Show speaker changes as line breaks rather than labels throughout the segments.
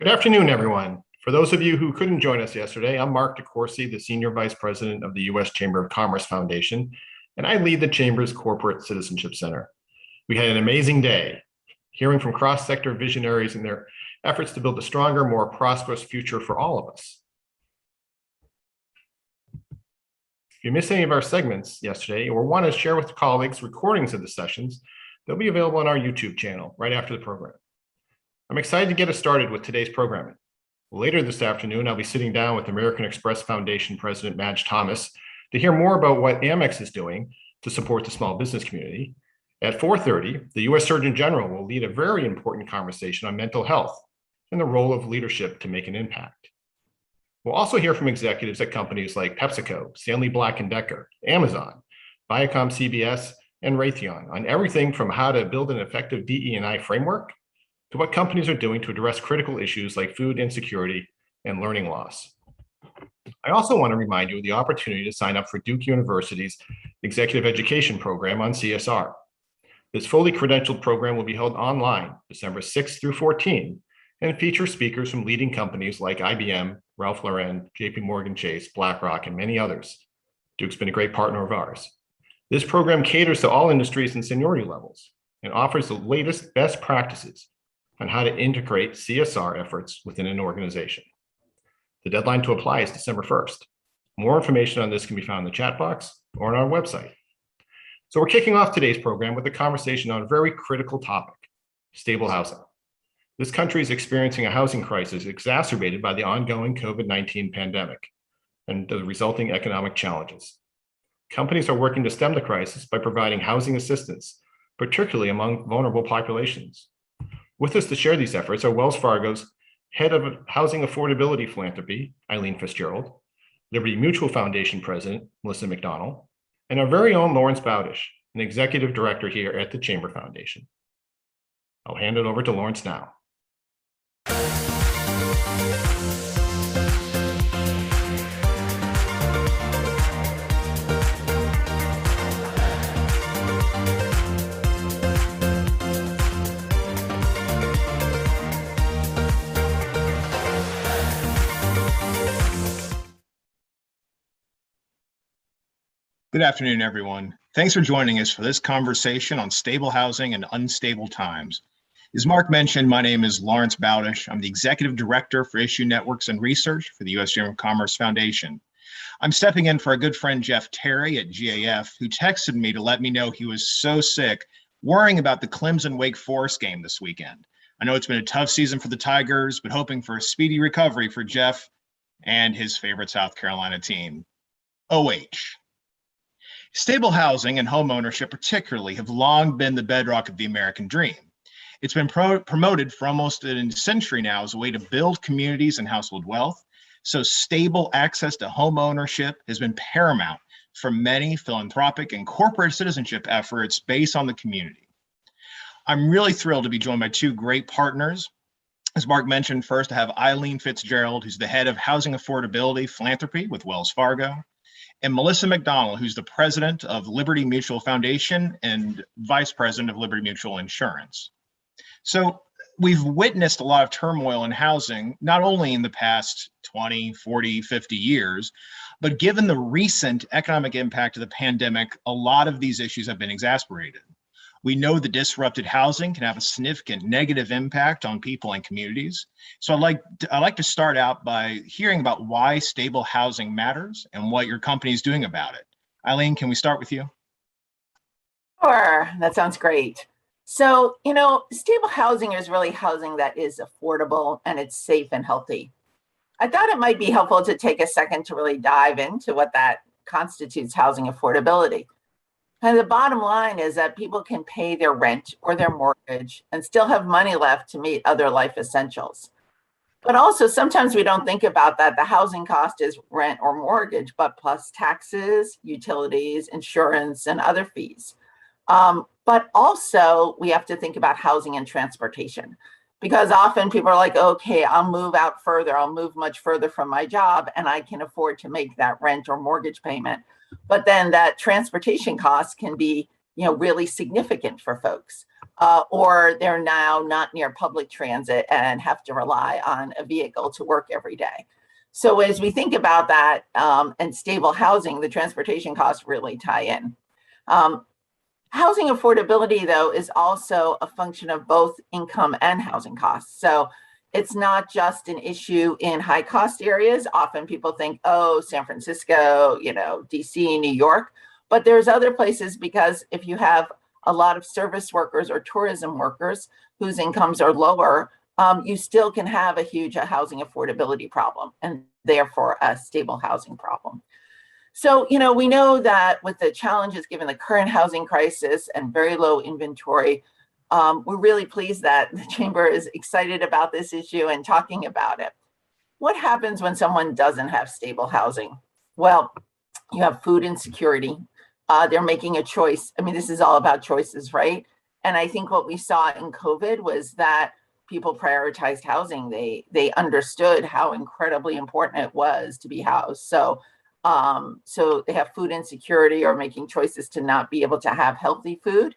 Good afternoon, everyone. For those of you who couldn't join us yesterday, I'm Mark DeCourcy, the Senior Vice President of the U.S. Chamber of Commerce Foundation, and I lead the Chamber's Corporate Citizenship Center. We had an amazing day, hearing from cross-sector visionaries in their efforts to build a stronger, more prosperous future for all of us. If you missed any of our segments yesterday or want to share with colleagues recordings of the sessions, they'll be available on our YouTube channel right after the program. I'm excited to get us started with today's programming. Later this afternoon, I'll be sitting down with American Express Foundation President Madge Thomas to hear more about what Amex is doing to support the small business community. At 4:30, the U.S. Surgeon General will lead a very important conversation on mental health and the role of leadership to make an impact. We'll also hear from executives at companies like PepsiCo, Stanley Black & Decker, Amazon, Viacom CBS, and Raytheon on everything from how to build an effective DE&I framework to what companies are doing to address critical issues like food insecurity and learning loss. I also want to remind you of the opportunity to sign up for Duke University's Executive Education Program on CSR. This fully credentialed program will be held online December 6th through 14th and feature speakers from leading companies like IBM, Ralph Lauren, JP Morgan Chase, BlackRock, and many others. Duke's been a great partner of ours. This program caters to all industries and seniority levels and offers the latest best practices on how to integrate CSR efforts within an organization. The deadline to apply is December 1st. More information on this can be found in the chat box or on our website. So we're kicking off today's program with a conversation on a very critical topic, stable housing. This country is experiencing a housing crisis exacerbated by the ongoing COVID-19 pandemic and the resulting economic challenges. Companies are working to stem the crisis by providing housing assistance, particularly among vulnerable populations. With us to share these efforts are Wells Fargo's Head of Housing Affordability Philanthropy, Eileen Fitzgerald, Liberty Mutual Foundation President, Melissa McDonald, and our very own Lawrence Bowdish, an Executive Director here at the Chamber Foundation. I'll hand it over to Lawrence now.
Good afternoon, everyone. Thanks for joining us for this conversation on stable housing and unstable times. As Mark mentioned, my name is Lawrence Bowdish. I'm the Executive Director for Issue Networks and Research for the U.S. Chamber of Commerce Foundation. I'm stepping in for our good friend Jeff Terry at GAF, who texted me to let me know he was so sick, worrying about the Clemson-Wake Forest game this weekend. I know it's been a tough season for the Tigers, but hoping for a speedy recovery for Jeff and his favorite South Carolina team, OH. Stable housing and home ownership particularly have long been the bedrock of the American dream. It's been promoted for almost a century now as a way to build communities and household wealth. So stable access to home ownership has been paramount for many philanthropic and corporate citizenship efforts based on the community. I'm really thrilled to be joined by two great partners. As Mark mentioned, first I have Eileen Fitzgerald, who's the head of Housing Affordability Philanthropy with Wells Fargo, and Melissa McDonald, who's the president of Liberty Mutual Foundation and vice president of Liberty Mutual Insurance. So we've witnessed a lot of turmoil in housing, not only in the past 20, 40, 50 years, but given the recent economic impact of the pandemic, a lot of these issues have been exacerbated. We know that disrupted housing can have a significant negative impact on people and communities. So I'd like to start out by hearing about why stable housing matters and what your company is doing about it. Eileen, can we start with you?
Sure, that sounds great. So, stable housing is really housing that is affordable and it's safe and healthy. I thought it might be helpful to take a second to really dive into what that constitutes housing affordability. And the bottom line is that people can pay their rent or their mortgage and still have money left to meet other life essentials. But also sometimes we don't think about that. The housing cost is rent or mortgage, but plus taxes, utilities, insurance, and other fees. But also we have to think about housing and transportation, because often people are like, okay, I'll move out further. I'll move much further from my job and I can afford to make that rent or mortgage payment. But then that transportation cost can be, really significant for folks, or they're now not near public transit and have to rely on a vehicle to work every day. So as we think about that and stable housing, the transportation costs really tie in. Housing affordability, though, is also a function of both income and housing costs. So it's not just an issue in high cost areas. Often people think, oh, San Francisco, DC, New York, but there's other places, because if you have a lot of service workers or tourism workers whose incomes are lower, you still can have a huge housing affordability problem and therefore a stable housing problem. So, we know that with the challenges given the current housing crisis and very low inventory, we're really pleased that the Chamber is excited about this issue and talking about it. What happens when someone doesn't have stable housing? Well, you have food insecurity. They're making a choice. I mean, this is all about choices, right? And I think what we saw in COVID was that people prioritized housing. They understood how incredibly important it was to be housed. So they have food insecurity or making choices to not be able to have healthy food.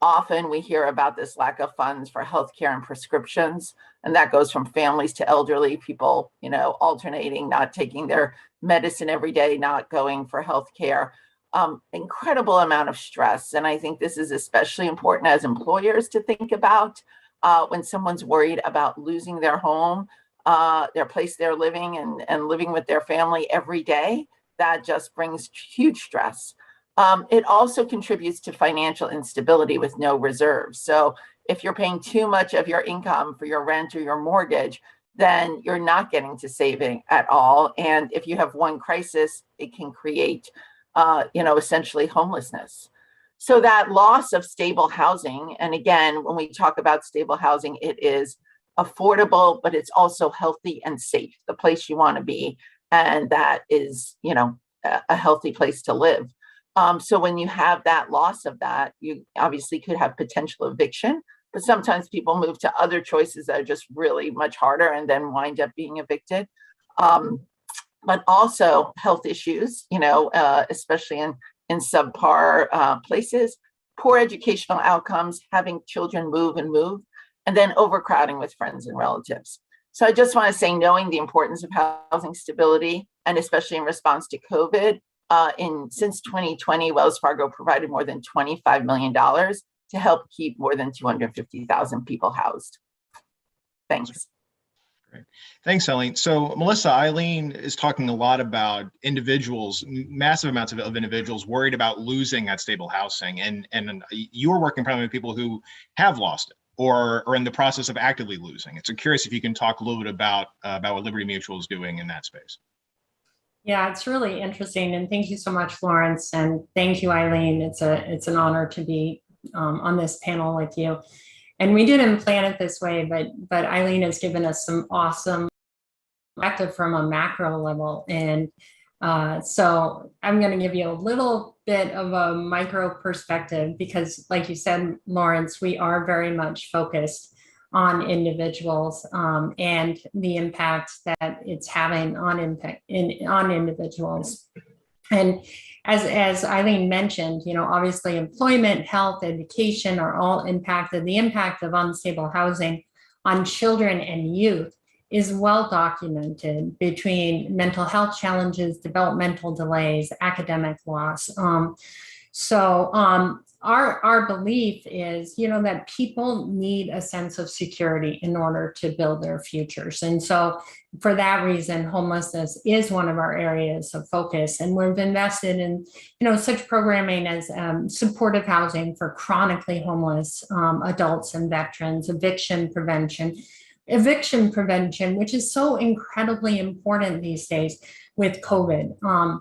Often we hear about this lack of funds for healthcare and prescriptions, and that goes from families to elderly people, alternating, not taking their medicine every day, not going for healthcare. Incredible amount of stress. And I think this is especially important as employers to think about when someone's worried about losing their home, their place they're living and living with their family every day. That just brings huge stress. It also contributes to financial instability with no reserves. So if you're paying too much of your income for your rent or your mortgage, then you're not getting to saving at all. And if you have one crisis, it can create, essentially homelessness. So that loss of stable housing, and again, when we talk about stable housing, it is affordable, but it's also healthy and safe, the place you want to be. And that is, a healthy place to live. So when you have that loss of that, you obviously could have potential eviction, but sometimes people move to other choices that are just really much harder and then wind up being evicted. But also health issues, especially in subpar places, poor educational outcomes, having children move, and then overcrowding with friends and relatives. So I just want to say, knowing the importance of housing stability, and especially in response to COVID, since 2020, Wells Fargo provided more than $25 million to help keep more than 250,000 people housed. Thanks.
Great. Thanks, Eileen. So Melissa, Eileen is talking a lot about individuals, massive amounts of individuals worried about losing that stable housing. And you're working primarily with people who have lost it or are in the process of actively losing it. So curious if you can talk a little bit about what Liberty Mutual is doing in that space.
Yeah, it's really interesting. And thank you so much, Lawrence. And thank you, Eileen. It's an honor to be on this panel with you. And we didn't plan it this way, but Eileen has given us some awesome perspective from a macro level. And so I'm going to give you a little bit of a micro perspective because, like you said, Lawrence, we are very much focused on individuals and the impact that it's having on individuals. And as Eileen mentioned, obviously employment, health, education are all impacted. The impact of unstable housing on children and youth is well documented between mental health challenges, developmental delays, academic loss. Our belief is, that people need a sense of security in order to build their futures. And so for that reason, homelessness is one of our areas of focus. And we've invested in, such programming as supportive housing for chronically homeless adults and veterans, eviction prevention, which is so incredibly important these days with COVID.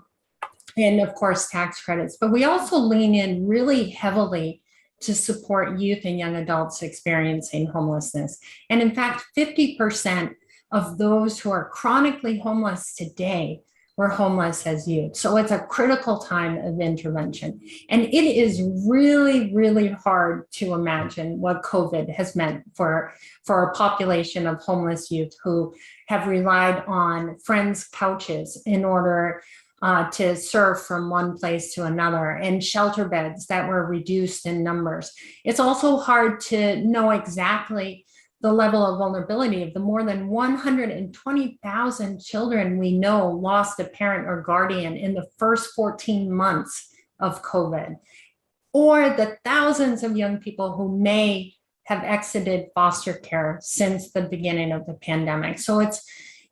And of course, tax credits, but we also lean in really heavily to support youth and young adults experiencing homelessness. And in fact, 50% of those who are chronically homeless today were homeless as youth. So it's a critical time of intervention. And it is really, really hard to imagine what COVID has meant for a population of homeless youth who have relied on friends' couches in order to serve from one place to another, and shelter beds that were reduced in numbers. It's also hard to know exactly the level of vulnerability of the more than 120,000 children we know lost a parent or guardian in the first 14 months of COVID, or the thousands of young people who may have exited foster care since the beginning of the pandemic. So it's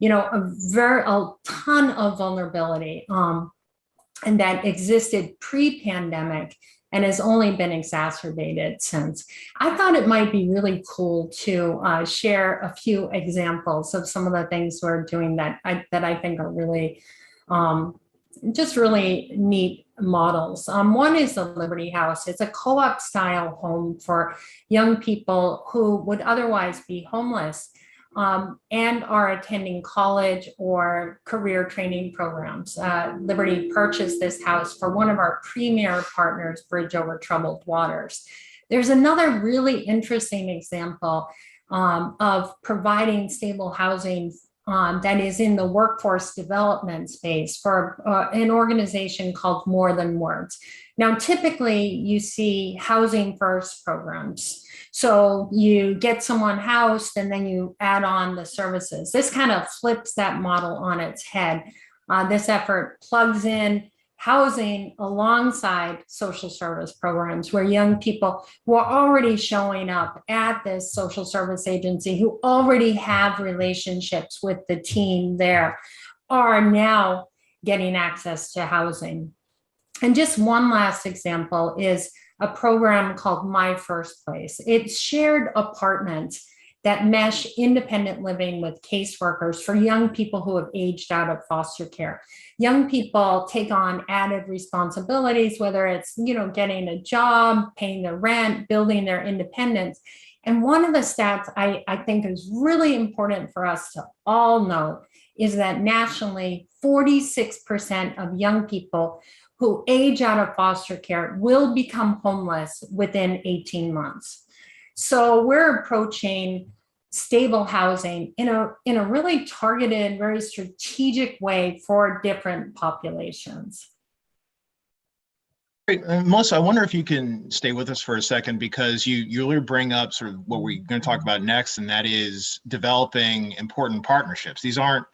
a ton of vulnerability and that existed pre-pandemic and has only been exacerbated since. I thought it might be really cool to share a few examples of some of the things we're doing that I think are really just really neat models. One is the Liberty House. It's a co-op style home for young people who would otherwise be homeless and are attending college or career training programs. Liberty purchased this house for one of our premier partners, Bridge Over Troubled Waters. There's another really interesting example of providing stable housing that is in the workforce development space for an organization called More Than Words. Now, typically you see housing first programs. So you get someone housed and then you add on the services. This kind of flips that model on its head. This effort plugs in housing alongside social service programs where young people who are already showing up at this social service agency, who already have relationships with the team there, are now getting access to housing. And just one last example is a program called My First Place. It's shared apartments that mesh independent living with caseworkers for young people who have aged out of foster care. Young people take on added responsibilities, whether it's, getting a job, paying their rent, building their independence. And one of the stats I think is really important for us to all know is that nationally, 46% of young people who age out of foster care will become homeless within 18 months. So we're approaching stable housing in a really targeted, very strategic way for different populations.
Great. Melissa, I wonder if you can stay with us for a second, because you really bring up sort of what we're going to talk about next, and that is developing important partnerships. These aren't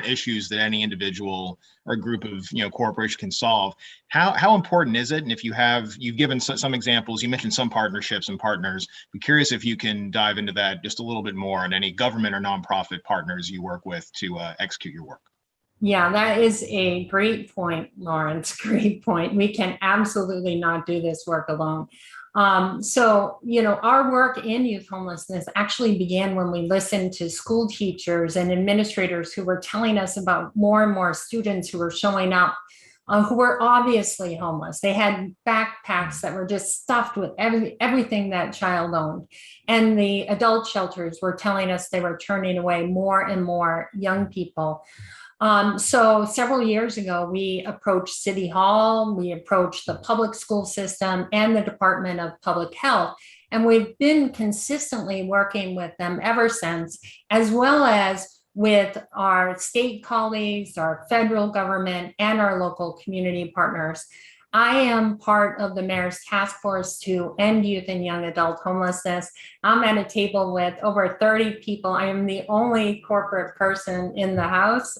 issues that any individual or group of corporation can solve. How important is it? And if you've given some examples, you mentioned some partnerships and partners. Be curious if you can dive into that just a little bit more, on any government or nonprofit partners you work with to execute your work.
Yeah, that is a great point, Lawrence. Great point. We can absolutely not do this work alone. So, our work in youth homelessness actually began when we listened to school teachers and administrators who were telling us about more and more students who were showing up who were obviously homeless. They had backpacks that were just stuffed with everything that child owned. And the adult shelters were telling us they were turning away more and more young people. So several years ago, we approached City Hall, we approached the public school system and the Department of Public Health, and we've been consistently working with them ever since, as well as with our state colleagues, our federal government, and our local community partners. I am part of the Mayor's Task Force to End Youth and Young Adult Homelessness. I'm at a table with over 30 people. I am the only corporate person in the House,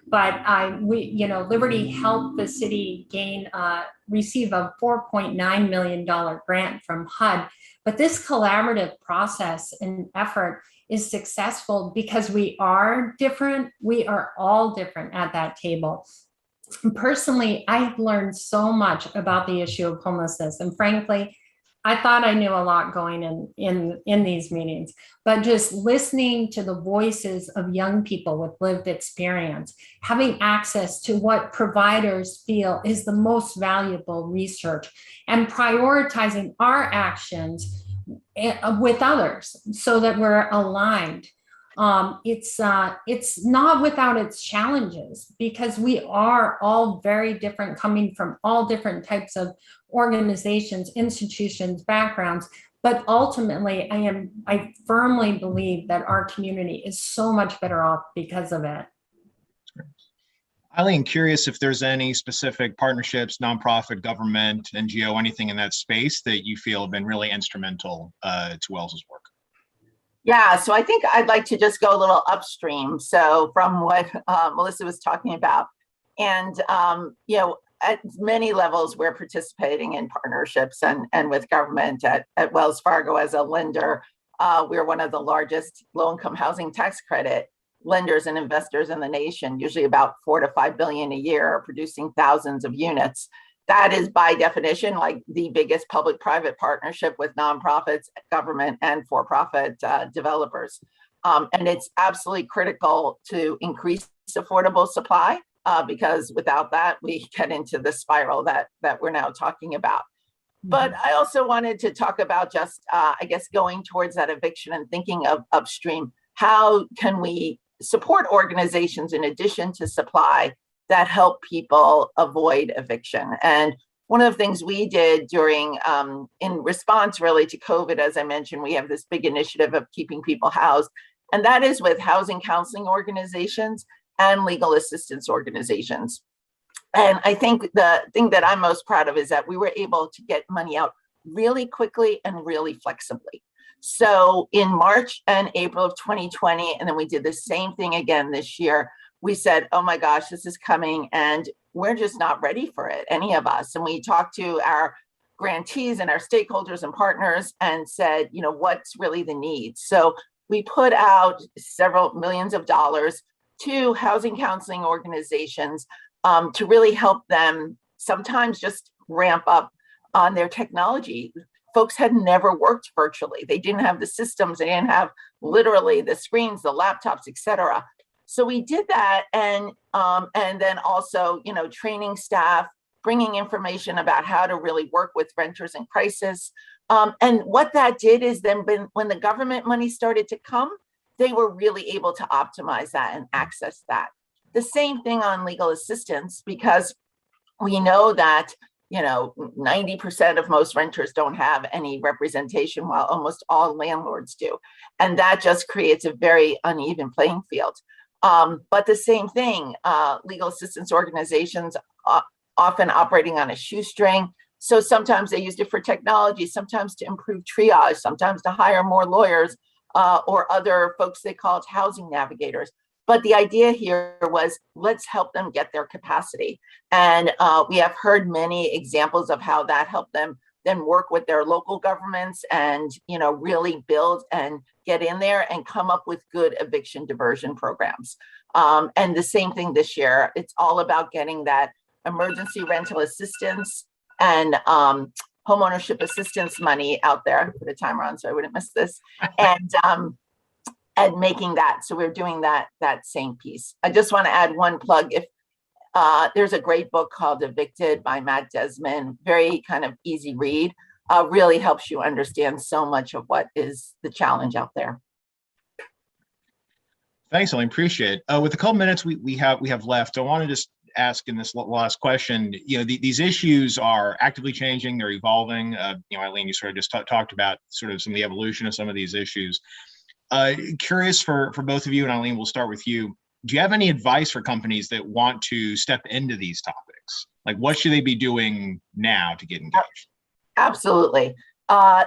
but Liberty helped the city receive a $4.9 million grant from HUD. But this collaborative process and effort is successful because we are different. We are all different at that table. Personally, I've learned so much about the issue of homelessness, and frankly, I thought I knew a lot going in these meetings, but just listening to the voices of young people with lived experience, having access to what providers feel is the most valuable research, and prioritizing our actions with others so that we're aligned. It's not without its challenges, because we are all very different, coming from all different types of organizations, institutions, backgrounds. But ultimately, I firmly believe that our community is so much better off because of it.
Eileen, curious if there's any specific partnerships, nonprofit, government, NGO, anything in that space that you feel have been really instrumental to Wells's work.
Yeah, so I think I'd like to just go a little upstream. So from what Melissa was talking about, and at many levels, we're participating in partnerships and with government at Wells Fargo as a lender. We're one of the largest low-income housing tax credit lenders and investors in the nation, usually about $4 to $5 billion a year, producing thousands of units. That is by definition like the biggest public-private partnership with nonprofits, government, and for-profit developers. And it's absolutely critical to increase affordable supply because without that, we get into the spiral that we're now talking about. But I also wanted to talk about just, going towards that eviction and thinking of upstream. How can we support organizations in addition to supply that help people avoid eviction? And one of the things we did during, in response really to COVID, as I mentioned, we have this big initiative of keeping people housed, and that is with housing counseling organizations and legal assistance organizations. And I think the thing that I'm most proud of is that we were able to get money out really quickly and really flexibly. So in March and April of 2020, and then we did the same thing again this year, we said, oh my gosh, this is coming and we're just not ready for it, any of us. And we talked to our grantees and our stakeholders and partners and said, what's really the need? So we put out several millions of dollars to housing counseling organizations to really help them sometimes just ramp up on their technology. Folks had never worked virtually. They didn't have the systems. They didn't have literally the screens, the laptops, et cetera. So we did that, and then also, training staff, bringing information about how to really work with renters in crisis, And what that did is then when the government money started to come, they were really able to optimize that and access that. The same thing on legal assistance, because we know that 90% of most renters don't have any representation, while almost all landlords do. And that just creates a very uneven playing field. But the same thing, legal assistance organizations often operating on a shoestring. So sometimes they used it for technology, sometimes to improve triage, sometimes to hire more lawyers or other folks they called housing navigators. But the idea here was, let's help them get their capacity. And we have heard many examples of how that helped them then work with their local governments and really build and get in there and come up with good eviction diversion programs. And the same thing this year, it's all about getting that emergency rental assistance and homeownership assistance money out there. Put a timer on so I wouldn't miss this. And making that, so we're doing that same piece. I just want to add one plug. If there's a great book called Evicted by Matt Desmond, very kind of easy read, really helps you understand so much of what is the challenge out there.
Thanks, Elaine. Appreciate it. With the couple minutes we have left, I want to just ask in this last question. These issues are actively changing; they're evolving. Elaine, you sort of just talked about sort of some of the evolution of some of these issues. Curious for both of you, and Eileen, we'll start with you. Do you have any advice for companies that want to step into these topics? Like, what should they be doing now to get engaged?
Absolutely.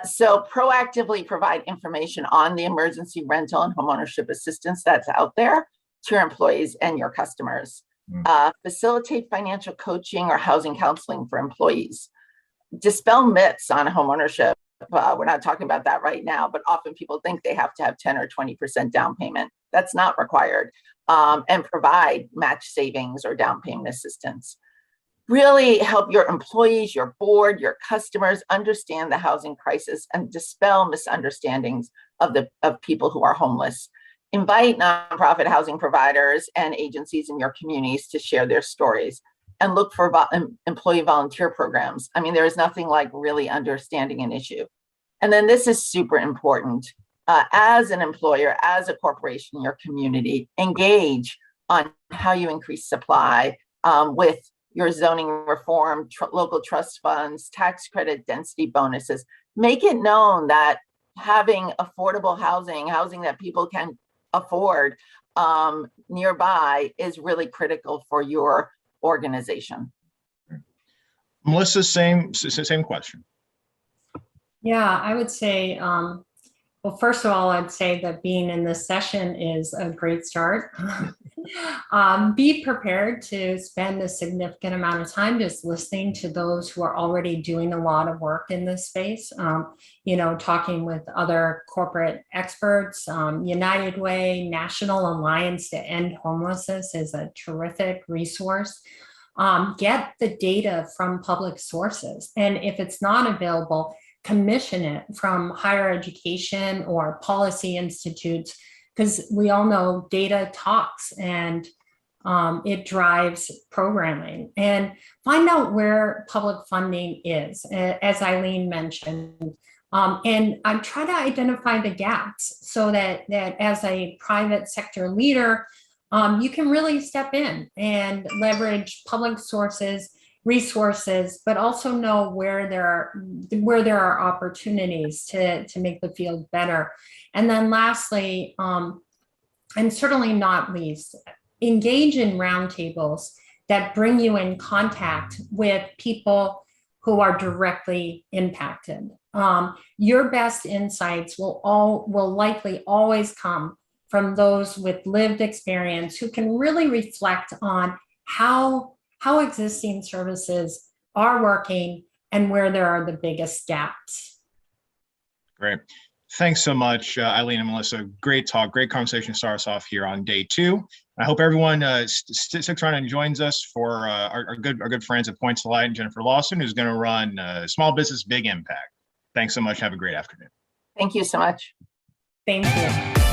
So proactively provide information on the emergency rental and homeownership assistance that's out there to your employees and your customers. Facilitate financial coaching or housing counseling for employees. Dispel myths on homeownership. We're not talking about that right now, but often people think they have to have 10 or 20% down payment. That's not required. And provide match savings or down payment assistance. Really help your employees, your board, your customers understand the housing crisis and dispel misunderstandings of people who are homeless. Invite nonprofit housing providers and agencies in your communities to share their stories, and look for employee volunteer programs. I mean, there is nothing like really understanding an issue. And then this is super important. As an employer, as a corporation, your community, engage on how you increase supply with your zoning reform, local trust funds, tax credit density bonuses. Make it known that having affordable housing that people can afford nearby is really critical for your organization.
Melissa, same question.
Yeah, I would say, well, first of all, I'd say that being in this session is a great start. Be prepared to spend a significant amount of time just listening to those who are already doing a lot of work in this space, talking with other corporate experts. United Way, National Alliance to End Homelessness is a terrific resource. Get the data from public sources. And if it's not available, commission it from higher education or policy institutes, because we all know data talks and it drives programming. And find out where public funding is, as Eileen mentioned. And I'm trying to identify the gaps so that as a private sector leader, you can really step in and leverage public resources, but also know where there are opportunities to make the field better. And then lastly, and certainly not least, engage in roundtables that bring you in contact with people who are directly impacted. Your best insights will likely always come from those with lived experience who can really reflect on how existing services are working and where there are the biggest gaps.
Great. Thanks so much, Eileen and Melissa. Great talk, great conversation to start us off here on day 2. I hope everyone sticks around and joins us for our good friends at Points to Light and Jennifer Lawson, who's going to run Small Business Big Impact. Thanks so much. Have a great afternoon.
Thank you so much.
Thank you.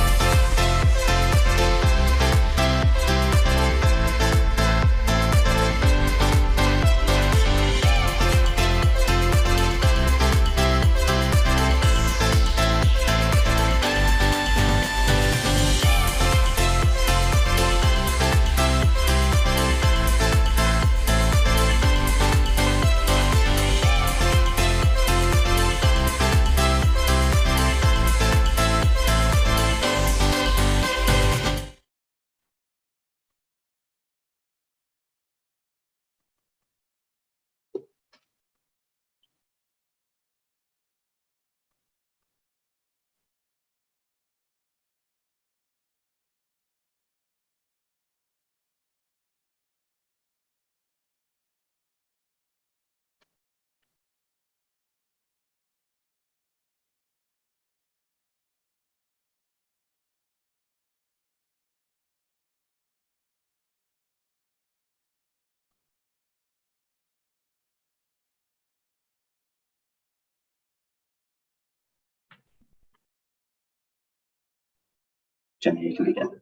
Jenny, you can begin.
Good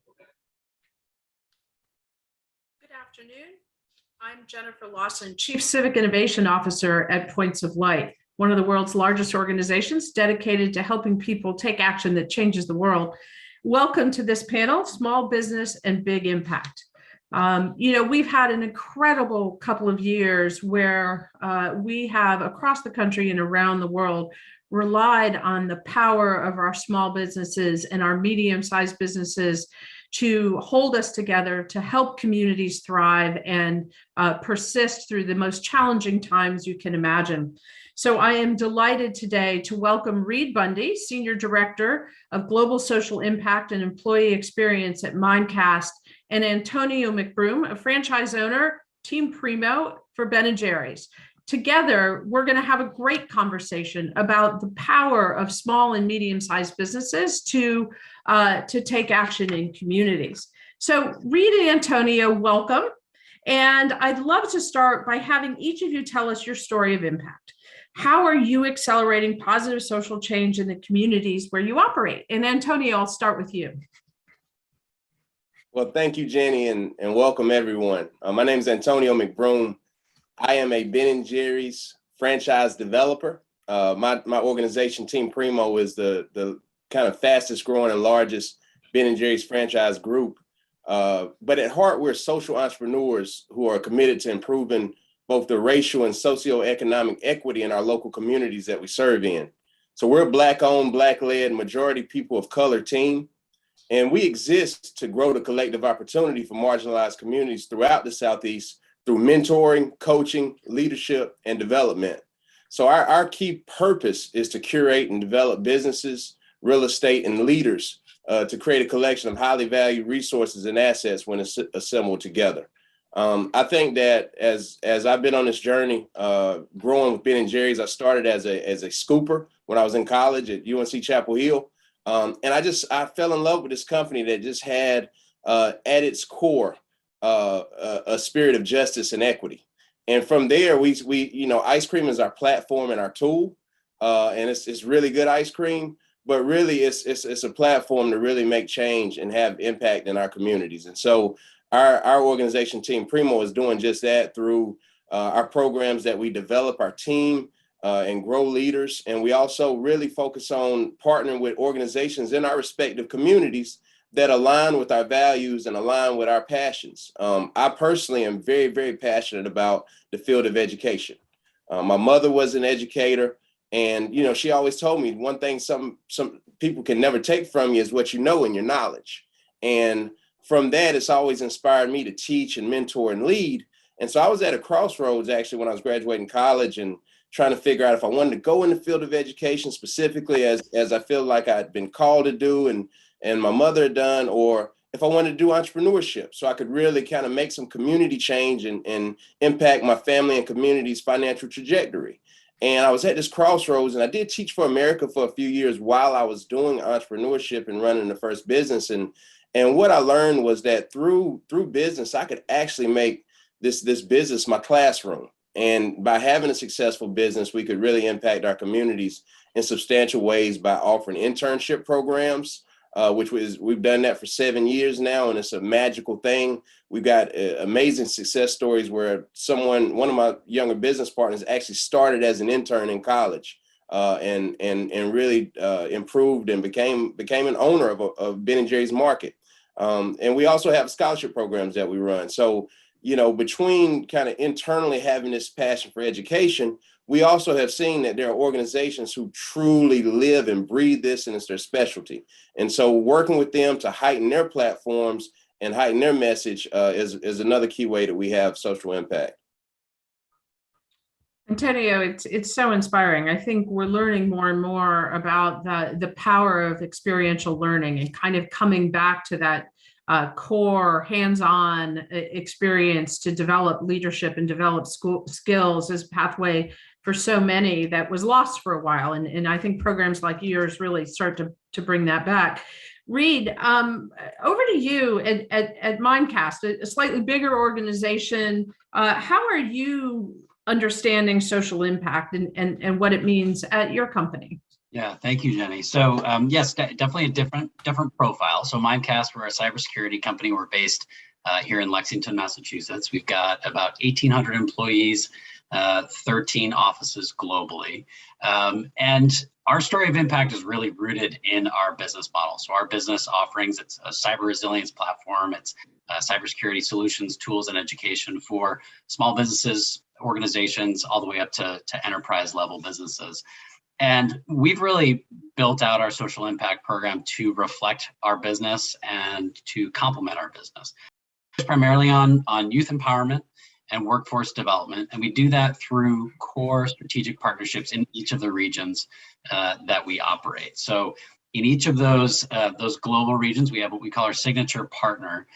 afternoon. I'm Jennifer Lawson, Chief Civic Innovation Officer at Points of Light, one of the world's largest organizations dedicated to helping people take action that changes the world. Welcome to this panel, Small Business and Big Impact. We've had an incredible couple of years where we have, across the country and around the world, relied on the power of our small businesses and our medium-sized businesses to hold us together, to help communities thrive and persist through the most challenging times you can imagine. So I am delighted today to welcome Reed Bundy, Senior Director of Global Social Impact and Employee Experience at Mimecast, and Antonio McBroom, a franchise owner, Team Primo for Ben & Jerry's. Together, we're going to have a great conversation about the power of small and medium-sized businesses to take action in communities. So Reed and Antonio, welcome. And I'd love to start by having each of you tell us your story of impact. How are you accelerating positive social change in the communities where you operate? And Antonio, I'll start with you.
Well, thank you, Jenny, and welcome everyone. My name is Antonio McBroom. I am a Ben & Jerry's franchise developer. My organization, Team Primo, is the kind of fastest growing and largest Ben & Jerry's franchise group. But at heart, we're social entrepreneurs who are committed to improving both the racial and socioeconomic equity in our local communities that we serve in. So we're a Black-owned, Black-led, majority people of color team. And we exist to grow the collective opportunity for marginalized communities throughout the Southeast through mentoring, coaching, leadership, and development. So our key purpose is to curate and develop businesses, real estate, and leaders to create a collection of highly valued resources and assets when it's assembled together. I think that as I've been on this journey, growing with Ben & Jerry's, I started as a scooper when I was in college at UNC Chapel Hill. And I fell in love with this company that just had at its core a spirit of justice and equity. And from there, we ice cream is our platform and our tool. And it's really good ice cream, but really it's a platform to really make change and have impact in our communities. And so our organization, Team Primo, is doing just that through our programs that we develop our team and grow leaders. And we also really focus on partnering with organizations in our respective communities that align with our values and align with our passions. I personally am very, very passionate about the field of education. My mother was an educator, and she always told me one thing some people can never take from you is what you know and your knowledge. And from that, it's always inspired me to teach and mentor and lead. And so I was at a crossroads actually when I was graduating college and trying to figure out if I wanted to go in the field of education specifically as I feel like I'd been called to do and my mother had done, or if I wanted to do entrepreneurship so I could really kind of make some community change and impact my family and community's financial trajectory. And I was at this crossroads, and I did Teach for America for a few years while I was doing entrepreneurship and running the first business. And what I learned was that through business, I could actually make this business my classroom. And by having a successful business, we could really impact our communities in substantial ways by offering internship programs, we've done that for 7 years now, and it's a magical thing. We've got amazing success stories where one of my younger business partners actually started as an intern in college and really improved and became an owner of Ben & Jerry's Market. And we also have scholarship programs that we run. So, between kind of internally having this passion for education, we also have seen that there are organizations who truly live and breathe this, and it's their specialty. And so working with them to heighten their platforms and heighten their message is another key way that we have social impact.
Antonio, it's so inspiring. I think we're learning more and more about the power of experiential learning and kind of coming back to that core hands-on experience to develop leadership and develop skills as a pathway for so many that was lost for a while. And I think programs like yours really start to bring that back. Reed, over to you at Mimecast, a slightly bigger organization. How are you understanding social impact and what it means at your company?
Yeah, thank you, Jenny. So yes, definitely a different profile. So Mimecast, we're a cybersecurity company. We're based here in Lexington, Massachusetts. We've got about 1,800 employees, 13 offices globally. And our story of impact is really rooted in our business model. So our business offerings, it's a cyber resilience platform. It's cybersecurity solutions, tools, and education for small businesses, organizations, all the way up to enterprise level businesses. And we've really built out our social impact program to reflect our business and to complement our business. It's primarily on youth empowerment and workforce development. And we do that through core strategic partnerships in each of the regions that we operate. So in each of those global regions, we have what we call our signature partner.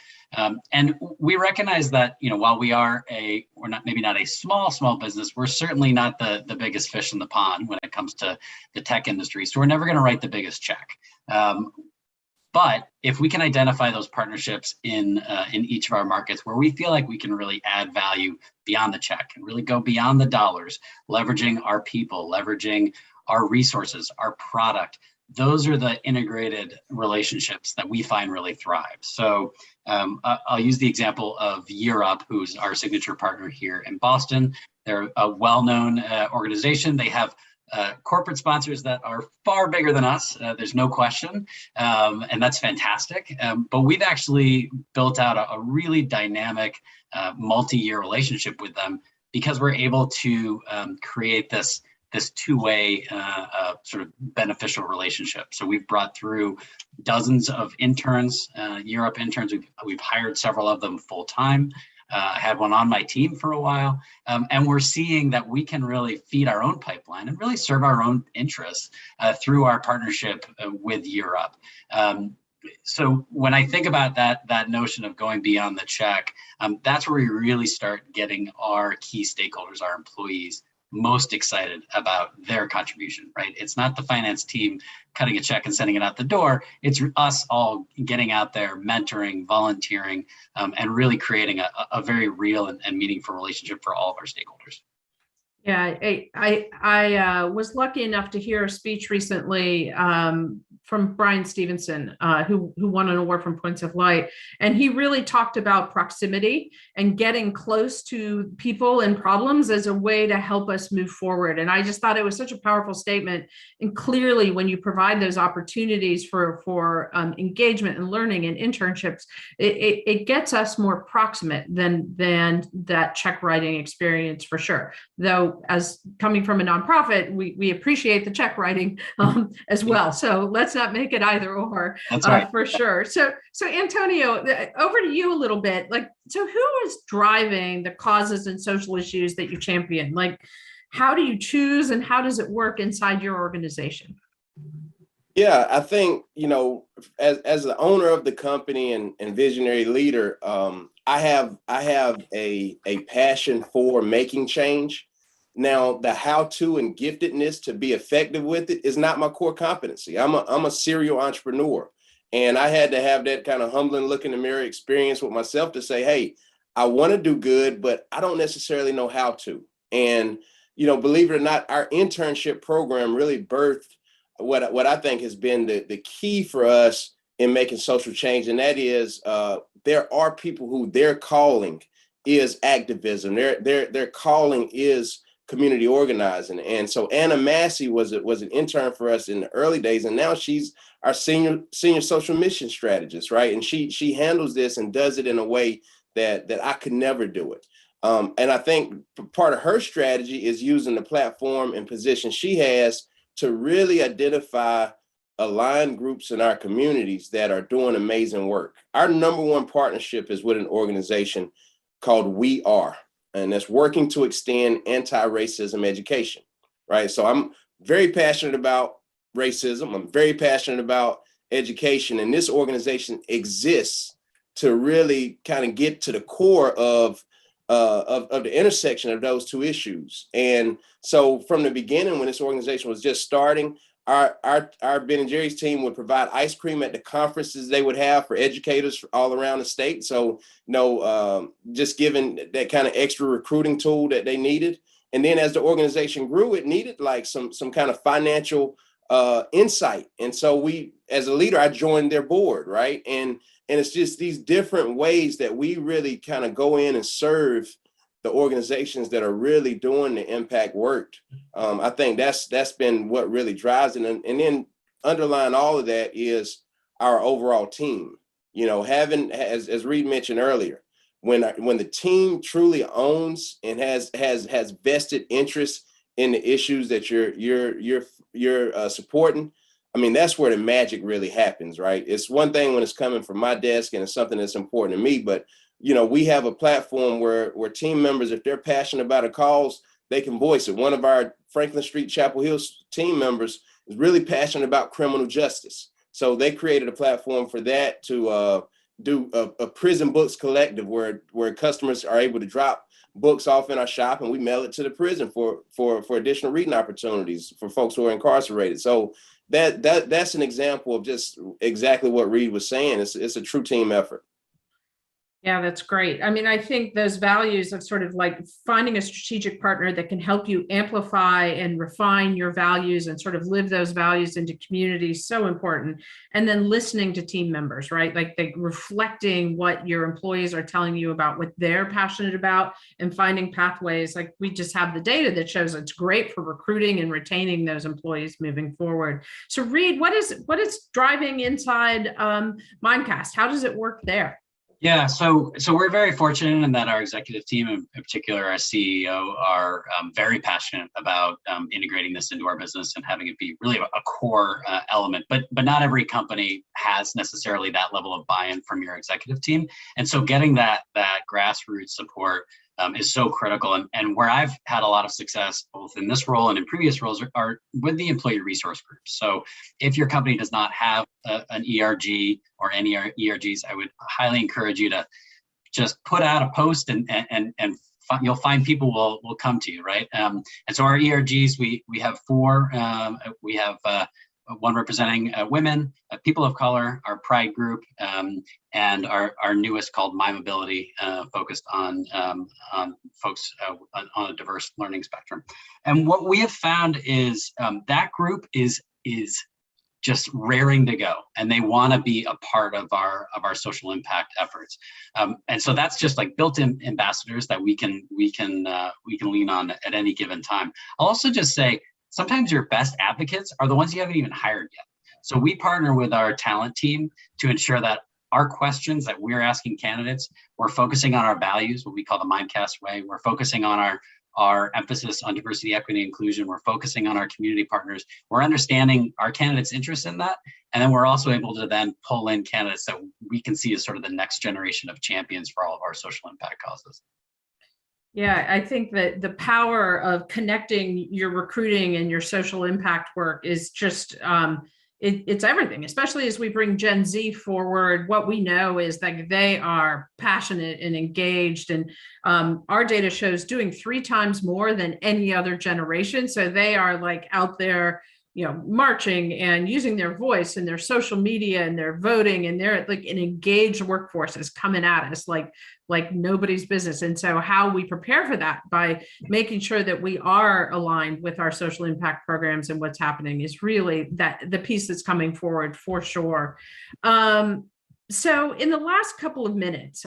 And we recognize that, while we're maybe not a small business, we're certainly not the biggest fish in the pond when it comes to the tech industry. So we're never going to write the biggest check. But if we can identify those partnerships in each of our markets where we feel like we can really add value beyond the check and really go beyond the dollars, leveraging our people, leveraging our resources, our product, those are the integrated relationships that we find really thrive. So I'll use the example of Year Up, who's our signature partner here in Boston. They're a well-known organization. They have corporate sponsors that are far bigger than us, there's no question, and that's fantastic. But we've actually built out a really dynamic multi-year relationship with them because we're able to create this two-way sort of beneficial relationship. So we've brought through dozens of interns, Europe interns. We've hired several of them full-time. I had one on my team for a while, and we're seeing that we can really feed our own pipeline and really serve our own interests through our partnership with Europe. So when I think about that notion of going beyond the check, that's where we really start getting our key stakeholders, our employees, most excited about their contribution, right? It's not the finance team cutting a check and sending it out the door. It's us all getting out there, mentoring, volunteering, and really creating a very real and meaningful relationship for all of our stakeholders.
Yeah, I was lucky enough to hear a speech recently from Brian Stevenson, who won an award from Points of Light. And he really talked about proximity and getting close to people and problems as a way to help us move forward. And I just thought it was such a powerful statement. And clearly, when you provide those opportunities for engagement and learning and internships, it gets us more proximate than that check writing experience for sure. Though, as coming from a nonprofit, we appreciate the check writing as well. So let's not make it either or.
That's right.
For sure. So Antonio, over to you a little bit. So who is driving the causes and social issues that you champion? How do you choose and how does it work inside your organization?
Yeah, I think, as the owner of the company and visionary leader, I have a passion for making change. Now, the how-to and giftedness to be effective with it is not my core competency. I'm a serial entrepreneur, and I had to have that kind of humbling look in the mirror experience with myself to say, hey, I want to do good, but I don't necessarily know how to. And, believe it or not, our internship program really birthed what I think has been the key for us in making social change. And that is there are people who their calling is activism. Their calling is community organizing. And so Anna Massey was an intern for us in the early days, and now she's our senior social mission strategist, right? And she handles this and does it in a way that I could never do it. And I think part of her strategy is using the platform and position she has to really identify aligned groups in our communities that are doing amazing work. Our number one partnership is with an organization called We Are, and that's working to extend anti-racism education, right? So I'm very passionate about racism. I'm very passionate about education, and this organization exists to really kind of get to the core of the intersection of those two issues. And so from the beginning, when this organization was just starting, our Ben & Jerry's team would provide ice cream at the conferences they would have for educators all around the state. So, just giving that kind of extra recruiting tool that they needed. And then as the organization grew, it needed like some kind of financial insight. And so we, as a leader, I joined their board, right? And it's just these different ways that we really kind of go in and serve the organizations that are really doing the impact work. I think that's been what really drives it. And then underlying all of that is our overall team. You know, having, as Reed mentioned earlier, when the team truly owns and has vested interest in the issues that you're supporting, I mean, that's where the magic really happens, right? It's one thing when it's coming from my desk and it's something that's important to me, but you know, we have a platform where team members, if they're passionate about a cause, they can voice it. One of our Franklin Street Chapel Hill team members is really passionate about criminal justice. So they created a platform for that to do a prison books collective where customers are able to drop books off in our shop and we mail it to the prison for additional reading opportunities for folks who are incarcerated. So that's an example of just exactly what Reed was saying. It's a true team effort.
Yeah, that's great. I mean, I think those values of sort of like finding a strategic partner that can help you amplify and refine your values and sort of live those values into communities, so important. And then listening to team members, right? Like reflecting what your employees are telling you about what they're passionate about and finding pathways. Like we just have the data that shows it's great for recruiting and retaining those employees moving forward. So Reed, what is driving inside Mimecast? How does it work there?
Yeah, so we're very fortunate in that our executive team, in particular our CEO, are very passionate about integrating this into our business and having it be really a core element. But not every company has necessarily that level of buy-in from your executive team, and so getting that grassroots support is so critical. And where I've had a lot of success, both in this role and in previous roles, are with the employee resource groups. So if your company does not have an ERG or any ERGs, I would highly encourage you to just put out a post and you'll find people will come to you, right? And so our ERGs, we have 4. We have one representing women, people of color, our pride group, and our newest called My Mobility, focused on folks on a diverse learning spectrum. And what we have found is that group is just raring to go, and they want to be a part of our social impact efforts. And so that's just like built-in ambassadors that we can lean on at any given time. I'll also just say, sometimes your best advocates are the ones you haven't even hired yet. So we partner with our talent team to ensure that our questions that we're asking candidates, we're focusing on our values, what we call the Mimecast way. We're focusing on our emphasis on diversity, equity, inclusion. We're focusing on our community partners. We're understanding our candidates' interest in that. And then we're also able to then pull in candidates that we can see as sort of the next generation of champions for all of our social impact causes.
Yeah, I think that the power of connecting your recruiting and your social impact work is just, it's everything, especially as we bring Gen Z forward. What we know is that they are passionate and engaged, and our data shows doing 3 times more than any other generation. So they are like out there, you know, marching and using their voice and their social media and their voting, and they're like an engaged workforce is coming at us like nobody's business. And so how we prepare for that by making sure that we are aligned with our social impact programs and what's happening is really the piece that's coming forward for sure. So in the last couple of minutes,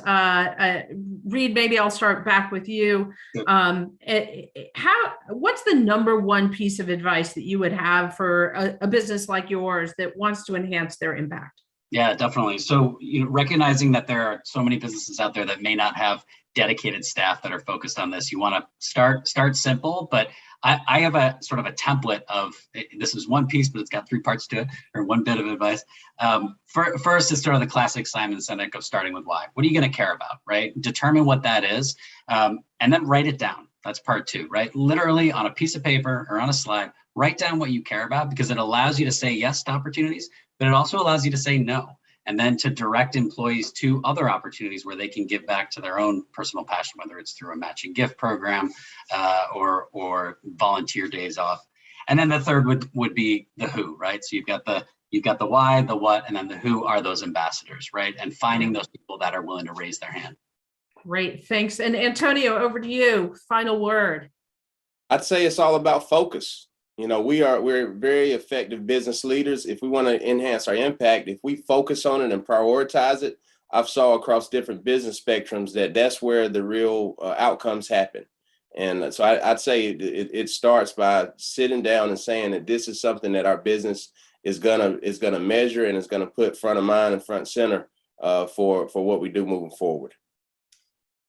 Reed, maybe I'll start back with you. What's the number one piece of advice that you would have for a business like yours that wants to enhance their impact?
Yeah, definitely. So, recognizing that there are so many businesses out there that may not have dedicated staff that are focused on this, you want to start simple, but I have a sort of a template of, this is one piece, but it's got 3 parts to it, or one bit of advice. First is sort of the classic Simon Sinek of starting with why. What are you going to care about, right? Determine what that is, and then write it down. That's part 2, right? Literally on a piece of paper or on a slide, write down what you care about, because it allows you to say yes to opportunities, but it also allows you to say no, and then to direct employees to other opportunities where they can give back to their own personal passion, whether it's through a matching gift program or volunteer days off. And then the third would be the who, right? So you've got the why, the what, and then the who are those ambassadors, right? And finding those people that are willing to raise their hand.
Great, thanks. And Antonio, over to you. Final word.
I'd say it's all about focus. we're very effective business leaders. If we want to enhance our impact, if we focus on it and prioritize it, I've saw across different business spectrums that's where the real outcomes happen. And so I'd say it starts by sitting down and saying that this is something that our business is gonna measure and is gonna put front of mind and front center for what we do moving forward.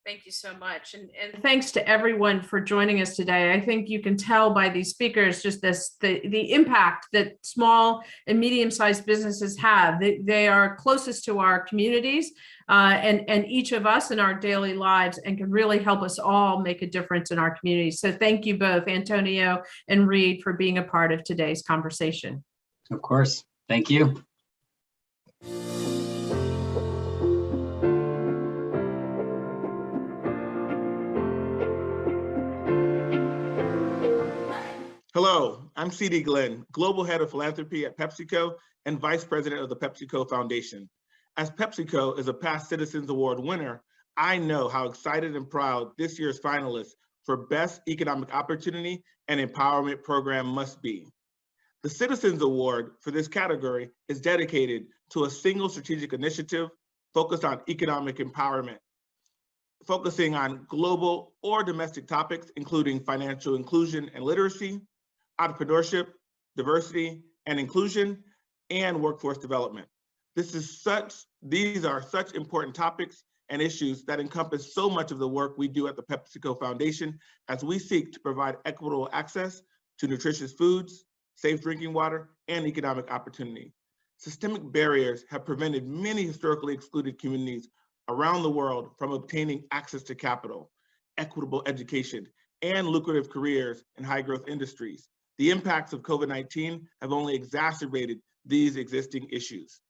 Thank you so much. And thanks to everyone for joining us today. I think you can tell by these speakers just the impact that small and medium-sized businesses have. They are closest to our communities and each of us in our daily lives, and can really help us all make a difference in our communities. So thank you both, Antonio and Reed, for being a part of today's conversation.
Of course. Thank you.
Hello, I'm C.D. Glenn, Global Head of Philanthropy at PepsiCo and Vice President of the PepsiCo Foundation. As PepsiCo is a past Citizens Award winner, I know how excited and proud this year's finalists for Best Economic Opportunity and Empowerment Program must be. The Citizens Award for this category is dedicated to a single strategic initiative focused on economic empowerment, focusing on global or domestic topics, including financial inclusion and literacy, entrepreneurship, diversity and inclusion, and workforce development. These are such important topics and issues that encompass so much of the work we do at the PepsiCo Foundation as we seek to provide equitable access to nutritious foods, safe drinking water, and economic opportunity. Systemic barriers have prevented many historically excluded communities around the world from obtaining access to capital, equitable education, and lucrative careers in high-growth industries. The impacts of COVID-19 have only exacerbated these existing issues.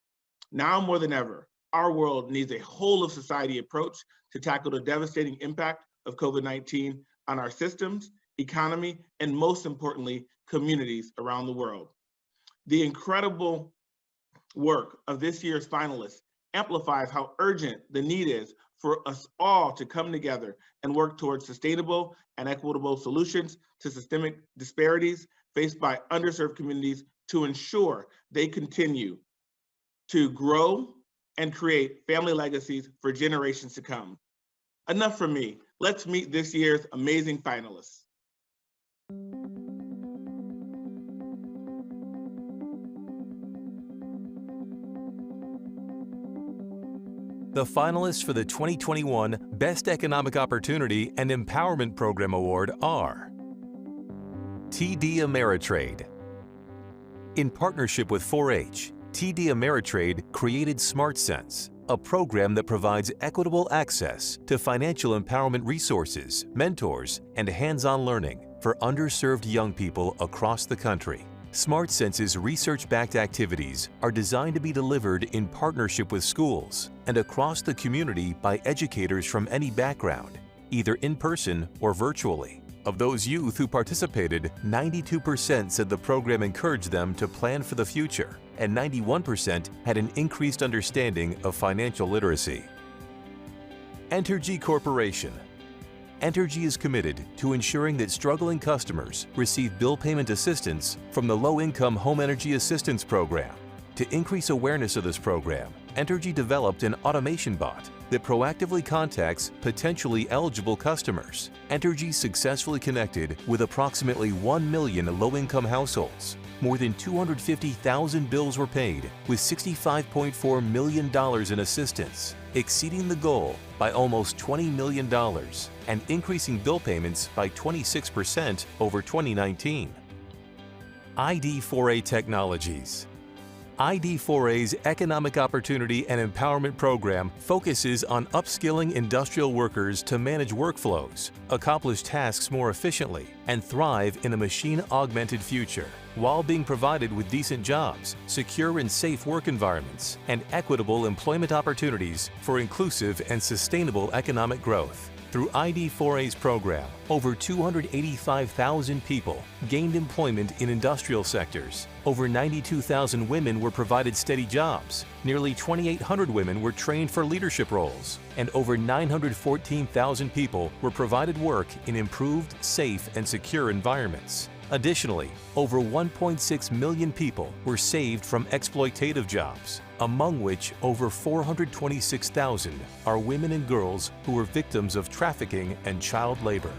Now more than ever, our world needs a whole of society approach to tackle the devastating impact of COVID-19 on our systems, economy, and most importantly, communities around the world. The incredible work of this year's finalists amplifies how urgent the need is for us all to come together and work towards sustainable and equitable solutions to systemic disparities faced by underserved communities to ensure they continue to grow and create family legacies for generations to come. Enough from me. Let's meet this year's amazing finalists.
The finalists for the 2021 Best Economic Opportunity and Empowerment Program Award are TD Ameritrade. In partnership with 4-H, TD Ameritrade created SmartSense, a program that provides equitable access to financial empowerment resources, mentors, and hands-on learning for underserved young people across the country. SmartSense's research-backed activities are designed to be delivered in partnership with schools and across the community by educators from any background, either in person or virtually. Of those youth who participated, 92% said the program encouraged them to plan for the future, and 91% had an increased understanding of financial literacy. Entergy Corporation. Entergy is committed to ensuring that struggling customers receive bill payment assistance from the Low-Income Home Energy Assistance Program. To increase awareness of this program, Entergy developed an automation bot that proactively contacts potentially eligible customers. Entergy successfully connected with approximately 1 million low-income households. More than 250,000 bills were paid, with $65.4 million in assistance, exceeding the goal by almost $20 million and increasing bill payments by 26% over 2019. ID4A Technologies. ID4A's Economic Opportunity and Empowerment Program focuses on upskilling industrial workers to manage workflows, accomplish tasks more efficiently, and thrive in a machine-augmented future, while being provided with decent jobs, secure and safe work environments, and equitable employment opportunities for inclusive and sustainable economic growth. Through ID4A's program, over 285,000 people gained employment in industrial sectors. Over 92,000 women were provided steady jobs. Nearly 2,800 women were trained for leadership roles. And over 914,000 people were provided work in improved, safe, and secure environments. Additionally, over 1.6 million people were saved from exploitative jobs, among which over 426,000 are women and girls who were victims of trafficking and child labor.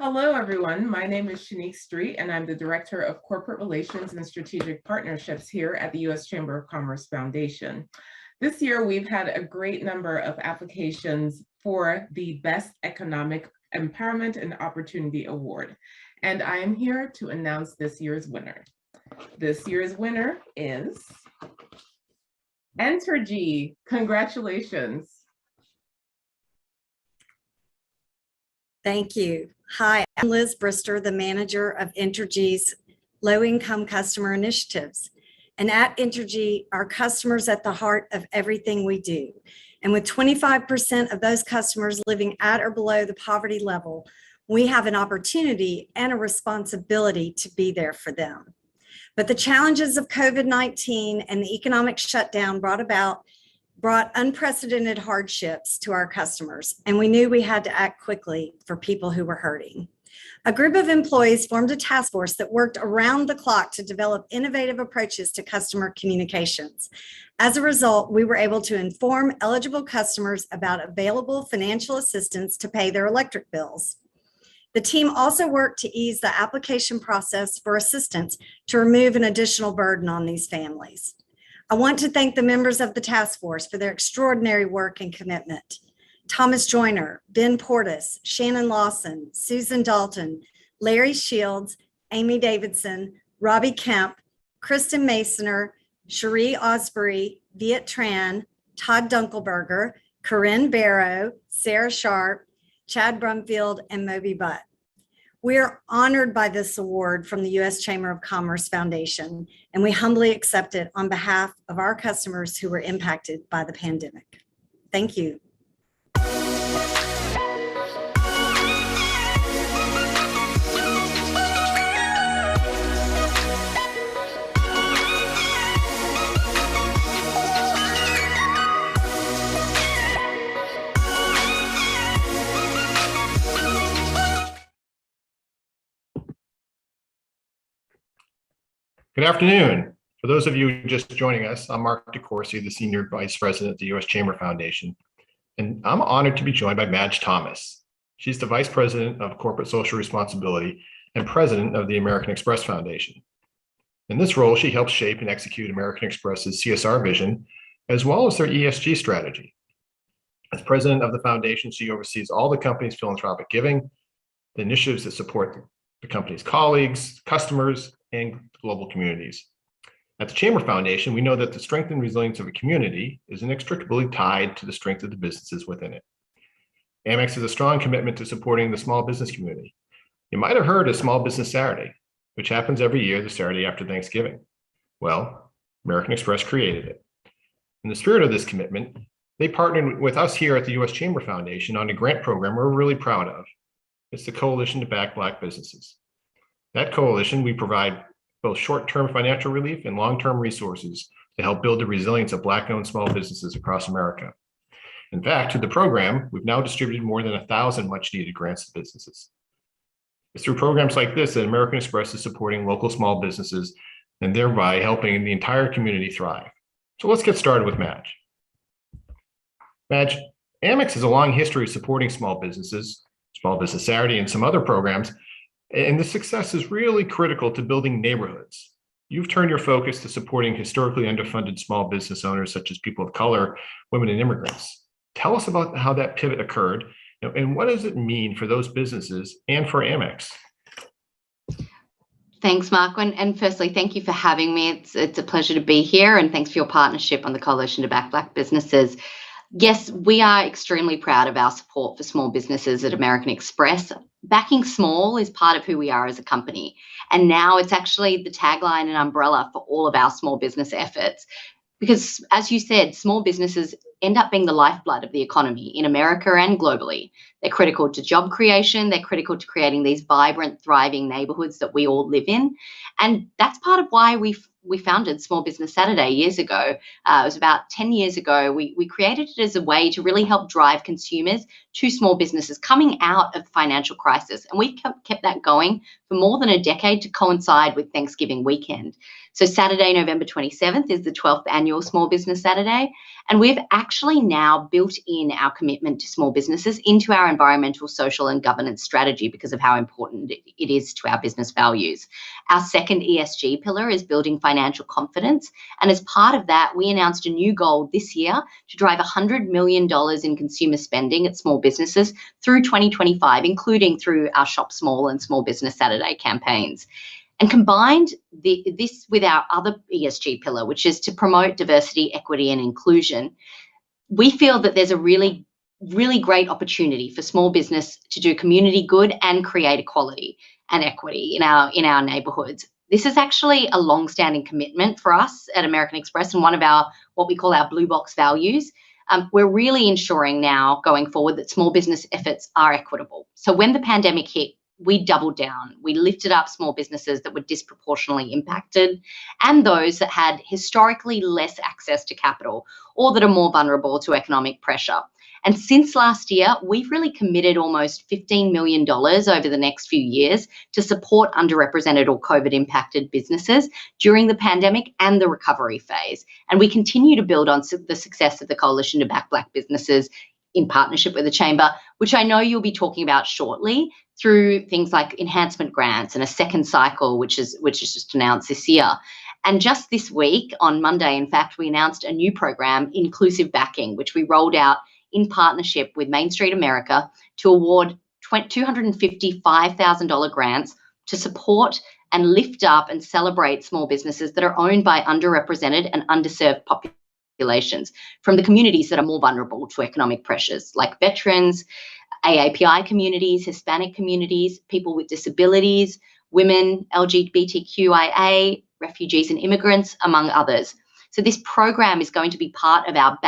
Hello, everyone. My name is Shanique Street, and I'm the Director of Corporate Relations and Strategic Partnerships here at the U.S. Chamber of Commerce Foundation. This year, we've had a great number of applications for the Best Economic Empowerment and Opportunity Award, and I am here to announce this year's winner. This year's winner is Entergy. Congratulations.
Thank you. Hi, I'm Liz Brister, the manager of Entergy's low-income customer initiatives. And at Entergy, our customers at the heart of everything we do. And with 25% of those customers living at or below the poverty level, we have an opportunity and a responsibility to be there for them. But the challenges of COVID-19 and the economic shutdown brought unprecedented hardships to our customers, and we knew we had to act quickly for people who were hurting. A group of employees formed a task force that worked around the clock to develop innovative approaches to customer communications. As a result, we were able to inform eligible customers about available financial assistance to pay their electric bills. The team also worked to ease the application process for assistance to remove an additional burden on these families. I want to thank the members of the task force for their extraordinary work and commitment. Thomas Joyner, Ben Portis, Shannon Lawson, Susan Dalton, Larry Shields, Amy Davidson, Robbie Kemp, Kristen Masoner, Cherie Osbury, Viet Tran, Todd Dunkelberger, Corinne Barrow, Sarah Sharp, Chad Brumfield, and Moby Butt. We are honored by this award from the U.S. Chamber of Commerce Foundation, and we humbly accept it on behalf of our customers who were impacted by the pandemic. Thank you.
Good afternoon. For those of you just joining us, I'm Mark DeCourcy, the Senior Vice President at the U.S. Chamber Foundation, and I'm honored to be joined by Madge Thomas. She's the Vice President of Corporate Social Responsibility and President of the American Express Foundation. In this role, she helps shape and execute American Express's CSR vision, as well as their ESG strategy. As President of the Foundation, she oversees all the company's philanthropic giving, the initiatives that support the company's colleagues, customers, and global communities. At the Chamber Foundation, we know that the strength and resilience of a community is inextricably tied to the strength of the businesses within it. Amex has a strong commitment to supporting the small business community. You might have heard of Small Business Saturday, which happens every year the Saturday after Thanksgiving. Well, American Express created it. In the spirit of this commitment, they partnered with us here at the U.S. Chamber Foundation on a grant program we're really proud of. It's the Coalition to Back Black Businesses. That coalition, we provide both short-term financial relief and long-term resources to help build the resilience of Black-owned small businesses across America. In fact, through the program, we've now distributed more than 1,000 much-needed grants to businesses. It's through programs like this that American Express is supporting local small businesses and thereby helping the entire community thrive. So let's get started with Madge. Madge, Amex has a long history of supporting small businesses, Small Business Saturday, and some other programs. And the success is really critical to building neighborhoods. You've turned your focus to supporting historically underfunded small business owners, such as people of color, women, and immigrants. Tell us about how that pivot occurred, and what does it mean for those businesses and for Amex?
Thanks, Mark. And firstly, thank you for having me. It's a pleasure to be here, and thanks for your partnership on the Coalition to Back Black Businesses. Yes, we are extremely proud of our support for small businesses at American Express. Backing small is part of who we are as a company. And now it's actually the tagline and umbrella for all of our small business efforts. Because as you said, small businesses end up being the lifeblood of the economy in America and globally. They're critical to job creation. They're critical to creating these vibrant, thriving neighborhoods that we all live in. And that's part of why we we founded Small Business Saturday years ago. It was about 10 years ago. We created it as a way to really help drive consumers to small businesses coming out of the financial crisis. And we've kept that going for more than a decade to coincide with Thanksgiving weekend. So Saturday, November 27th is the 12th annual Small Business Saturday. And we've actually now built in our commitment to small businesses into our environmental, social, and governance strategy because of how important it is to our business values. Our second ESG pillar is building financial confidence. And as part of that, we announced a new goal this year to drive $100 million in consumer spending at small businesses through 2025, including through our Shop Small and Small Business Saturday campaigns. And combined this with our other ESG pillar, which is to promote diversity, equity, and inclusion, we feel that there's a really great opportunity for small business to do community good and create equality and equity in our neighborhoods. This is actually a long-standing commitment for us at American Express and one of our what we call our blue box values. We're really ensuring now going forward that small business efforts are equitable. So when the pandemic hit, we doubled down. We lifted up small businesses that were disproportionately impacted and those that had historically less access to capital or that are more vulnerable to economic pressure. And since last year, we've really committed almost $15 million over the next few years to support underrepresented or COVID-impacted businesses during the pandemic and the recovery phase. And we continue to build on the success of the Coalition to Back Black Businesses in partnership with the Chamber, which I know you'll be talking about shortly, through things like enhancement grants and a second cycle, which is just announced this year. And just this week, on Monday, in fact, we announced a new program, Inclusive Backing, which we rolled out in partnership with Main Street America to award $255,000 grants to support and lift up and celebrate small businesses that are owned by underrepresented and underserved populations from the communities that are more vulnerable to economic pressures, like veterans, AAPI communities, Hispanic communities, people with disabilities, women, LGBTQIA, refugees and immigrants, among others. So this program is going to be part of our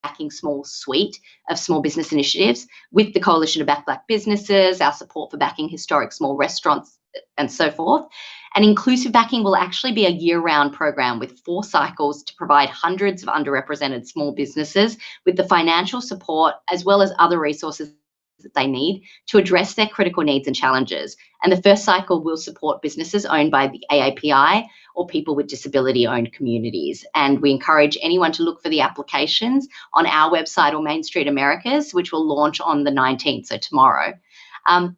Backing Small suite of small business initiatives with the Coalition to Back Black Businesses, our support for backing historic small restaurants, and so forth. And Inclusive Backing will actually be a year-round program with 4 cycles to provide hundreds of underrepresented small businesses with the financial support as well as other resources that they need to address their critical needs and challenges. And the first cycle will support businesses owned by the AAPI or people with disability-owned communities. And we encourage anyone to look for the applications on our website or Main Street America's, which will launch on the 19th, so tomorrow.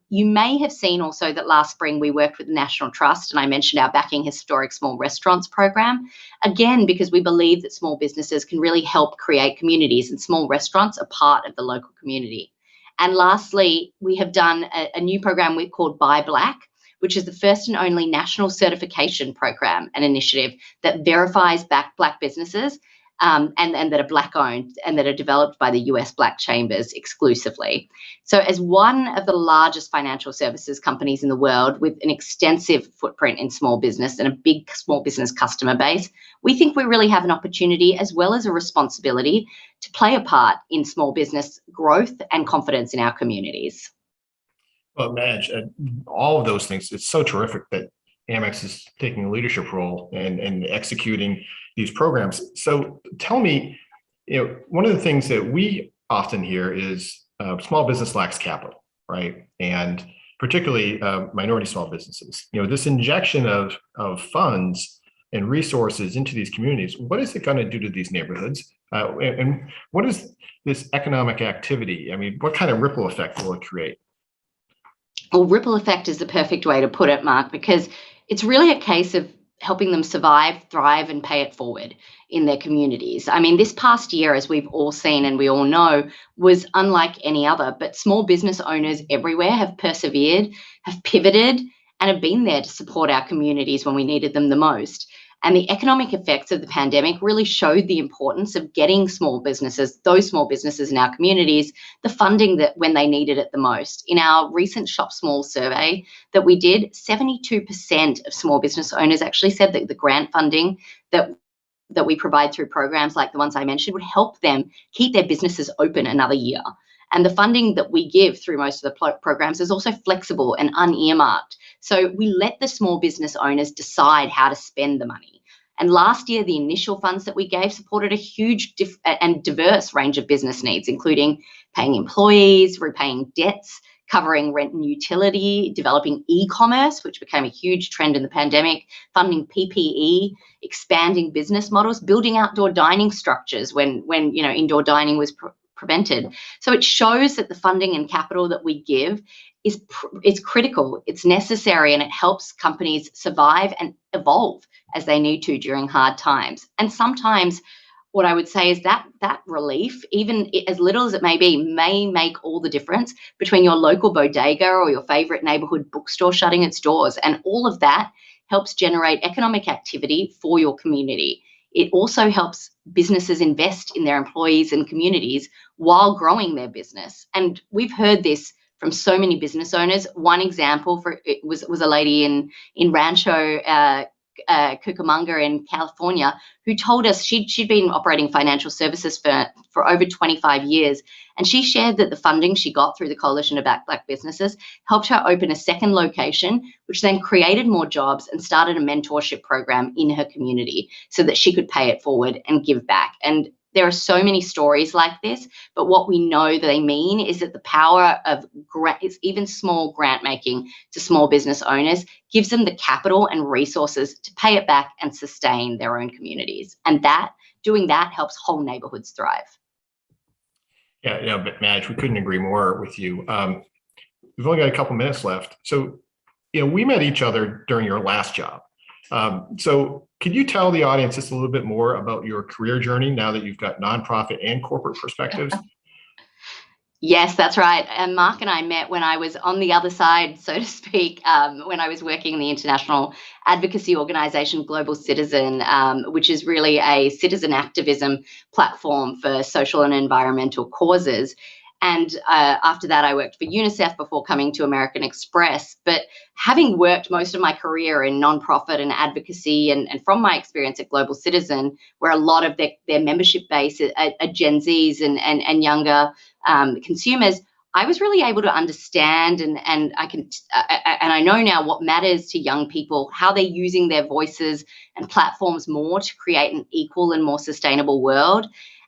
You may have seen also that last spring we worked with the National Trust, and I mentioned our Backing Historic Small Restaurants program, again, because we believe that small businesses can really help create communities, and small restaurants are part of the local community. And lastly, we have done a new program called Buy Black, which is the first and only national certification program and initiative that verifies Black businesses and that are Black owned and that are developed by the US Black Chambers exclusively. So as one of the largest financial services companies in the world with an extensive footprint in small business and a big small business customer base, we think we really have an opportunity as well as a responsibility to play a part in small business growth and confidence in our communities.
Well, Madge, all of those things, it's so terrific that Amex is taking a leadership role and executing these programs. So tell me, one of the things that we often hear is small business lacks capital, right? And particularly minority small businesses. This injection of funds and resources into these communities, what is it going to do to these neighborhoods? And what is this economic activity? I mean, what kind of ripple effect will it create?
Well, ripple effect is the perfect way to put it, Mark, because it's really a case of helping them survive, thrive, and pay it forward in their communities. I mean, this past year, as we've all seen and we all know, was unlike any other, but small business owners everywhere have persevered, have pivoted, and have been there to support our communities when we needed them the most. And the economic effects of the pandemic really showed the importance of getting small businesses, those small businesses in our communities, the funding that when they needed it the most. In our recent Shop Small survey that we did, 72% of small business owners actually said that the grant funding that we provide through programs like the ones I mentioned would help them keep their businesses open another year. And the funding that we give through most of the programs is also flexible and unearmarked. So we let the small business owners decide how to spend the money. And last year, the initial funds that we gave supported a huge and diverse range of business needs, including paying employees, repaying debts, covering rent and utility, developing e-commerce, which became a huge trend in the pandemic, funding PPE, expanding business models, building outdoor dining structures when indoor dining was prevented. So it shows that the funding and capital that we give is critical, it's necessary, and it helps companies survive and evolve as they need to during hard times. And sometimes what I would say is that relief, even as little as it may be, may make all the difference between your local bodega or your favorite neighborhood bookstore shutting its doors. And all of that helps generate economic activity for your community. It also helps businesses invest in their employees and communities while growing their business. And we've heard this from so many business owners. One example was a lady in Rancho Cucamonga in California, who told us she'd been operating financial services for over 25 years. And she shared that the funding she got through the Coalition to Back Black Businesses helped her open a second location, which then created more jobs and started a mentorship program in her community so that she could pay it forward and give back. And there are so many stories like this, but what we know that they mean is that the power of even small grant making to small business owners gives them the capital and resources to pay it back and sustain their own communities. And doing that helps whole neighborhoods thrive.
Yeah, but Madge, we couldn't agree more with you. We've only got a couple minutes left. So, we met each other during your last job. So could you tell the audience just a little bit more about your career journey now that you've got nonprofit and corporate perspectives?
Yes, that's right. And Mark and I met when I was on the other side, so to speak, when I was working in the international advocacy organization Global Citizen, which is really a citizen activism platform for social and environmental causes. And after that, I worked for UNICEF before coming to American Express. But having worked most of my career in nonprofit and advocacy, and from my experience at Global Citizen, where a lot of their membership base are Gen Zs and younger consumers, I was really able to understand and I know now what matters to young people, how they're using their voices and platforms more to create an equal and more sustainable world.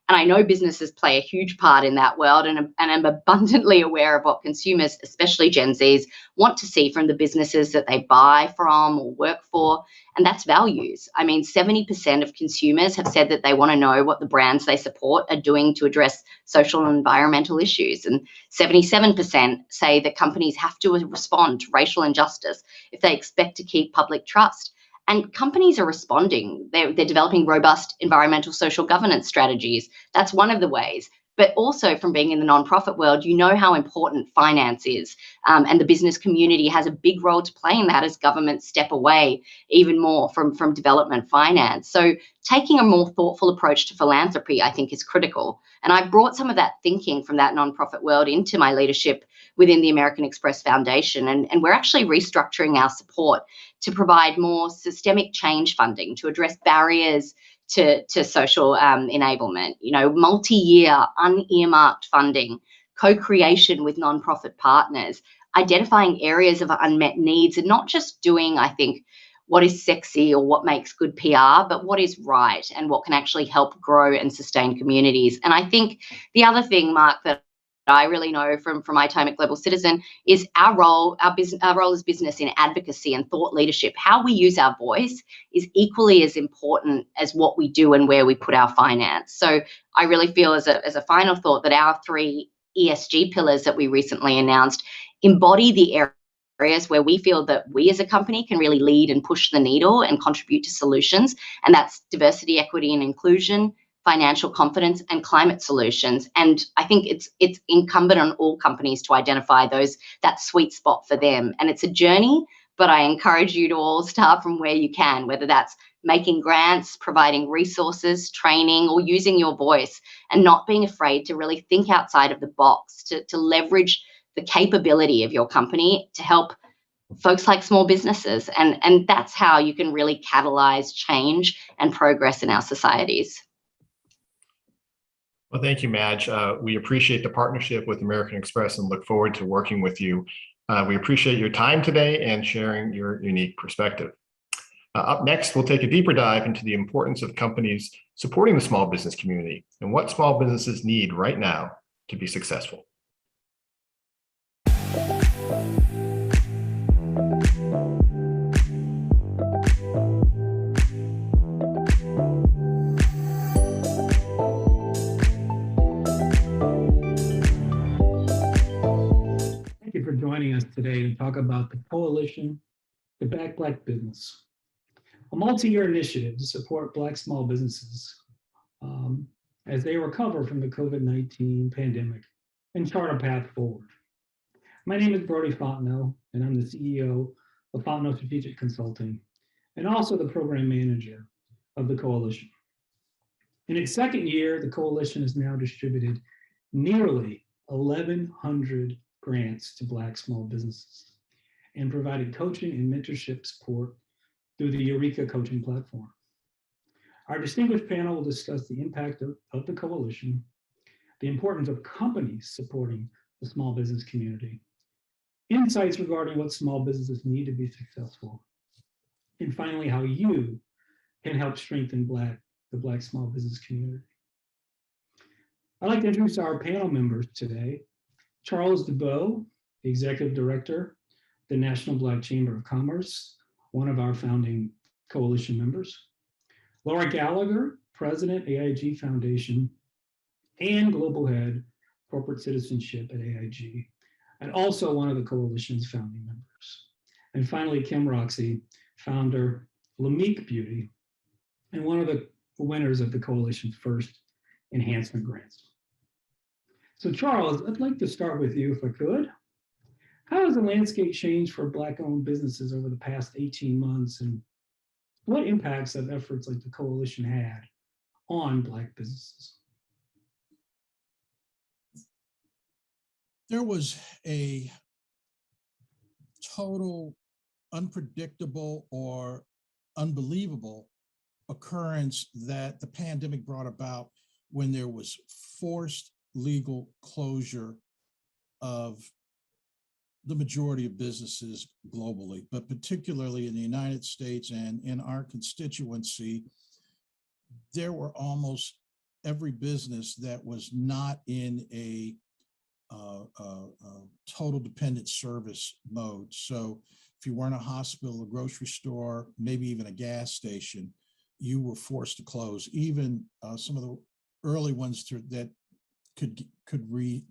And I know businesses play a huge part in that world, and I'm abundantly aware of what consumers, especially Gen Zs, want to see from the businesses that they buy from or work for, and that's values. I mean, 70% of consumers have said that they want to know what the brands they support are doing to address social and environmental issues, and 77% say that companies have to respond to racial injustice if they expect to keep public trust. And companies are responding. They're developing robust environmental social governance strategies. That's one of the ways. But also from being in the nonprofit world, you know how important finance is. And the business community has a big role to play in that as governments step away even more from development finance. So taking a more thoughtful approach to philanthropy, I think, is critical. And I brought some of that thinking from that nonprofit world into my leadership within the American Express Foundation. And we're actually restructuring our support to provide more systemic change funding to address barriers to social enablement, multi-year unearmarked funding, co-creation with nonprofit partners, identifying areas of unmet needs, and not just doing, I think, what is sexy or what makes good PR, but what is right and what can actually help grow and sustain communities. And I think the other thing, Mark, that I really know from my time at Global Citizen is our role as business in advocacy and thought leadership. How we use our voice is equally as important as what we do and where we put our finance. So I really feel as a final thought that our 3 ESG pillars that we recently announced embody the areas where we feel that we as a company can really lead and push the needle and contribute to solutions. And that's diversity, equity, and inclusion, financial confidence, and climate solutions. And I think it's incumbent on all companies to identify that sweet spot for them. And it's a journey, but I encourage you to all start from where you can, whether that's making grants, providing resources, training, or using your voice, and not being afraid to really think outside of the box, to leverage the capability of your company to help folks like small businesses. And that's how you can really catalyze change and progress in our societies.
Well, thank you, Madge. We appreciate the partnership with American Express and look forward to working with you. We appreciate your time today and sharing your unique perspective. Up next, we'll take a deeper dive into the importance of companies supporting the small business community and what small businesses need right now to be successful.
Thank you for joining us today to talk about the Coalition to Back Black Business, a multi-year initiative to support Black small businesses as they recover from the COVID-19 pandemic and chart a path forward. My name is Brody Fontenot, and I'm the CEO of Fontenot Strategic Consulting, and also the program manager of the Coalition. In its second year, the Coalition has now distributed nearly 1,100 grants to Black small businesses and provided coaching and mentorship support through the Eureka coaching platform. Our distinguished panel will discuss the impact of the Coalition, the importance of companies supporting the small business community, insights regarding what small businesses need to be successful, and finally, how you can help strengthen the Black small business community. I'd like to introduce our panel members today. Charles DeBow, the Executive Director, the National Black Chamber of Commerce, one of our founding Coalition members. Laura Gallagher, President, AIG Foundation, and Global Head, Corporate Citizenship at AIG, and also one of the Coalition's founding members. And finally, Kim Roxy, founder, Lamique Beauty, and one of the winners of the Coalition's first enhancement grants. So Charles, I'd like to start with you if I could. How has the landscape changed for Black-owned businesses over the past 18 months, and what impacts have efforts like the Coalition had on Black businesses?
There was a total unpredictable or unbelievable occurrence that the pandemic brought about when there was forced legal closure of the majority of businesses globally, but particularly in the United States and in our constituency, there were almost every business that was not in a total dependent service mode. So if you weren't a hospital, a grocery store, maybe even a gas station, you were forced to close. Even some of the early ones that could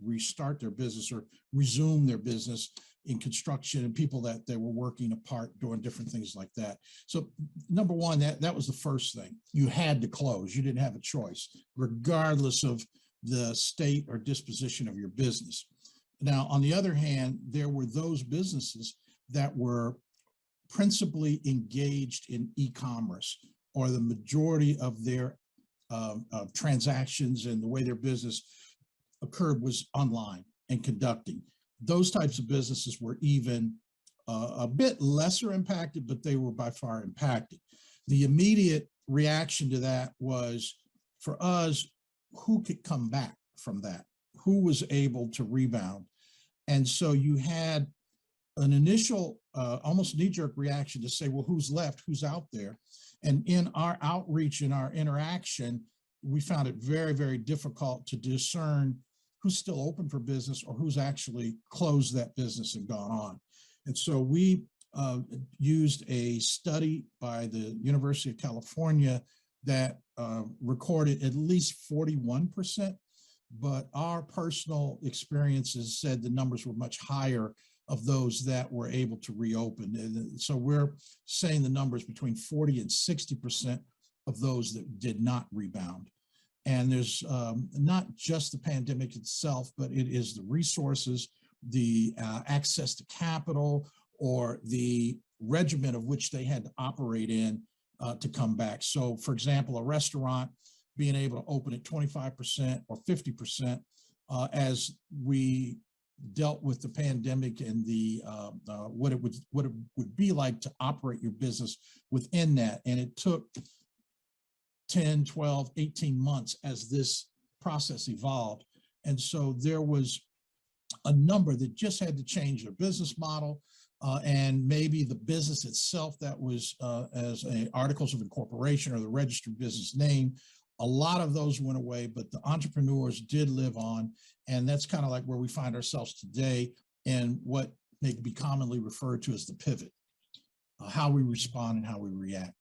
restart their business or resume their business in construction, and people that they were working apart doing different things like that. So number one, that was the first thing. You had to close. You didn't have a choice, regardless of the state or disposition of your business. Now, on the other hand, there were those businesses that were principally engaged in e-commerce, or the majority of their transactions and the way their business occurred was online and conducting. Those types of businesses were even a bit lesser impacted, but they were by far impacted. The immediate reaction to that was, for us, who could come back from that? Who was able to rebound? And so you had an initial, almost knee-jerk reaction to say, well, who's left? Who's out there? And in our outreach, in our interaction, we found it very, very difficult to discern who's still open for business or who's actually closed that business and gone on. And so we used a study by the University of California that recorded at least 41%, but our personal experiences said the numbers were much higher of those that were able to reopen. And so we're saying the numbers between 40 and 60% of those that did not rebound. And there's not just the pandemic itself, but it is the resources, the access to capital, or the regimen of which they had to operate in to come back. So for example, a restaurant being able to open at 25% or 50% as we dealt with the pandemic and the what it would be like to operate your business within that. And it took 10, 12, 18 months as this process evolved. And so there was a number that just had to change their business model. and maybe the business itself that was as articles of incorporation or the registered business name. A lot of those went away, but the entrepreneurs did live on. And that's kind of like where we find ourselves today and what may be commonly referred to as the pivot, how we respond and how we react.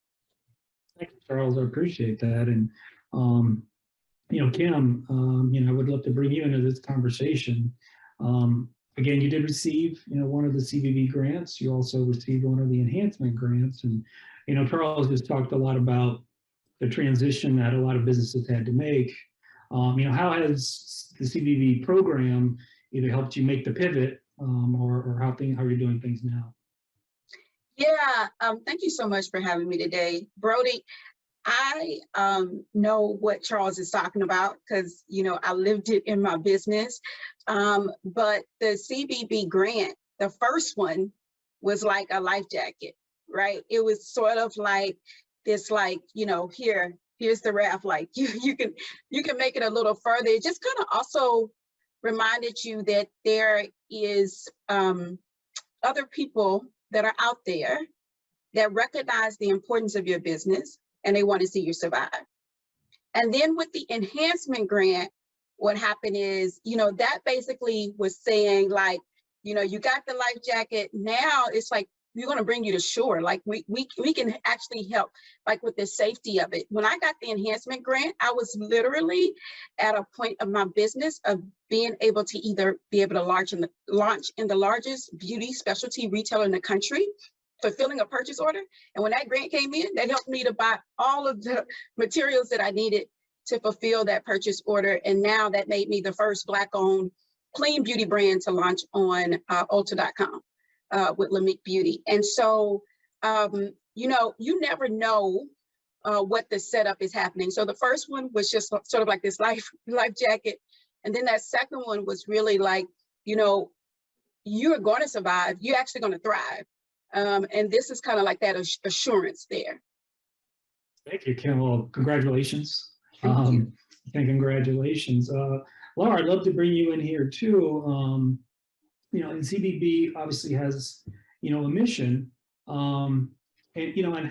Thanks, Charles. I appreciate that. And, Kim, I would love to bring you into this conversation. Again, you did receive, one of the CVB grants. You also received one of the enhancement grants. And, Charles just talked a lot about the transition that a lot of businesses had to make. How has the CVB program either helped you make the pivot or how are you doing things now?
Yeah, thank you so much for having me today, Brody. I know what Charles is talking about because, I lived it in my business. But the CVB grant, the first one was like a life jacket, right? It was sort of like this, here's the raft, like you can make it a little further. It just kind of also reminded you that there is other people that are out there that recognize the importance of your business and they want to see you survive. And then with the enhancement grant, what happened is, that basically was saying like, you got the life jacket. Now it's like, we're going to bring you to shore. Like we can actually help like with the safety of it. When I got the enhancement grant, I was literally at a point of my business of being able to either be able to launch in the largest beauty specialty retailer in the country, fulfilling a purchase order. And when that grant came in, that helped me to buy all of the materials that I needed to fulfill that purchase order. And now that made me the first Black-owned clean beauty brand to launch on Ulta.com with Lamique Beauty. And so, you never know what the setup is happening. So the first one was just sort of like this life jacket. And then that second one was really like, you're going to survive. You're actually going to thrive. And this is kind of like that assurance there.
Thank you, Kim. Well, congratulations.
Thank you.
And congratulations. Laura, I'd love to bring you in here too. And CVB obviously has, a mission. And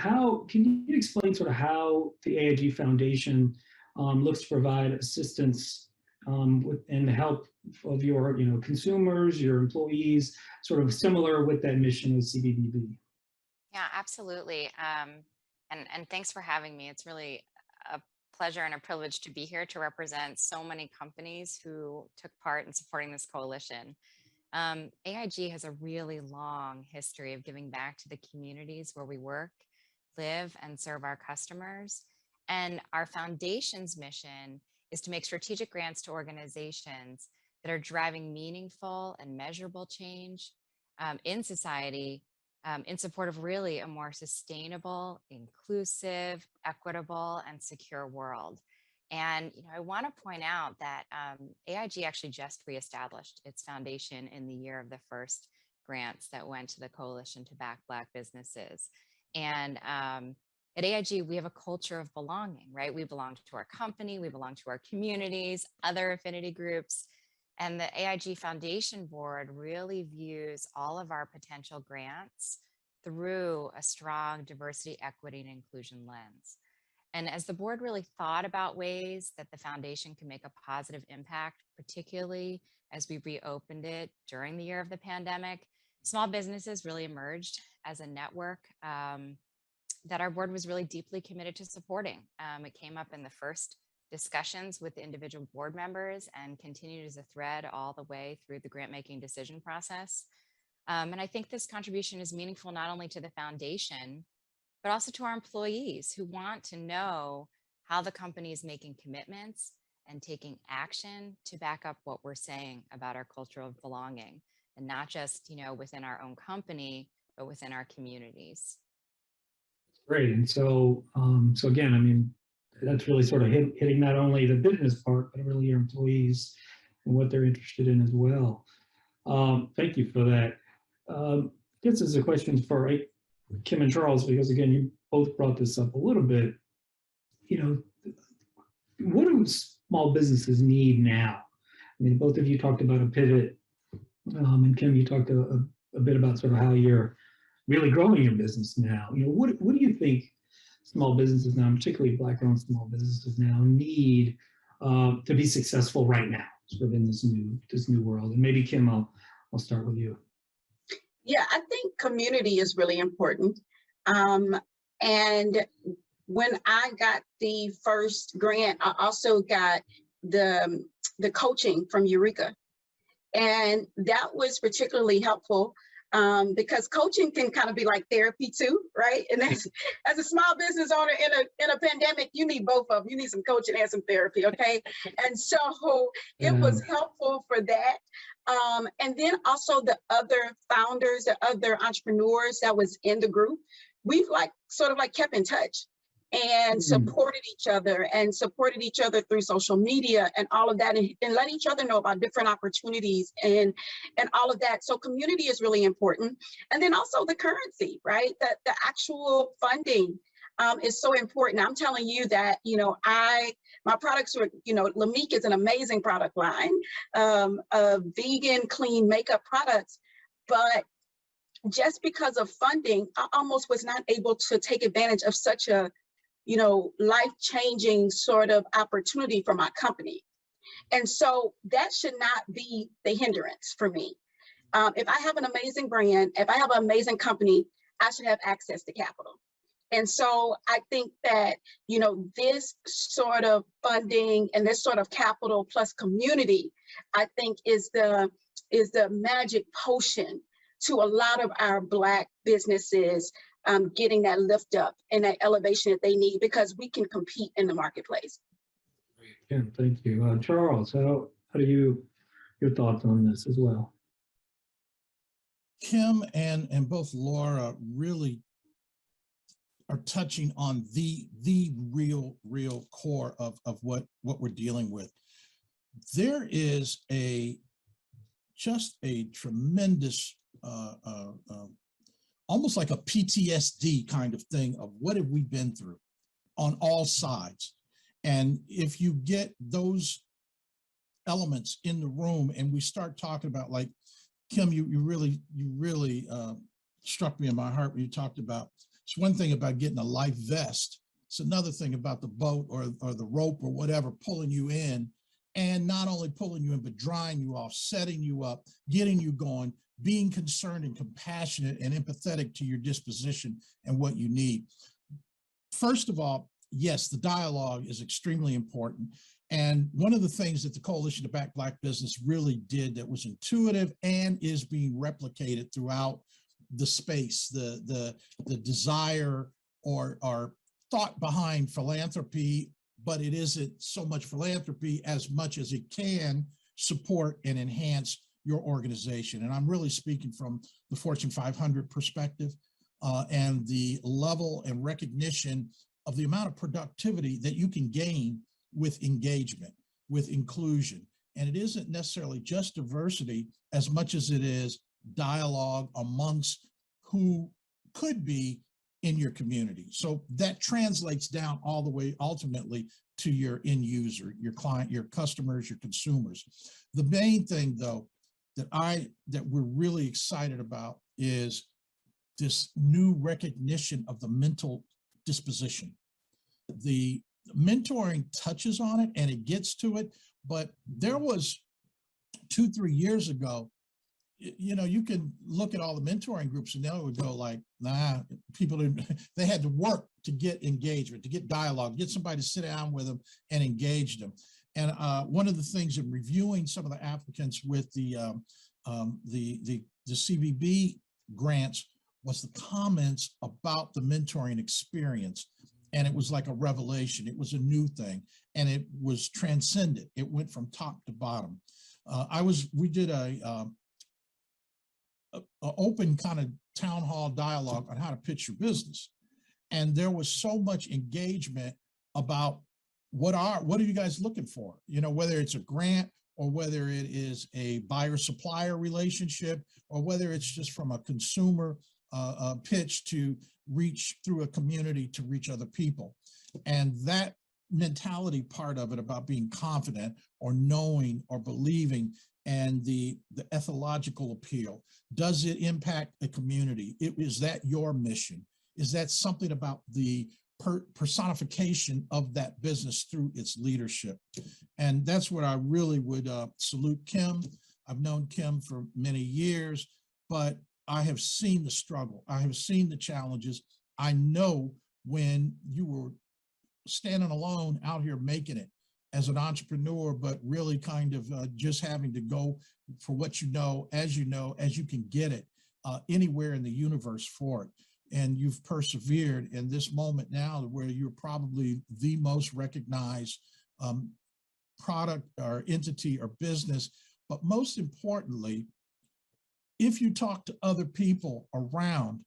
how, can you explain sort of how the AIG Foundation looks to provide assistance and the help of your, consumers, your employees, sort of similar with that mission of CVB?
Yeah, absolutely. And thanks for having me. It's really a pleasure and a privilege to be here to represent so many companies who took part in supporting this coalition. AIG has a really long history of giving back to the communities where we work, live, and serve our customers. And our foundation's mission is to make strategic grants to organizations that are driving meaningful and measurable change in society in support of really a more sustainable, inclusive, equitable, and secure world. And I want to point out that AIG actually just reestablished its foundation in the year of the first grants that went to the Coalition to Back Black Businesses. And at AIG, we have a culture of belonging, right? We belong to our company, we belong to our communities, other affinity groups. And the AIG Foundation Board really views all of our potential grants through a strong diversity, equity, and inclusion lens. And as the board really thought about ways that the foundation can make a positive impact, particularly as we reopened it during the year of the pandemic, small businesses really emerged as a network that our board was really deeply committed to supporting. It came up in the first discussions with the individual board members and continued as a thread all the way through the grant-making decision process. And I think this contribution is meaningful not only to the foundation, but also to our employees who want to know how the company is making commitments and taking action to back up what we're saying about our culture of belonging, and not just, within our own company, but within our communities.
Great. And so, again, that's really sort of hitting not only the business part, but really your employees and what they're interested in as well. Thank you for that. This is a question for Kim and Charles, because again, you both brought this up a little bit. What do small businesses need now? Both of you talked about a pivot, and Kim, you talked a bit about sort of how you're really growing your business now. What do you think small businesses now, particularly Black-owned small businesses now, need to be successful right now, sort of in this new world? And maybe Kim, I'll start with you.
Yeah, I think community is really important. And when I got the first grant, I also got the coaching from Eureka. And that was particularly helpful because coaching can kind of be like therapy too, right? And as a small business owner in a pandemic, you need both of them. You need some coaching and some therapy, okay? And so it was helpful for that. And then also the other founders, the other entrepreneurs that was in the group, we've sort of kept in touch and supported each other through social media and all of that, and let each other know about different opportunities and all of that. So community is really important. And then also the currency, right? The actual funding is so important. I'm telling you that, my products are, Lamique is an amazing product line of vegan, clean makeup products, but just because of funding, I almost was not able to take advantage of such a life-changing sort of opportunity for my company. And so that should not be the hindrance for me. If I have an amazing brand, if I have an amazing company, I should have access to capital. And so I think that, this sort of funding and this sort of capital plus community, I think is the magic potion to a lot of our Black businesses getting that lift up and that elevation that they need, because we can compete in the marketplace.
Yeah, thank you. Charles, how do your thoughts on this as well?
Kim and both Laura really are touching on the real core of what we're dealing with. There is just a tremendous almost like a PTSD kind of thing of what have we been through on all sides. And if you get those elements in the room and we start talking about, like, Kim, you really struck me in my heart when you talked about, it's one thing about getting a life vest. It's another thing about the boat or the rope or whatever pulling you in, and not only pulling you in, but drying you off, setting you up, getting you going, being concerned and compassionate and empathetic to your disposition and what you need. First of all, yes, the dialogue is extremely important. And one of the things that the Coalition to Back Black Business really did that was intuitive and is being replicated throughout the space, the desire or thought behind philanthropy, but it isn't so much philanthropy as much as it can support and enhance your organization. And I'm really speaking from the Fortune 500 perspective and the level and recognition of the amount of productivity that you can gain with engagement, with inclusion. And it isn't necessarily just diversity as much as it is dialogue amongst who could be in your community. So that translates down all the way ultimately to your end user, your client, your customers, your consumers. The main thing though that we're really excited about is this new recognition of the mental disposition. The mentoring touches on it and it gets to it, but there was 2-3 years ago, you can look at all the mentoring groups and they would go like, nah, they had to work to get engagement, to get dialogue, get somebody to sit down with them and engage them. And one of the things in reviewing some of the applicants with the CBB grants was the comments about the mentoring experience. And it was like a revelation. It was a new thing and it was transcendent. It went from top to bottom. We did a open kind of town hall dialogue on how to pitch your business. And there was so much engagement about what are you guys looking for? Whether it's a grant or whether it is a buyer-supplier relationship, or whether it's just from a consumer pitch to reach through a community to reach other people. And that mentality part of it about being confident or knowing or believing and the ethological appeal? Does it impact a community? Is that your mission? Is that something about the personification of that business through its leadership? And that's what I really would salute Kim. I've known Kim for many years, but I have seen the struggle. I have seen the challenges. I know when you were standing alone out here making it as an entrepreneur, but really kind of just having to go for what you know, as you can get it anywhere in the universe for it. And you've persevered in this moment now where you're probably the most recognized product or entity or business. But most importantly, if you talk to other people around,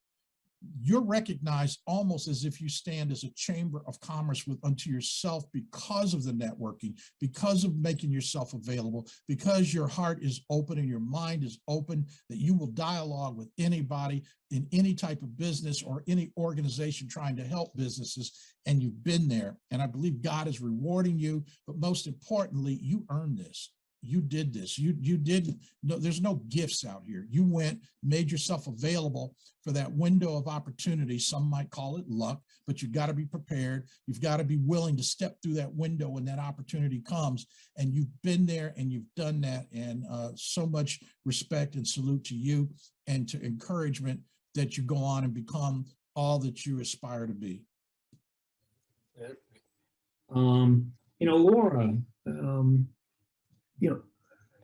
you're recognized almost as if you stand as a chamber of commerce unto yourself because of the networking, because of making yourself available, because your heart is open and your mind is open, that you will dialogue with anybody in any type of business or any organization trying to help businesses, and you've been there. And I believe God is rewarding you, but most importantly, you earned this. You did this. You did. No, there's no gifts out here. You went, made yourself available for that window of opportunity. Some might call it luck, but you've got to be prepared. You've got to be willing to step through that window when that opportunity comes. And you've been there and you've done that. And so much respect and salute to you and to encouragement that you go on and become all that you aspire to be.
Laura,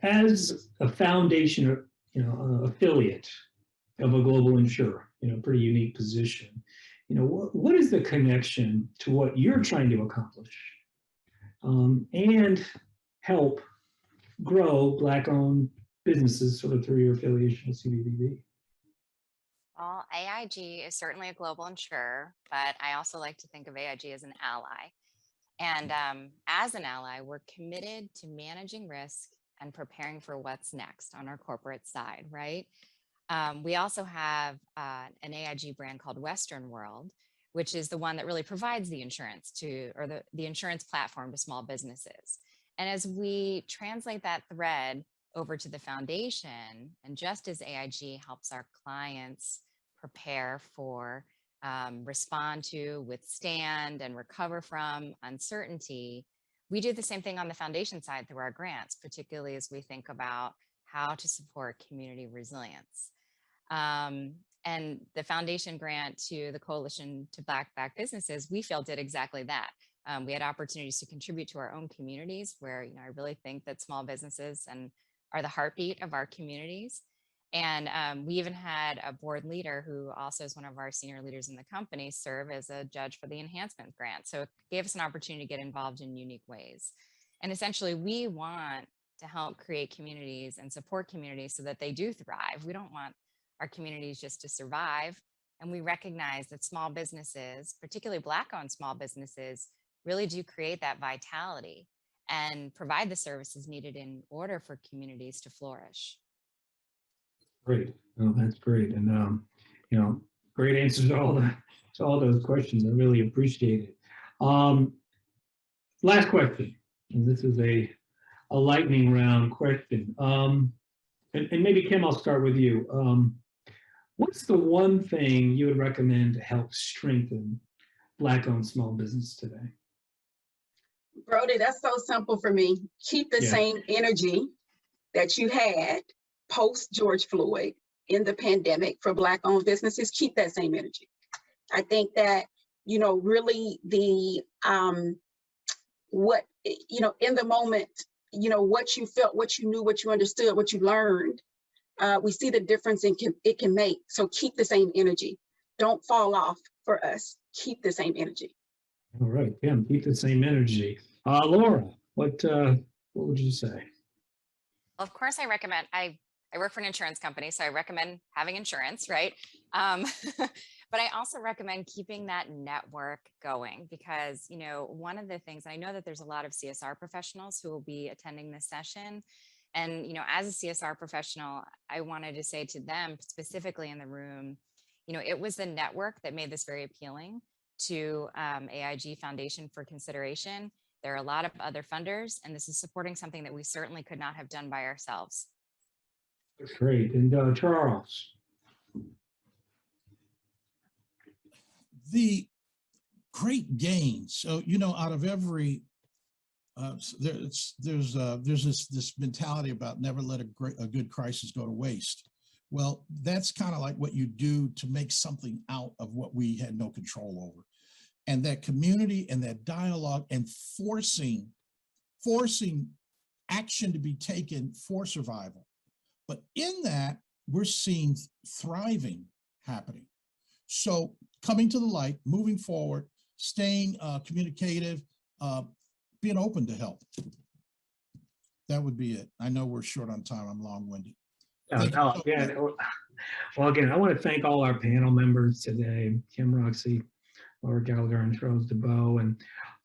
as a foundation, affiliate of a global insurer, pretty unique position, what is the connection to what you're trying to accomplish and help grow Black-owned businesses sort of through your affiliation with CBBB?
Well, AIG is certainly a global insurer, but I also like to think of AIG as an ally. And as an ally, we're committed to managing risk and preparing for what's next on our corporate side, right? We also have an AIG brand called Western World, which is the one that really provides the insurance the insurance platform to small businesses. And as we translate that thread over to the foundation, and just as AIG helps our clients prepare for, respond to, withstand, and recover from uncertainty, we do the same thing on the foundation side through our grants, particularly as we think about how to support community resilience. And the foundation grant to the Coalition to Black Businesses, we feel did exactly that. We had opportunities to contribute to our own communities where, I really think that small businesses are the heartbeat of our communities. And we even had a board leader who also is one of our senior leaders in the company serve as a judge for the enhancement grant. So it gave us an opportunity to get involved in unique ways. And essentially, we want to help create communities and support communities so that they do thrive. We don't want our communities just to survive. And we recognize that small businesses, particularly Black-owned small businesses, really do create that vitality and provide the services needed in order for communities to flourish.
Great. Oh, that's great. And, great answers to all those questions. I really appreciate it. Last question, and this is a lightning round question. And maybe Kim, I'll start with you. What's the one thing you would recommend to help strengthen Black-owned small business today?
Brody, that's so simple for me. Keep the same energy that you had post George Floyd in the pandemic for Black-owned businesses. Keep that same energy. I think that, really the, in the moment, what you felt, what you knew, what you understood, what you learned, we see the difference it can make. So keep the same energy. Don't fall off for us. Keep the same energy.
All right, Kim, keep the same energy. Laura, what would you say?
Well, of course, I recommend, I work for an insurance company, so I recommend having insurance, right? But I also recommend keeping that network going because, one of the things, I know that there's a lot of CSR professionals who will be attending this session. And, as a CSR professional, I wanted to say to them specifically in the room, it was the network that made this very appealing to AIG Foundation for consideration. There are a lot of other funders, and this is supporting something that we certainly could not have done by ourselves.
That's great. And Charles.
The great gains. So, out of every, there's this mentality about never let a good crisis go to waste. Well, that's kind of like what you do to make something out of what we had no control over. And that community and that dialogue and forcing action to be taken for survival. But in that, we're seeing thriving happening. So coming to the light, moving forward, staying communicative, being open to help. That would be it. I know we're short on time. I'm long-winded.
Again, I want to thank all our panel members today, Kim Roxy, Laura Gallagher, and Charles DeBow, and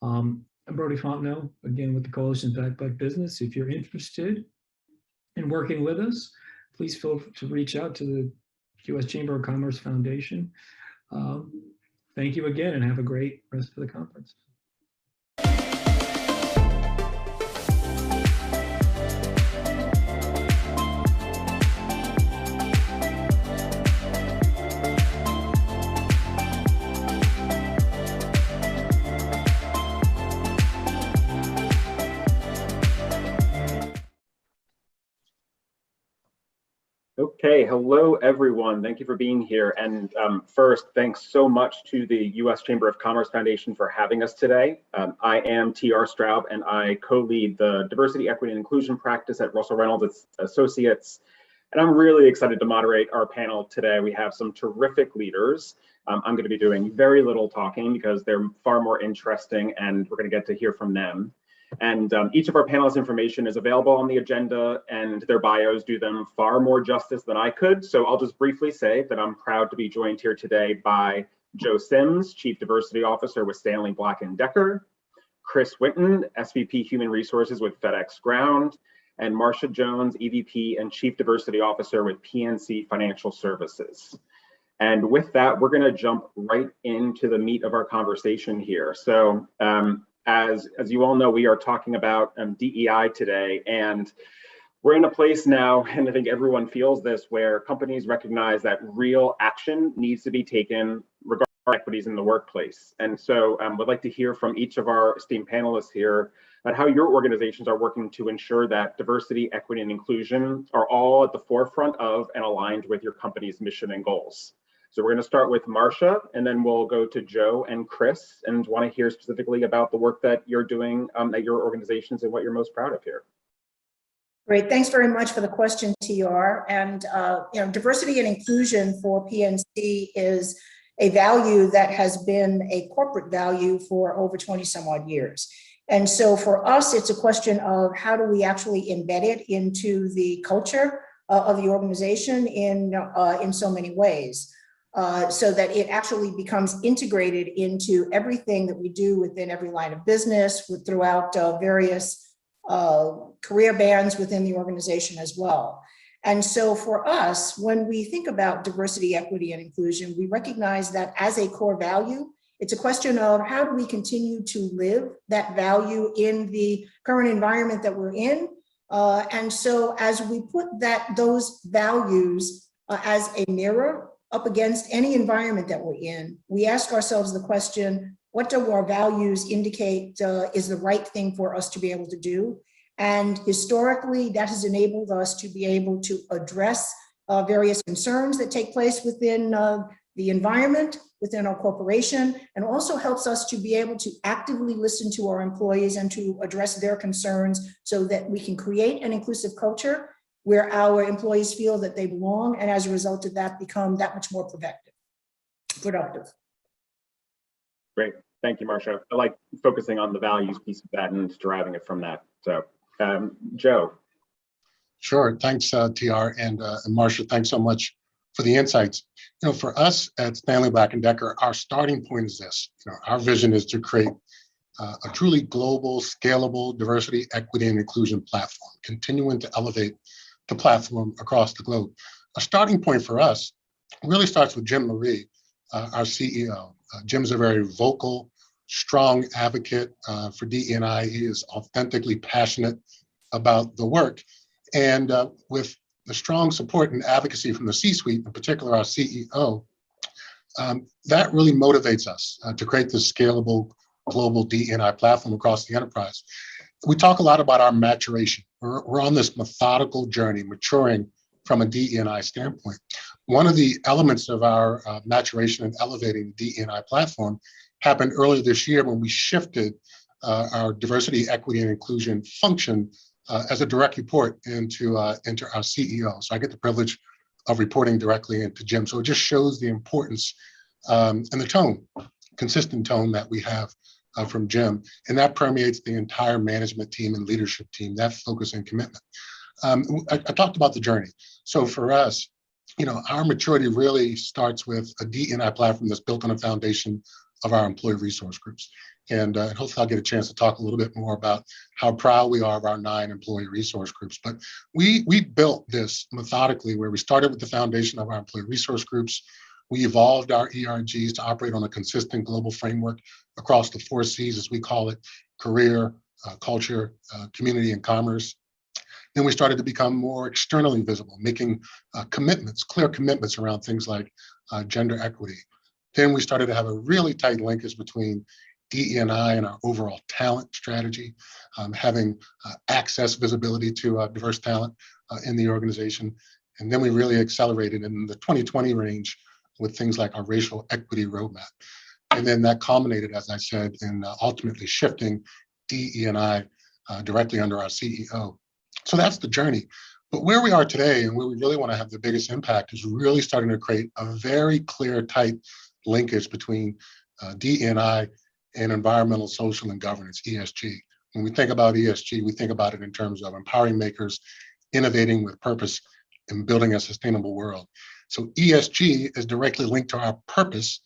I'm Brody Fontenot, again with the Coalition Back Black Business. If you're interested in working with us, please feel free to reach out to the U.S. Chamber of Commerce Foundation. Thank you again, and have a great rest of the conference.
Okay, hello everyone. Thank you for being here. And first, thanks so much to the U.S. Chamber of Commerce Foundation for having us today. I am T.R. Straub, and I co-lead the Diversity, Equity, and Inclusion practice at Russell Reynolds Associates. And I'm really excited to moderate our panel today. We have some terrific leaders. I'm going to be doing very little talking because they're far more interesting, and we're going to get to hear from them. And each of our panelists' information is available on the agenda, and their bios do them far more justice than I could. So I'll just briefly say that I'm proud to be joined here today by Joe Sims, Chief Diversity Officer with Stanley Black & Decker, Chris Winton, SVP Human Resources with FedEx Ground, and Marcia Jones, EVP and Chief Diversity Officer with PNC Financial Services. And with that, we're going to jump right into the meat of our conversation here. So as you all know, we are talking about DEI today, and we're in a place now, and I think everyone feels this, where companies recognize that real action needs to be taken regarding equities in the workplace. And so would like to hear from each of our esteemed panelists here about how your organizations are working to ensure that diversity, equity, and inclusion are all at the forefront of and aligned with your company's mission and goals. So we're going to start with Marcia, and then we'll go to Joe and Chris, and want to hear specifically about the work that you're doing at your organizations and what you're most proud of here.
Great, thanks very much for the question, TR. And diversity and inclusion for PNC is a value that has been a corporate value for over 20 some odd years. And so for us, it's a question of how do we actually embed it into the culture of the organization in so many ways. So that it actually becomes integrated into everything that we do within every line of business, throughout various career bands within the organization as well. And so for us, when we think about diversity, equity, and inclusion, we recognize that as a core value, it's a question of how do we continue to live that value in the current environment that we're in. And so as we put those values as a mirror up against any environment that we're in, we ask ourselves the question, what do our values indicate is the right thing for us to be able to do? And historically, that has enabled us to be able to address various concerns that take place within the environment, within our corporation, and also helps us to be able to actively listen to our employees and to address their concerns so that we can create an inclusive culture where our employees feel that they belong, and as a result of that, become that much more productive.
Great, thank you, Marcia. I like focusing on the values piece of that and deriving it from that. So, Joe.
Sure, thanks, TR, and Marcia, thanks so much for the insights. For us at Stanley Black & Decker, our starting point is this. Our vision is to create a truly global, scalable diversity, equity, and inclusion platform, continuing to elevate the platform across the globe. A starting point for us really starts with Jim Marie, our CEO. Jim's a very vocal, strong advocate for DE&I. He is authentically passionate about the work. And with the strong support and advocacy from the C-suite, in particular our CEO, that really motivates us to create this scalable global DE&I platform across the enterprise. We talk a lot about our maturation. We're on this methodical journey, maturing from a DE&I standpoint. One of the elements of our maturation and elevating the DE&I platform happened earlier this year when we shifted our diversity, equity, and inclusion function as a direct report into our CEO. So I get the privilege of reporting directly into Jim. So it just shows the importance and the tone, consistent tone that we have from Jim. And that permeates the entire management team and leadership team, that focus and commitment. I talked about the journey. So for us, our maturity really starts with a DE&I platform that's built on a foundation of our employee resource groups. And hopefully I'll get a chance to talk a little bit more about how proud we are of our 9 employee resource groups. But we built this methodically, where we started with the foundation of our employee resource groups. We evolved our ERGs to operate on a consistent global framework across the 4 C's, as we call it: career, culture, community, and commerce. Then we started to become more externally visible, making commitments, clear commitments around things like gender equity. Then we started to have a really tight linkage between DE&I and our overall talent strategy, having access, visibility to diverse talent in the organization. And then we really accelerated in the 2020 range with things like our racial equity roadmap. And then that culminated, as I said, in ultimately shifting DE&I directly under our CEO. So that's the journey. But where we are today and where we really want to have the biggest impact is really starting to create a very clear, tight linkage between DE&I and environmental, social, and governance, ESG. When we think about ESG, we think about it in terms of empowering makers, innovating with purpose, and building a sustainable world. So ESG is directly linked to our purpose,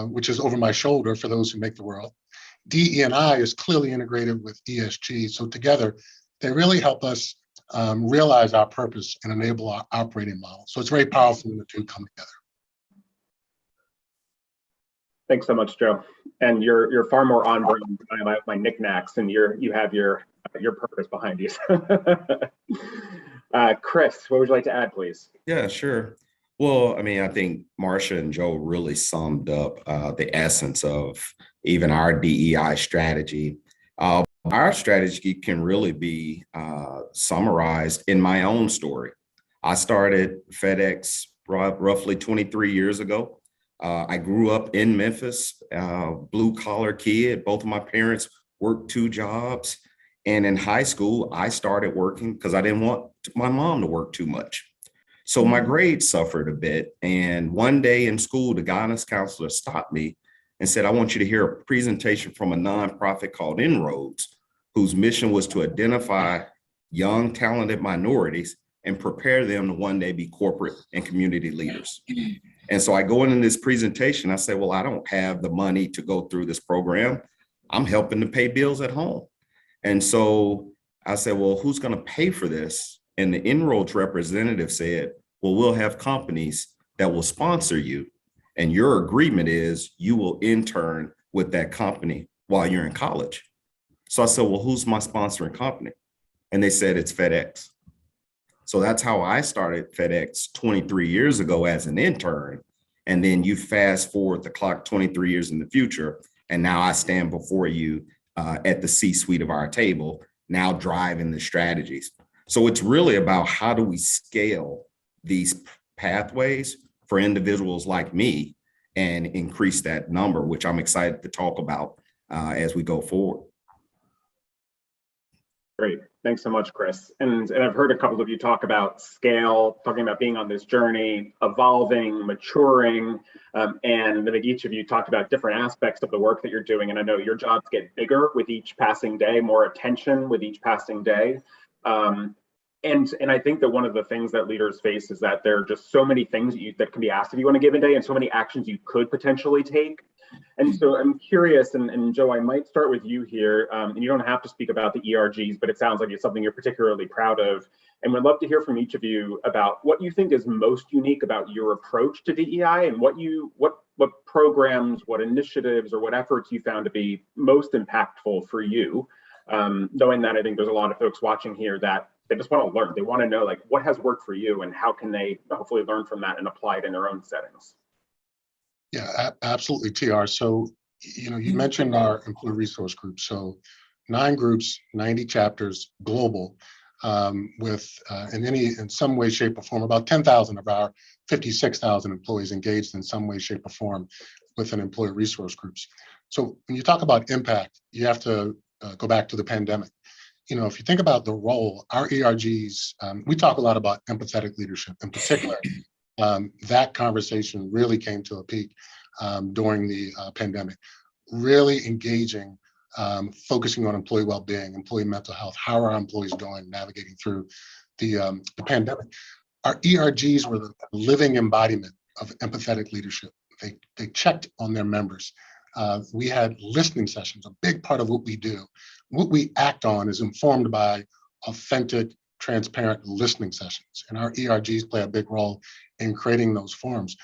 which is over my shoulder for those who make the world. DE&I is clearly integrated with ESG. So together, they really help us realize our purpose and enable our operating model. So it's very powerful when the two come together.
Thanks so much, Joe. And you're far more on brand than my knickknacks, and you have your purpose behind you. Chris, what would you like to add, please?
Yeah, sure. Well, I mean, I think Marcia and Joe really summed up the essence of even our DEI strategy. Our strategy can really be summarized in my own story. I started FedEx roughly 23 years ago. I grew up in Memphis, blue collar kid. Both of my parents worked 2 jobs. And in high school, I started working because I didn't want my mom to work too much. So my grades suffered a bit. And one day in school, the guidance counselor stopped me and said, I want you to hear a presentation from a nonprofit called Inroads, whose mission was to identify young, talented minorities and prepare them to one day be corporate and community leaders. And so I go into this presentation, I say, well, I don't have the money to go through this program. I'm helping to pay bills at home. And so I said, well, who's going to pay for this? And the Inroads representative said, well, we'll have companies that will sponsor you. And your agreement is you will intern with that company while you're in college. So I said, well, who's my sponsoring company? And they said, it's FedEx. So that's how I started FedEx 23 years ago as an intern. And then you fast forward the clock 23 years in the future. And now I stand before you at the C-suite of our table, now driving the strategies. So it's really about how do we scale these pathways for individuals like me and increase that number, which I'm excited to talk about as we go forward.
Great. Thanks so much, Chris. And I've heard a couple of you talk about scale, talking about being on this journey, evolving, maturing, and I think each of you talked about different aspects of the work that you're doing. And I know your jobs get bigger with each passing day, more attention with each passing day. And I think that one of the things that leaders face is that there are just so many things that can be asked of you on a given day and so many actions you could potentially take. And so I'm curious, and Joe, I might start with you here, and you don't have to speak about the ERGs, but it sounds like it's something you're particularly proud of. And we'd love to hear from each of you about what you think is most unique about your approach to DEI and what what programs, what initiatives, or what efforts you found to be most impactful for you, knowing that I think there's a lot of folks watching here that they just want to learn. They want to know like what has worked for you and how can they hopefully learn from that and apply it in their own settings.
Yeah, absolutely, TR. So, you mentioned our employee resource group. So 9 groups, 90 chapters, global, with in some way, shape, or form, about 10,000 of our 56,000 employees engaged in some way, shape, or form within employee resource groups. So when you talk about impact, you have to go back to the pandemic. If you think about the role, our ERGs, we talk a lot about empathetic leadership in particular. That conversation really came to a peak during the pandemic, really engaging, focusing on employee well-being, employee mental health. How are our employees doing navigating through the pandemic? Our ERGs were the living embodiment of empathetic leadership. They checked on their members. We had listening sessions, a big part of what we do. What we act on is informed by authentic, transparent listening sessions. And our ERGs play a big role in creating those forums.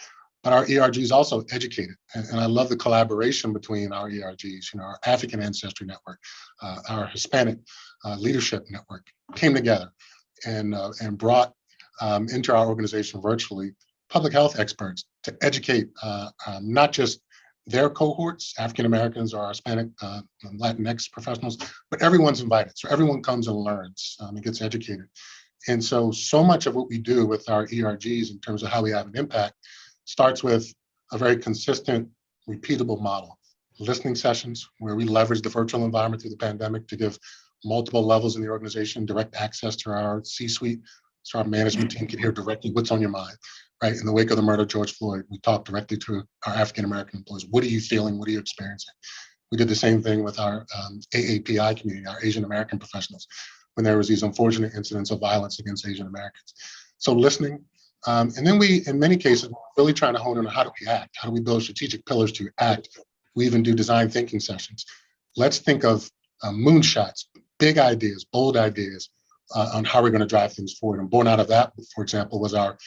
But our ERGs also educated. And I love the collaboration between our ERGs, our African Ancestry Network, our Hispanic Leadership Network came together and brought into our organization virtually public health experts to educate not just their cohorts, African Americans or Hispanic, Latinx professionals, but everyone's invited. So everyone comes and learns and gets educated. And so much of what we do with our ERGs in terms of how we have an impact starts with a very consistent, repeatable model. Listening sessions where we leverage the virtual environment through the pandemic to give multiple levels in the organization direct access to our C-suite, so our management team can hear directly what's on your mind. Right, in the wake of the murder of George Floyd, we talked directly to our African-American employees. What are you feeling? What are you experiencing? We did the same thing with our AAPI community, our Asian American professionals, when there was these unfortunate incidents of violence against Asian Americans. So listening, and then we, in many cases, really trying to hone in on how do we act? How do we build strategic pillars to act? We even do design thinking sessions. Let's think of moonshots, big ideas, bold ideas on how we're going to drive things forward. And born out of that, for example, was our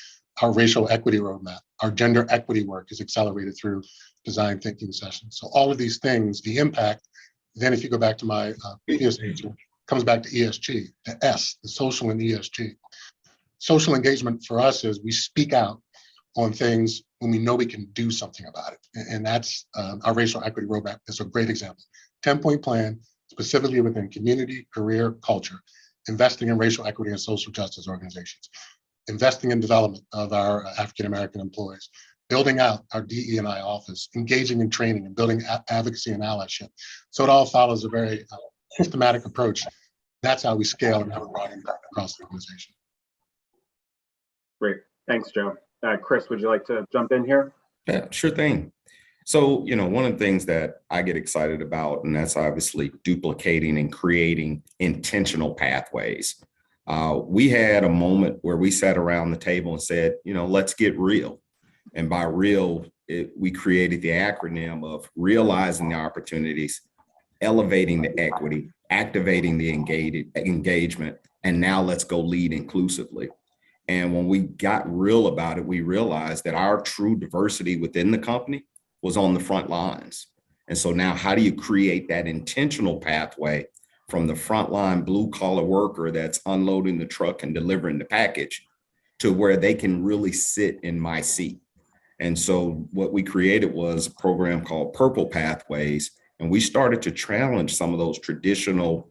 racial equity roadmap. Our gender equity work is accelerated through design thinking sessions. So all of these things, the impact, then if you go back to my previous answer, comes back to ESG, the S, the social and ESG. Social engagement for us is we speak out on things when we know we can do something about it. And that's our racial equity roadmap is a great example. 10-point plan, specifically within community, career, culture, investing in racial equity and social justice organizations. Investing in development of our African-American employees, building out our DE&I office, engaging in training and building advocacy and allyship. So it all follows a very systematic approach. That's how we scale and have a broad impact across the organization.
Great, thanks, Joe. Chris, would you like to jump in here?
Yeah, sure thing. So, one of the things that I get excited about, and that's obviously duplicating and creating intentional pathways. We had a moment where we sat around the table and said, let's get real. And by real, we created the acronym of realizing the opportunities, elevating the equity, activating the engagement, and now let's go lead inclusively. And when we got real about it, we realized that our true diversity within the company was on the front lines. And so now how do you create that intentional pathway from the frontline blue collar worker that's unloading the truck and delivering the package to where they can really sit in my seat? And so what we created was a program called Purple Pathways. And we started to challenge some of those traditional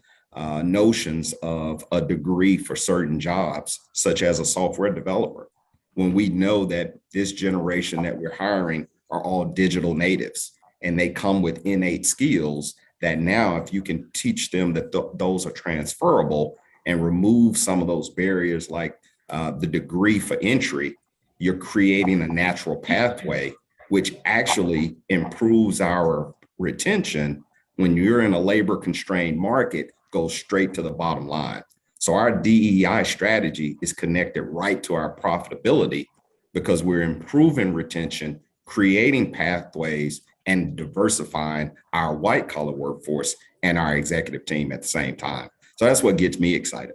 notions of a degree for certain jobs, such as a software developer, when we know that this generation that we're hiring are all digital natives and they come with innate skills that now if you can teach them that those are transferable and remove some of those barriers like the degree for entry, you're creating a natural pathway, which actually improves our retention. When you're in a labor constrained market, goes straight to the bottom line. So our DEI strategy is connected right to our profitability because we're improving retention, creating pathways, and diversifying our white collar workforce and our executive team at the same time. So that's what gets me excited.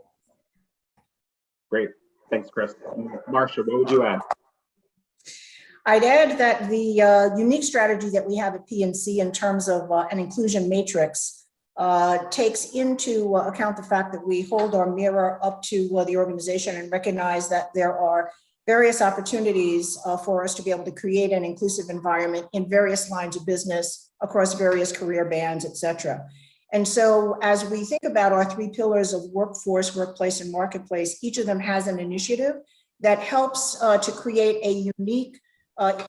Great, thanks, Chris. Marcia, what would you add?
I'd add that the unique strategy that we have at PNC in terms of an inclusion matrix takes into account the fact that we hold our mirror up to the organization and recognize that there are various opportunities for us to be able to create an inclusive environment in various lines of business across various career bands, et cetera. And so as we think about our three pillars of workforce, workplace, and marketplace, each of them has an initiative that helps to create a unique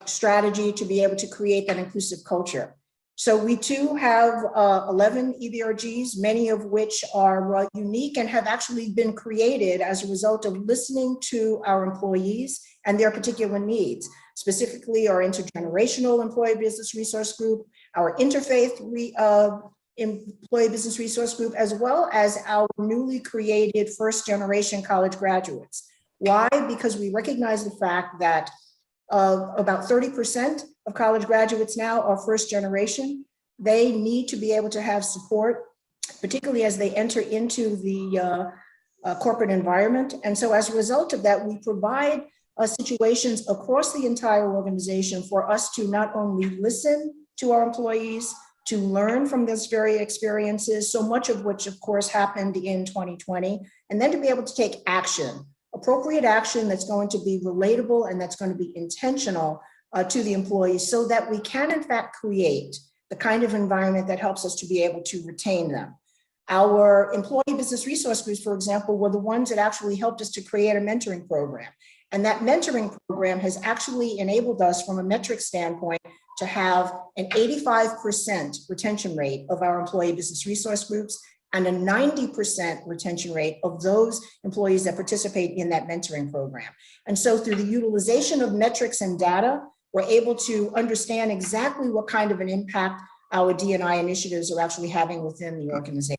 strategy to be able to create that inclusive culture. So we too have 11 EBRGs, many of which are unique and have actually been created as a result of listening to our employees and their particular needs, specifically our intergenerational employee business resource group, our interfaith employee business resource group, as well as our newly created first generation college graduates. Why? Because we recognize the fact that about 30% of college graduates now are first generation. They need to be able to have support, particularly as they enter into the corporate environment. And so as a result of that, we provide situations across the entire organization for us to not only listen to our employees, to learn from those very experiences, so much of which of course happened in 2020, and then to be able to take action, appropriate action that's going to be relatable and that's going to be intentional to the employees so that we can in fact create the kind of environment that helps us to be able to retain them. Our employee business resource groups, for example, were the ones that actually helped us to create a mentoring program. And that mentoring program has actually enabled us from a metric standpoint to have an 85% retention rate of our employee business resource groups and a 90% retention rate of those employees that participate in that mentoring program. And so through the utilization of metrics and data, we're able to understand exactly what kind of an impact our D&I initiatives are actually having within the organization.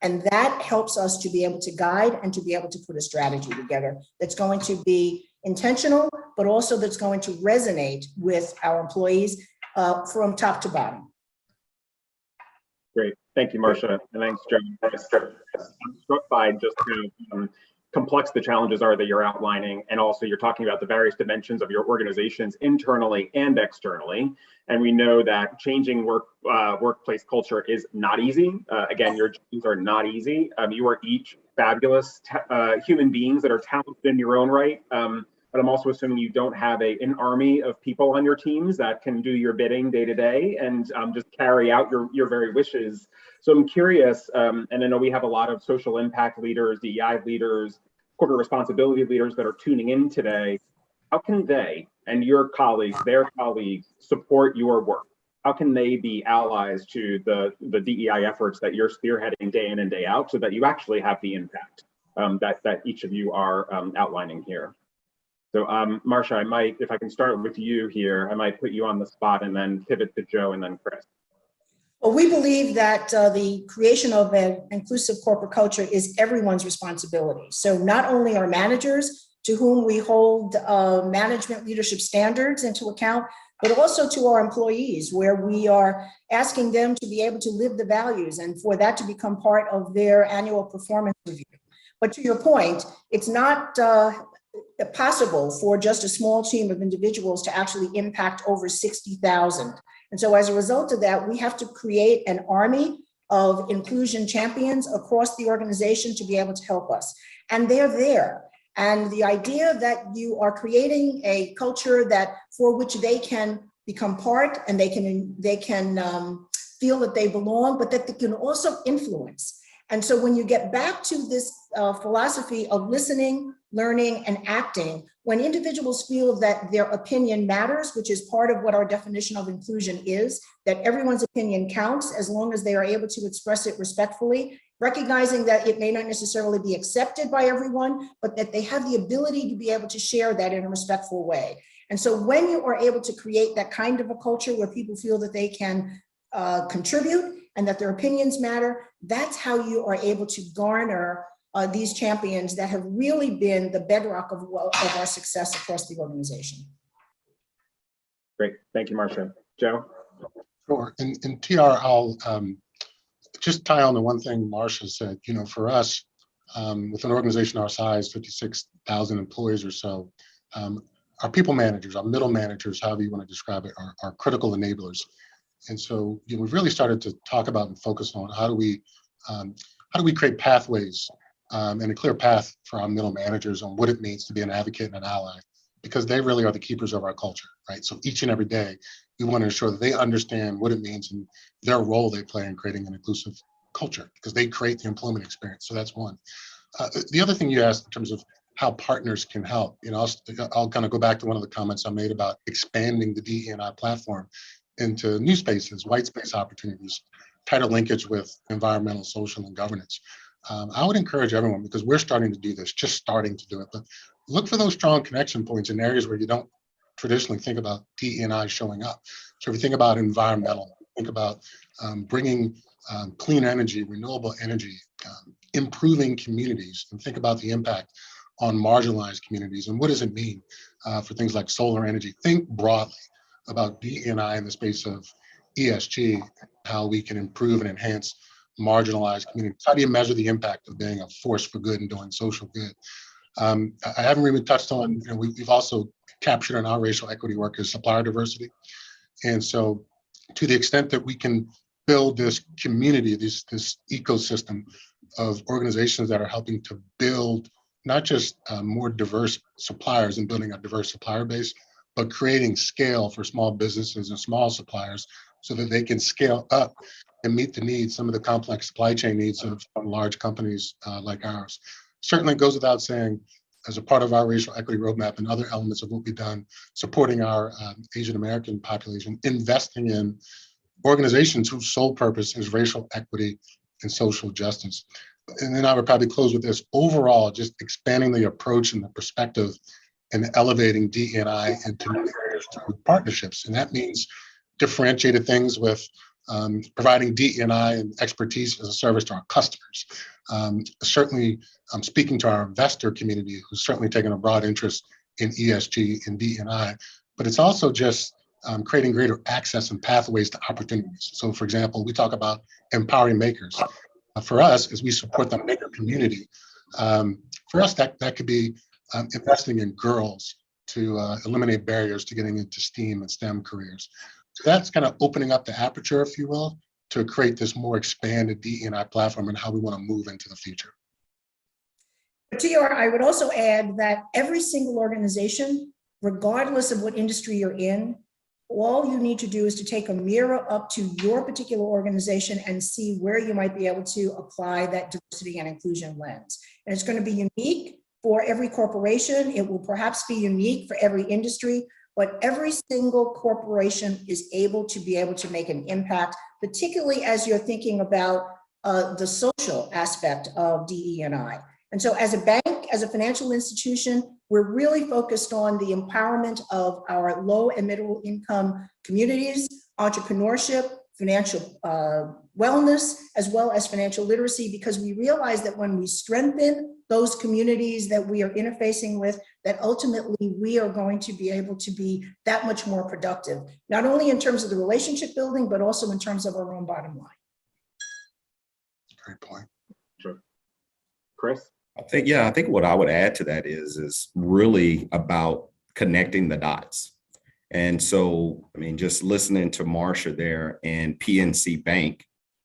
And that helps us to be able to guide and to be able to put a strategy together that's going to be intentional, but also that's going to resonate with our employees from top to bottom.
Great. Thank you, Marcia. And thanks, Joe. I'm struck by just how complex the challenges are that you're outlining. And also you're talking about the various dimensions of your organizations internally and externally. And we know that changing workplace culture is not easy. Again, your jobs are not easy. You are each fabulous human beings that are talented in your own right. But I'm also assuming you don't have an army of people on your teams that can do your bidding day to day and just carry out your very wishes. So I'm curious, and I know we have a lot of social impact leaders, DEI leaders, corporate responsibility leaders that are tuning in today. How can they and your colleagues, their colleagues, support your work? How can they be allies to the DEI efforts that you're spearheading day in and day out so that you actually have the impact that each of you are outlining here? So Marcia, I might, if I can start with you here, I might put you on the spot and then pivot to Joe and then Chris.
Well, we believe that the creation of an inclusive corporate culture is everyone's responsibility. So not only our managers, to whom we hold management leadership standards into account, but also to our employees, where we are asking them to be able to live the values and for that to become part of their annual performance review. But to your point, it's not possible for just a small team of individuals to actually impact over 60,000. And so as a result of that, we have to create an army of inclusion champions across the organization to be able to help us. And they're there. And the idea that you are creating a culture that for which they can become part and they can feel that they belong, but that they can also influence. And so when you get back to this philosophy of listening, learning, and acting, when individuals feel that their opinion matters, which is part of what our definition of inclusion is, that everyone's opinion counts as long as they are able to express it respectfully, recognizing that it may not necessarily be accepted by everyone, but that they have the ability to be able to share that in a respectful way. And so when you are able to create that kind of a culture where people feel that they can contribute and that their opinions matter, that's how you are able to garner these champions that have really been the bedrock of our success across the organization.
Great, thank you, Marcia. Joe?
Sure, and TR, I'll just tie on to one thing Marcia said. You know, for us, with an organization our size, 56,000 employees or so, our people managers, our middle managers, however you want to describe it, are critical enablers. And so we've really started to talk about and focus on how do we create pathways and a clear path for our middle managers on what it means to be an advocate and an ally, because they really are the keepers of our culture, right? So each and every day, we want to ensure that they understand what it means and their role they play in creating an inclusive culture, because they create the employment experience. So that's one. The other thing you asked in terms of how partners can help, I'll kind of go back to one of the comments I made about expanding the DE&I platform into new spaces, white space opportunities, tighter linkage with environmental, social, and governance. I would encourage everyone, because we're starting to do this, just starting to do it, but look for those strong connection points in areas where you don't traditionally think about DE&I showing up. So if you think about environmental, think about bringing clean energy, renewable energy, improving communities, and think about the impact on marginalized communities and what does it mean for things like solar energy. Think broadly about DE&I in the space of ESG, how we can improve and enhance marginalized communities. How do you measure the impact of being a force for good and doing social good? I haven't really touched on, we've also captured in our racial equity work is supplier diversity. And so to the extent that we can build this community, this ecosystem of organizations that are helping to build not just more diverse suppliers and building a diverse supplier base, but creating scale for small businesses and small suppliers so that they can scale up and meet the needs, some of the complex supply chain needs of large companies like ours. Certainly goes without saying, as a part of our racial equity roadmap and other elements of what we've done, supporting our Asian American population, investing in organizations whose sole purpose is racial equity and social justice. And then I would probably close with this. Overall, just expanding the approach and the perspective and elevating DE&I into new areas through partnerships. And that means differentiated things with providing DE&I and expertise as a service to our customers. Certainly speaking to our investor community, who's certainly taken a broad interest in ESG and DE&I, but it's also just creating greater access and pathways to opportunities. So for example, we talk about empowering makers. For us, as we support the maker community, for us, that could be investing in girls to eliminate barriers to getting into STEAM and STEM careers. So that's kind of opening up the aperture, if you will, to create this more expanded DE&I platform and how we want to move into the future.
TR, I would also add that every single organization, regardless of what industry you're in, all you need to do is to take a mirror up to your particular organization and see where you might be able to apply that diversity and inclusion lens. And it's going to be unique for every corporation. It will perhaps be unique for every industry, but every single corporation is able to make an impact, particularly as you're thinking about the social aspect of DE&I. And so as a bank, as a financial institution, we're really focused on the empowerment of our low and middle income communities, entrepreneurship, financial wellness, as well as financial literacy, because we realize that when we strengthen those communities that we are interfacing with, that ultimately we are going to be able to be that much more productive, not only in terms of the relationship building, but also in terms of our own bottom line.
Great point.
Sure. Chris?
I think what I would add to that is really about connecting the dots. And so, just listening to Marsha there and PNC Bank,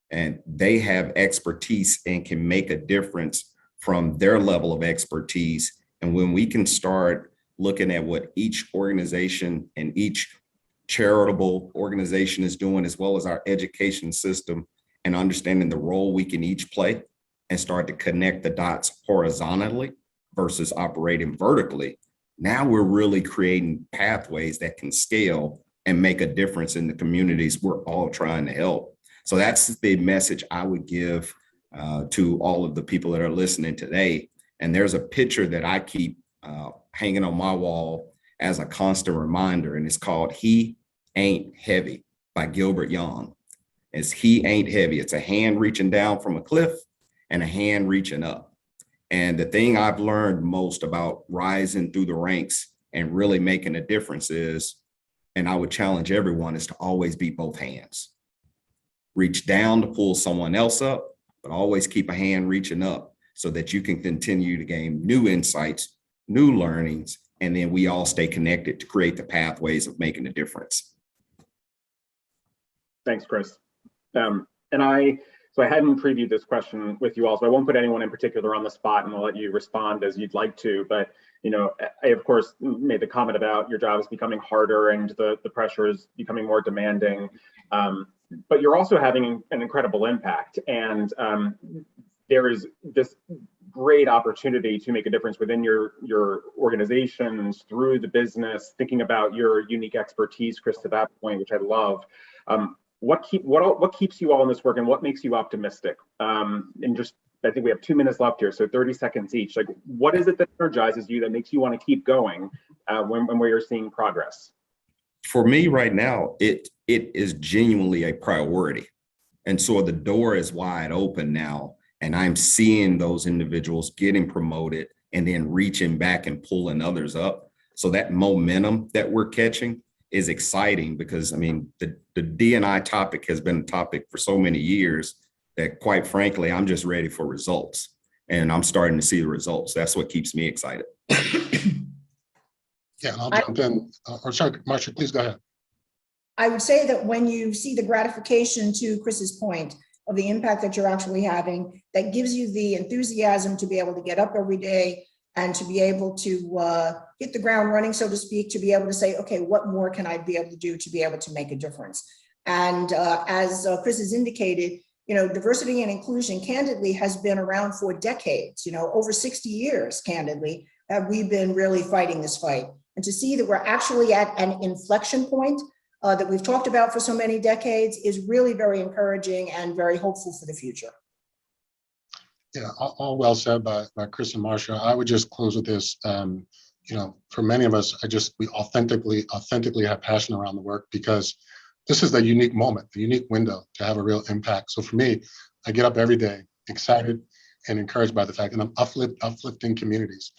and they have expertise and can make a difference from their level of expertise. And when we can start looking at what each organization and each charitable organization is doing, as well as our education system, and understanding the role we can each play, and start to connect the dots horizontally versus operating vertically, now we're really creating pathways that can scale and make a difference in the communities we're all trying to help. So that's the message I would give to all of the people that are listening today. And there's a picture that I keep hanging on my wall as a constant reminder, and it's called "He Ain't Heavy" by Gilbert Young. It's "He Ain't Heavy." It's a hand reaching down from a cliff and a hand reaching up. And the thing I've learned most about rising through the ranks and really making a difference is, and I would challenge everyone, is to always be both hands. Reach down to pull someone else up, but always keep a hand reaching up so that you can continue to gain new insights, new learnings, and then we all stay connected to create the pathways of making a difference.
Thanks, Chris. So I hadn't previewed this question with you all, so I won't put anyone in particular on the spot, and I'll let you respond as you'd like to. But I of course made the comment about your job is becoming harder and the pressure is becoming more demanding. But you're also having an incredible impact, and there is this great opportunity to make a difference within your organizations, through the business, thinking about your unique expertise, Chris, to that point, which I love. What keeps you all in this work, and what makes you optimistic? And just, I think we have 2 minutes left here, so 30 seconds each. Like, what is it that energizes you, that makes you want to keep going when you're seeing progress?
For me right now, it is genuinely a priority. And so the door is wide open now, and I'm seeing those individuals getting promoted and then reaching back and pulling others up. So that momentum that we're catching is exciting, because I mean, the D&I topic has been a topic for so many years that, quite frankly, I'm just ready for results, and I'm starting to see the results. That's what keeps me excited.
Yeah, I'll jump in. Or sorry, Marcia, please go ahead.
I would say that when you see the gratification, to Chris's point, of the impact that you're actually having, that gives you the enthusiasm to be able to get up every day and to be able to hit the ground running, so to speak, to be able to say, okay, what more can I be able to do to be able to make a difference? And as Chris has indicated, diversity and inclusion, candidly, has been around for decades, over 60 years, candidly, that we've been really fighting this fight. And to see that we're actually at an inflection point that we've talked about for so many decades is really very encouraging and very hopeful for the future.
Yeah, all well said by Chris and Marcia. I would just close with this. For many of us, we authentically have passion around the work, because this is the unique moment, the unique window to have a real impact. So for me, I get up every day excited and encouraged by the fact that I'm uplifting communities,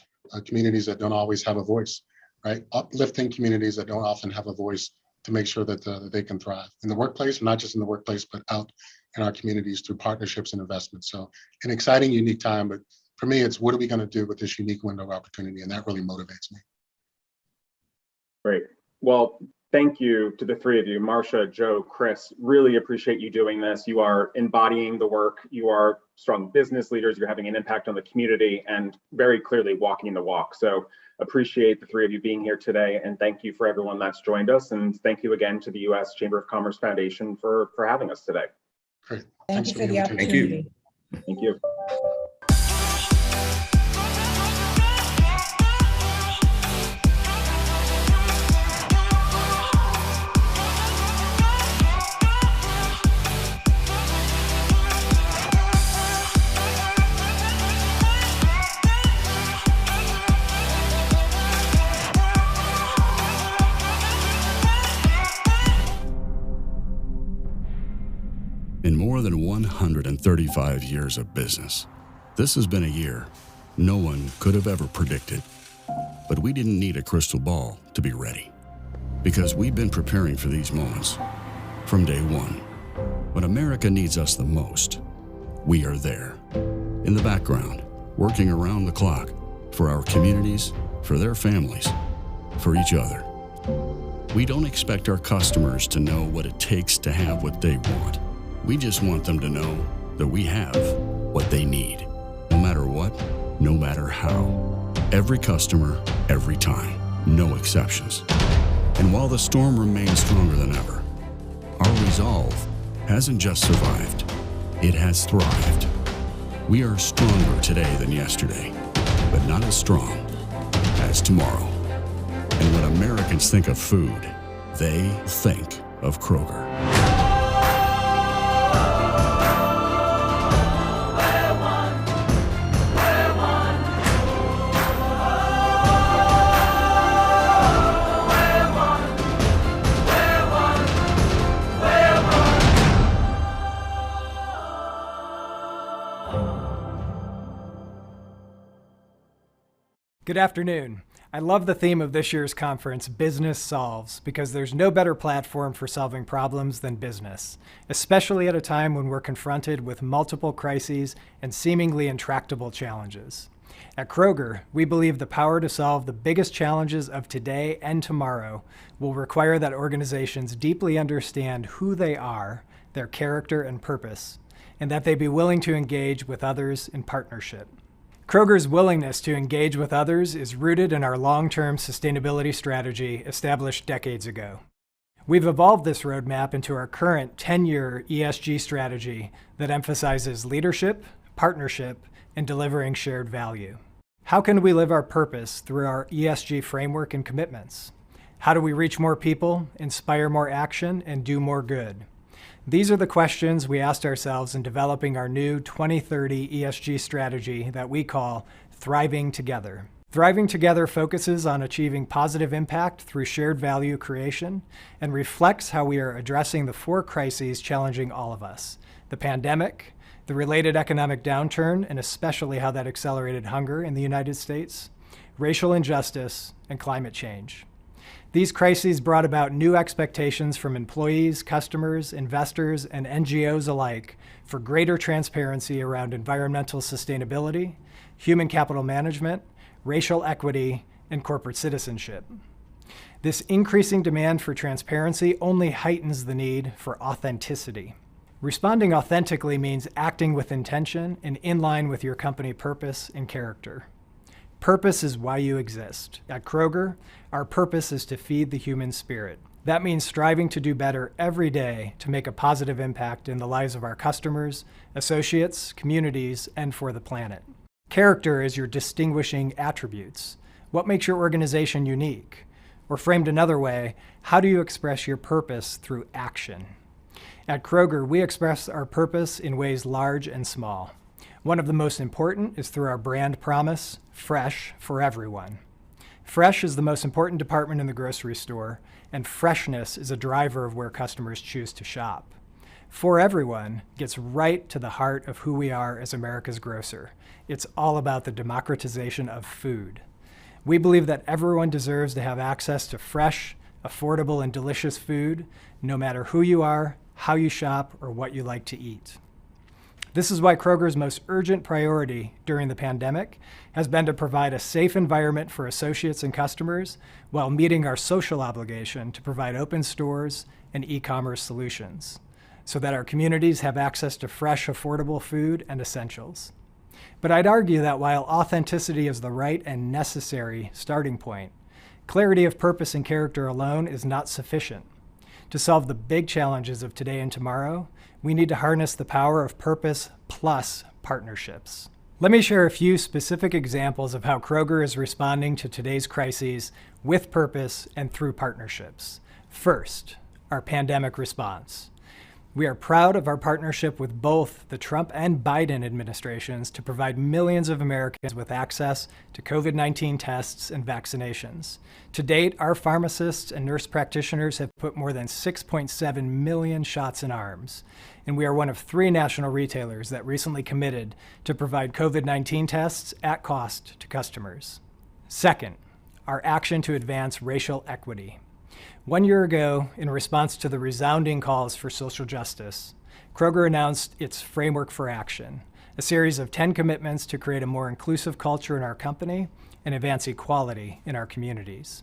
communities that don't always have a voice, right? Uplifting communities that don't often have a voice, to make sure that they can thrive in the workplace, not just in the workplace, but out in our communities through partnerships and investments. So an exciting, unique time, but for me, it's what are we going to do with this unique window of opportunity? And that really motivates me.
Great. Well, thank you to the three of you, Marcia, Joe, Chris. Really appreciate you doing this. You are embodying the work. You are strong business leaders. You're having an impact on the community and very clearly walking the walk. So appreciate the three of you being here today. And thank you for everyone that's joined us. And thank you again to the U.S. Chamber of Commerce Foundation for having us today.
Great.
Thank you for the opportunity.
Thank you.
In more than 135 years of business, this has been a year no one could have ever predicted. But we didn't need a crystal ball to be ready, because we've been preparing for these moments from day one. When America needs us the most, we are there, in the background, working around the clock for our communities, for their families, for each other. We don't expect our customers to know what it takes to have what they want. We just want them to know that we have what they need, no matter what, no matter how. Every customer, every time, no exceptions. And while the storm remains stronger than ever, our resolve hasn't just survived, it has thrived. We are stronger today than yesterday, but not as strong as tomorrow. And when Americans think of food, they think of Kroger.
Good afternoon. I love the theme of this year's conference, Business Solves, because there's no better platform for solving problems than business, especially at a time when we're confronted with multiple crises and seemingly intractable challenges. At Kroger, we believe the power to solve the biggest challenges of today and tomorrow will require that organizations deeply understand who they are, their character and purpose, and that they be willing to engage with others in partnership. Kroger's willingness to engage with others is rooted in our long-term sustainability strategy established decades ago. We've evolved this roadmap into our current 10-year ESG strategy that emphasizes leadership, partnership, and delivering shared value. How can we live our purpose through our ESG framework and commitments? How do we reach more people, inspire more action, and do more good? These are the questions we asked ourselves in developing our new 2030 ESG strategy that we call Thriving Together. Thriving Together focuses on achieving positive impact through shared value creation and reflects how we are addressing the 4 crises challenging all of us: the pandemic, the related economic downturn, and especially how that accelerated hunger in the United States, racial injustice, and climate change. These crises brought about new expectations from employees, customers, investors, and NGOs alike for greater transparency around environmental sustainability, human capital management, racial equity, and corporate citizenship. This increasing demand for transparency only heightens the need for authenticity. Responding authentically means acting with intention and in line with your company purpose and character. Purpose is why you exist. At Kroger, our purpose is to feed the human spirit. That means striving to do better every day to make a positive impact in the lives of our customers, associates, communities, and for the planet. Character is your distinguishing attributes. What makes your organization unique? Or framed another way, how do you express your purpose through action? At Kroger, we express our purpose in ways large and small. One of the most important is through our brand promise, fresh for everyone. Fresh is the most important department in the grocery store, and freshness is a driver of where customers choose to shop. For everyone gets right to the heart of who we are as America's grocer. It's all about the democratization of food. We believe that everyone deserves to have access to fresh, affordable, and delicious food, no matter who you are, how you shop, or what you like to eat. This is why Kroger's most urgent priority during the pandemic has been to provide a safe environment for associates and customers while meeting our social obligation to provide open stores and e-commerce solutions so that our communities have access to fresh, affordable food and essentials. But I'd argue that while authenticity is the right and necessary starting point, clarity of purpose and character alone is not sufficient. To solve the big challenges of today and tomorrow, we need to harness the power of purpose plus partnerships. Let me share a few specific examples of how Kroger is responding to today's crises with purpose and through partnerships. First, our pandemic response. We are proud of our partnership with both the Trump and Biden administrations to provide millions of Americans with access to COVID-19 tests and vaccinations. To date, our pharmacists and nurse practitioners have put more than 6.7 million shots in arms, and we are one of 3 national retailers that recently committed to provide COVID-19 tests at cost to customers. Second, our action to advance racial equity. 1 year ago, in response to the resounding calls for social justice, Kroger announced its Framework for Action, a series of 10 commitments to create a more inclusive culture in our company and advance equality in our communities.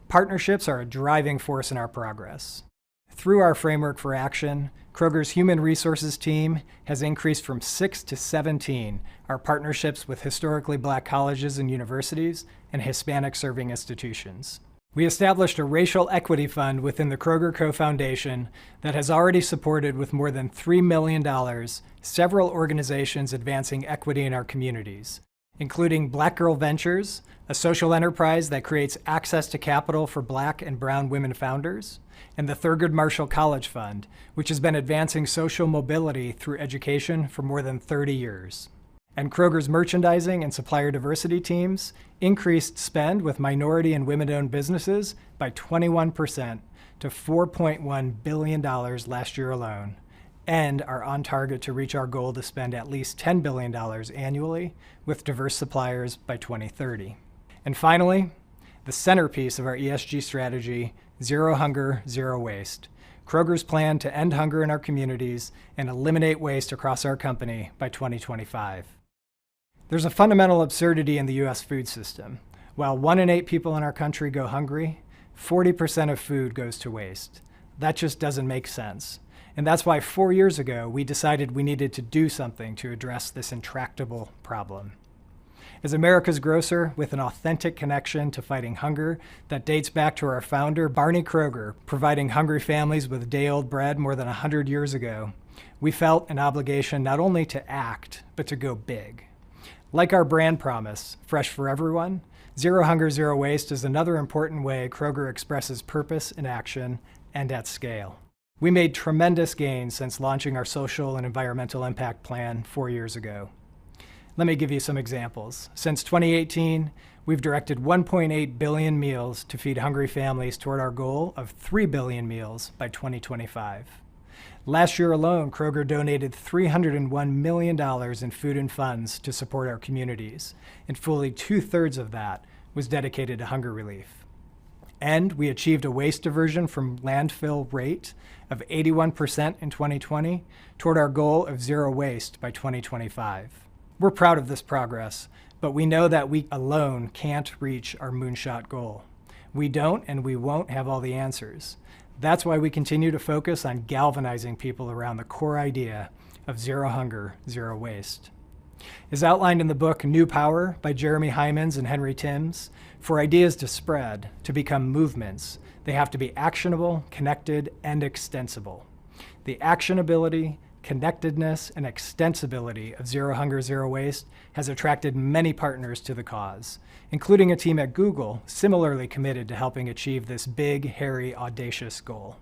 Partnerships are a driving force in our progress. Through our Framework for Action, Kroger's Human Resources team has increased from 6 to 17 our partnerships with historically Black colleges and universities and Hispanic-serving institutions. We established a racial equity fund within the Kroger Co. Foundation that has already supported with more than $3 million several organizations advancing equity in our communities, including Black Girl Ventures, a social enterprise that creates access to capital for Black and brown women founders, and the Thurgood Marshall College Fund, which has been advancing social mobility through education for more than 30 years. And Kroger's merchandising and supplier diversity teams increased spend with minority and women-owned businesses by 21% to $4.1 billion last year alone, and are on target to reach our goal to spend at least $10 billion annually with diverse suppliers by 2030. And finally, the centerpiece of our ESG strategy, Zero Hunger, Zero Waste. Kroger's plan to end hunger in our communities and eliminate waste across our company by 2025. There's a fundamental absurdity in the US food system. While 1 in 8 people in our country go hungry, 40% of food goes to waste. That just doesn't make sense. And that's why 4 years ago, we decided we needed to do something to address this intractable problem. As America's grocer with an authentic connection to fighting hunger that dates back to our founder, Barney Kroger, providing hungry families with day-old bread more than 100 years ago, we felt an obligation not only to act, but to go big. Like our brand promise, Fresh for Everyone, Zero Hunger, Zero Waste is another important way Kroger expresses purpose in action and at scale. We made tremendous gains since launching our social and environmental impact plan 4 years ago. Let me give you some examples. Since 2018, we've directed 1.8 billion meals to feed hungry families toward our goal of 3 billion meals by 2025. Last year alone, Kroger donated $301 million in food and funds to support our communities, and fully 2/3 of that was dedicated to hunger relief. And we achieved a waste diversion from landfill rate of 81% in 2020 toward our goal of zero waste by 2025. We're proud of this progress, but we know that we alone can't reach our moonshot goal. We don't and we won't have all the answers. That's why we continue to focus on galvanizing people around the core idea of zero hunger, zero waste. As outlined in the book New Power by Jeremy Hyman's and Henry Timms, for ideas to spread, to become movements, they have to be actionable, connected, and extensible. The actionability, connectedness, and extensibility of Zero Hunger, Zero Waste has attracted many partners to the cause, including a team at Google similarly committed to helping achieve this big, hairy, audacious goal.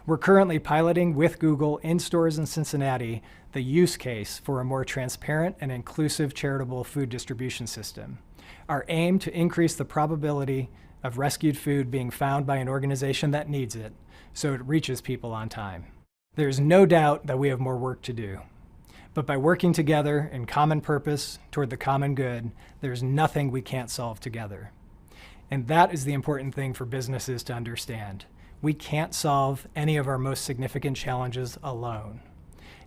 We're currently piloting with Google in stores in Cincinnati the use case for a more transparent and inclusive charitable food distribution system. Our aim to increase the probability of rescued food being found by an organization that needs it so it reaches people on time. There's no doubt that we have more work to do. But by working together in common purpose toward the common good, there's nothing we can't solve together. And that is the important thing for businesses to understand. We can't solve any of our most significant challenges alone.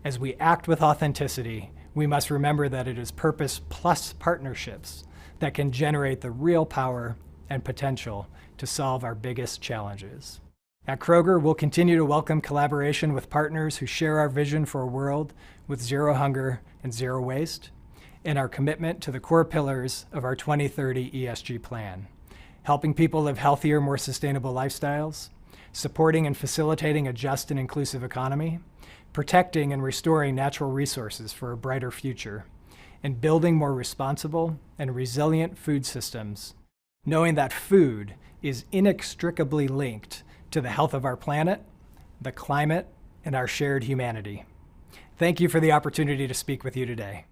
As we act with authenticity, we must remember that it is purpose plus partnerships that can generate the real power and potential to solve our biggest challenges. At Kroger, we'll continue to welcome collaboration with partners who share our vision for a world with zero hunger and zero waste, and our commitment to the core pillars of our 2030 ESG plan, helping people live healthier, more sustainable lifestyles, supporting and facilitating a just and inclusive economy, protecting and restoring natural resources for a brighter future, and building more responsible and resilient food systems, knowing that food is inextricably linked to the health of our planet, the climate, and our shared humanity. Thank you for the opportunity to speak with you today.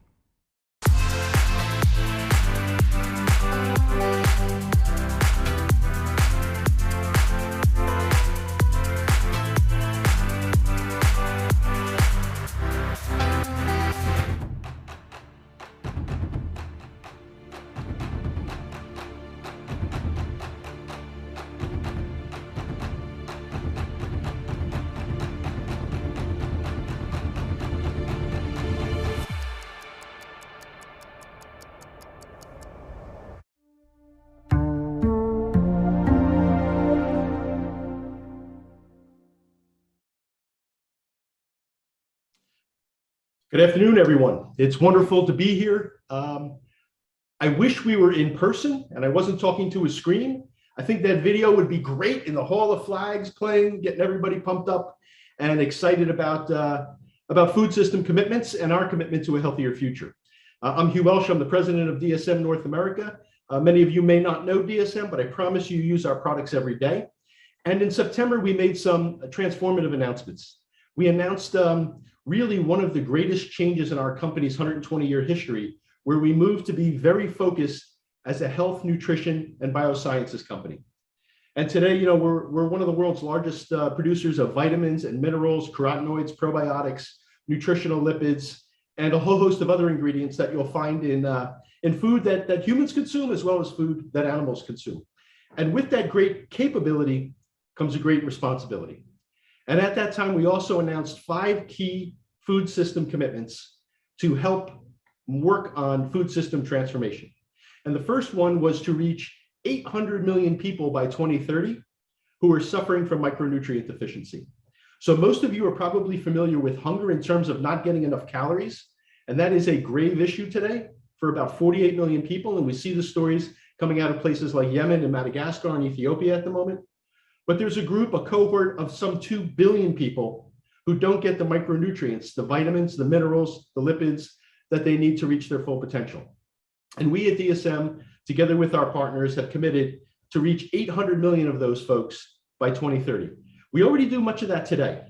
Good afternoon, everyone. It's wonderful to be here. I wish we were in person and I wasn't talking to a screen. I think that video would be great in the Hall of Flags playing, getting everybody pumped up and excited about food system commitments and our commitment to a healthier future. I'm Hugh Welsh. I'm the president of DSM North America. Many of you may not know DSM, but I promise you use our products every day. And in September, we made some transformative announcements. We announced really one of the greatest changes in our company's 120-year history, where we moved to be very focused as a health, nutrition, and biosciences company. And today, we're one of the world's largest producers of vitamins and minerals, carotenoids, probiotics, nutritional lipids, and a whole host of other ingredients that you'll find in food that humans consume, as well as food that animals consume. And with that great capability comes a great responsibility. And at that time, we also announced 5 key food system commitments to help work on food system transformation. And the first one was to reach 800 million people by 2030 who are suffering from micronutrient deficiency. So most of you are probably familiar with hunger in terms of not getting enough calories. And that is a grave issue today for about 48 million people. And we see the stories coming out of places like Yemen and Madagascar and Ethiopia at the moment. But there's a cohort of some 2 billion people who don't get the micronutrients, the vitamins, the minerals, the lipids that they need to reach their full potential. And we at DSM, together with our partners, have committed to reach 800 million of those folks by 2030. We already do much of that today.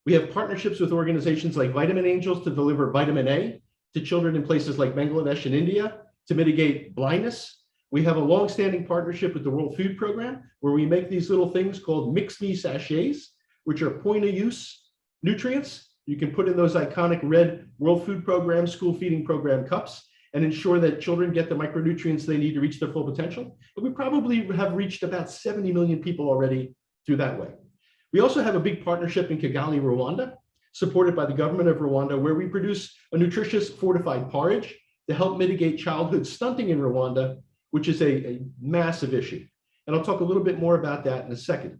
We have partnerships with organizations like Vitamin Angels to deliver vitamin A to children in places like Bangladesh and India to mitigate blindness. We have a long-standing partnership with the World Food Program, where we make these little things called mix-me sachets, which are point-of-use nutrients. You can put in those iconic red World Food Program, school feeding program cups and ensure that children get the micronutrients they need to reach their full potential. But we probably have reached about 70 million people already through that way. We also have a big partnership in Kigali, Rwanda, supported by the government of Rwanda, where we produce a nutritious fortified porridge to help mitigate childhood stunting in Rwanda, which is a massive issue. And I'll talk a little bit more about that in a second.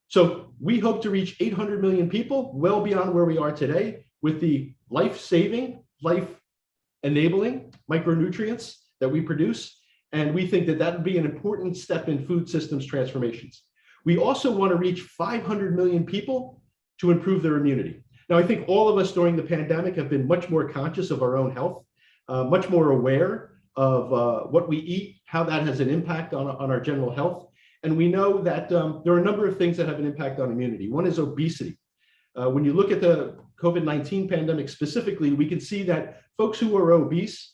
So we hope to reach 800 million people, well beyond where we are today, with the life-saving, life-enabling micronutrients that we produce. And we think that that would be an important step in food systems transformations. We also want to reach 500 million people to improve their immunity. Now, I think all of us during the pandemic have been much more conscious of our own health, much more aware of what we eat, how that has an impact on our general health. And we know that there are a number of things that have an impact on immunity. One is obesity. When you look at the COVID-19 pandemic specifically, we can see that folks who are obese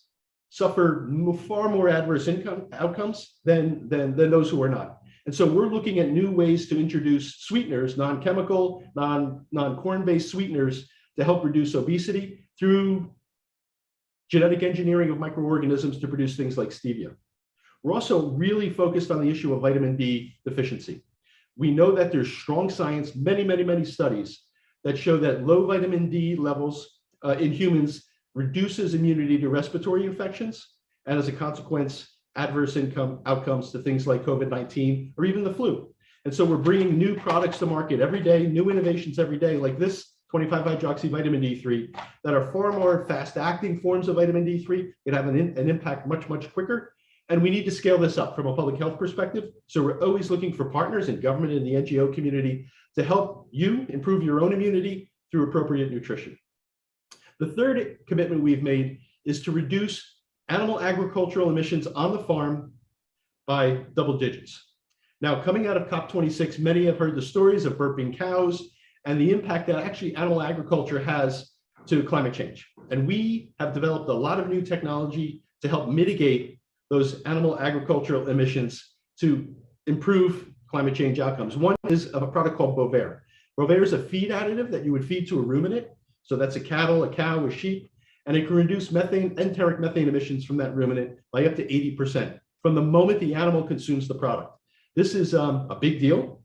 suffer far more adverse outcomes than those who are not. And so we're looking at new ways to introduce sweeteners, non-chemical, non-corn-based sweeteners to help reduce obesity through genetic engineering of microorganisms to produce things like stevia. We're also really focused on the issue of vitamin D deficiency. We know that there's strong science, many studies that show that low vitamin D levels in humans reduces immunity to respiratory infections, and as a consequence, adverse outcomes to things like COVID-19 or even the flu. And so we're bringing new products to market every day, new innovations every day, like this 25-hydroxy vitamin D3, that are far more fast-acting forms of vitamin D3. It have an impact much quicker. And we need to scale this up from a public health perspective. So we're always looking for partners in government and the NGO community to help you improve your own immunity through appropriate nutrition. The third commitment we've made is to reduce animal agricultural emissions on the farm by double digits. Now, coming out of COP26, many have heard the stories of burping cows and the impact that actually animal agriculture has to climate change. And we have developed a lot of new technology to help mitigate those animal agricultural emissions to improve climate change outcomes. One is of a product called Bovaer. Bovaer is a feed additive that you would feed to a ruminant. So that's a cattle, a cow, a sheep, and it can reduce enteric methane emissions from that ruminant by up to 80% from the moment the animal consumes the product. This is a big deal.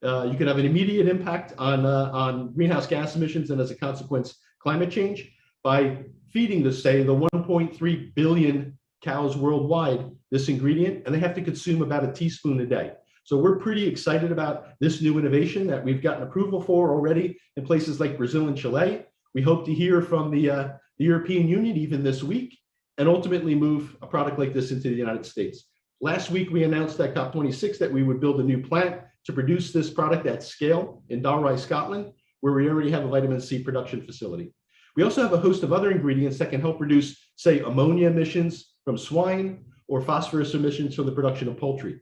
You can have an immediate impact on greenhouse gas emissions and as a consequence, climate change by feeding the 1.3 billion cows worldwide this ingredient, and they have to consume about a teaspoon a day. So we're pretty excited about this new innovation that we've gotten approval for already in places like Brazil and Chile. We hope to hear from the European Union even this week and ultimately move a product like this into the United States. Last week, we announced at COP26 that we would build a new plant to produce this product at scale in Dalry, Scotland, where we already have a vitamin C production facility. We also have a host of other ingredients that can help reduce, say, ammonia emissions from swine or phosphorus emissions from the production of poultry.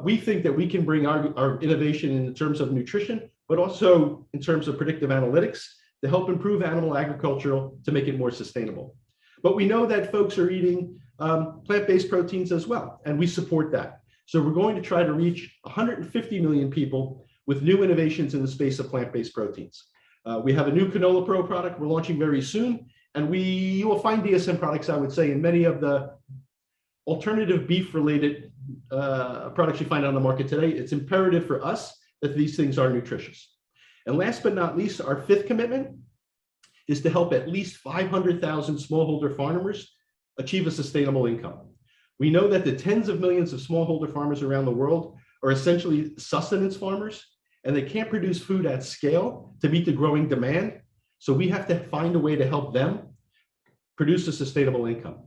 We think that we can bring our innovation in terms of nutrition, but also in terms of predictive analytics to help improve animal agriculture to make it more sustainable. But we know that folks are eating plant-based proteins as well, and we support that. So we're going to try to reach 150 million people with new innovations in the space of plant-based proteins. We have a new Canola Pro product we're launching very soon, and you will find DSM products, I would say, in many of the alternative beef-related products you find on the market today. It's imperative for us that these things are nutritious. And last but not least, our fifth commitment is to help at least 500,000 smallholder farmers achieve a sustainable income. We know that the tens of millions of smallholder farmers around the world are essentially sustenance farmers, and they can't produce food at scale to meet the growing demand. So we have to find a way to help them produce a sustainable income.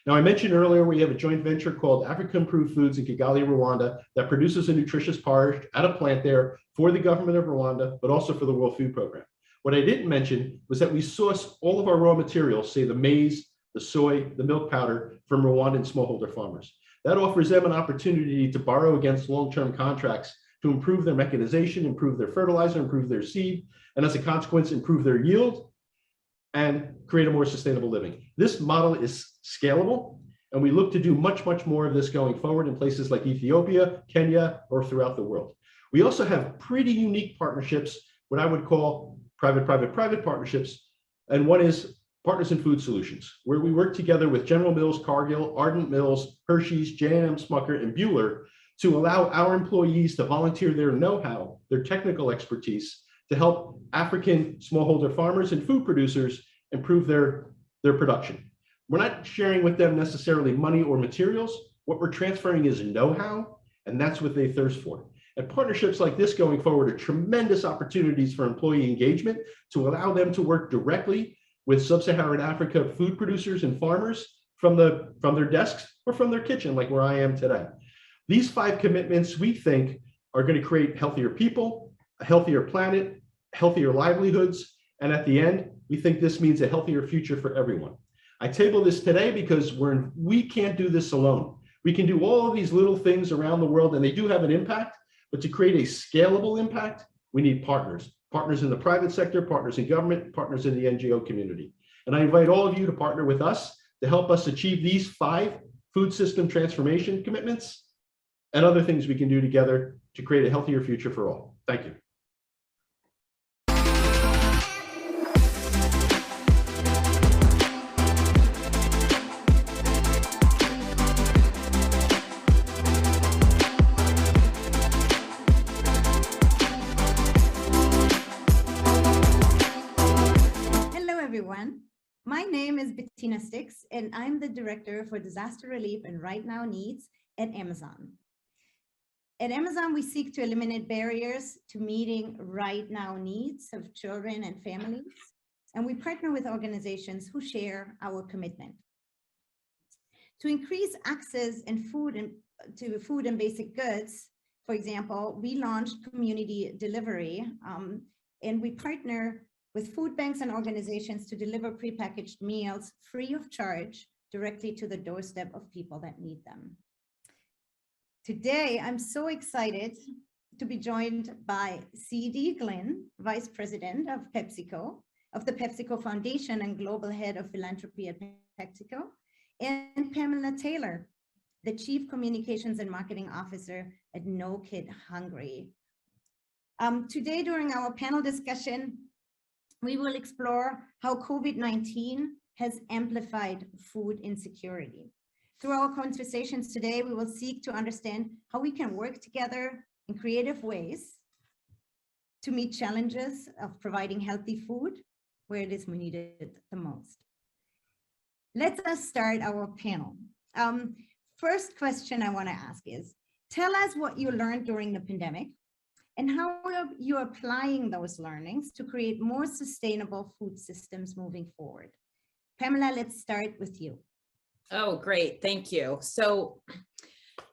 Now, I mentioned earlier we have a joint venture called Africa Improved Foods in Kigali, Rwanda, that produces a nutritious porridge at a plant there for the government of Rwanda, but also for the World Food Program. What I didn't mention was that we source all of our raw materials, say the maize, the soy, the milk powder, from Rwandan smallholder farmers. That offers them an opportunity to borrow against long-term contracts to improve their mechanization, improve their fertilizer, improve their seed, and as a consequence, improve their yield and create a more sustainable living. This model is scalable, and we look to do much, much more of this going forward in places like Ethiopia, Kenya, or throughout the world. We also have pretty unique partnerships, what I would call private-private partnerships, and one is Partners in Food Solutions, where we work together with General Mills, Cargill, Ardent Mills, Hershey's, J&M, Smucker, and Bueller to allow our employees to volunteer their know-how, their technical expertise, to help African smallholder farmers and food producers improve their production. We're not sharing with them necessarily money or materials. What we're transferring is know-how, and that's what they thirst for. And partnerships like this going forward are tremendous opportunities for employee engagement to allow them to work directly with sub-Saharan Africa food producers and farmers from their desks or from their kitchen, like where I am today. These 5 commitments, we think, are going to create healthier people, a healthier planet, healthier livelihoods, and at the end, we think this means a healthier future for everyone. I table this today because we can't do this alone. We can do all of these little things around the world, and they do have an impact, but to create a scalable impact, we need partners. Partners in the private sector, partners in government, partners in the NGO community. And I invite all of you to partner with us to help us achieve these 5 food system transformation commitments and other things we can do together to create a healthier future for all. Thank you.
My name is Bettina Stix, and I'm the Director for Disaster Relief and Right Now Needs at Amazon. At Amazon, we seek to eliminate barriers to meeting right now needs of children and families, and we partner with organizations who share our commitment. To increase access to food and basic goods, for example, we launched community delivery, and we partner with food banks and organizations to deliver prepackaged meals free of charge directly to the doorstep of people that need them. Today, I'm so excited to be joined by C.D. Glenn, Vice President of PepsiCo, of the PepsiCo Foundation and Global Head of Philanthropy at PepsiCo, and Pamela Taylor, the Chief Communications and Marketing Officer at No Kid Hungry. Today, during our panel discussion, we will explore how COVID-19 has amplified food insecurity. Through our conversations today, we will seek to understand how we can work together in creative ways to meet challenges of providing healthy food where it is needed the most. Let us start our panel. First question I want to ask is, tell us what you learned during the pandemic and how are you applying those learnings to create more sustainable food systems moving forward? Pamela, let's start with you.
Oh, great. Thank you. So,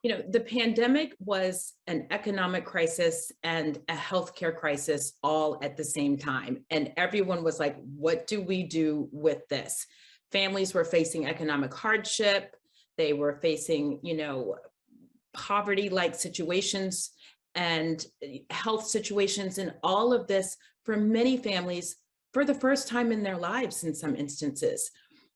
the pandemic was an economic crisis and a healthcare crisis all at the same time. And everyone was like, what do we do with this? Families were facing economic hardship. They were facing, poverty-like situations and health situations, and all of this for many families for the first time in their lives in some instances.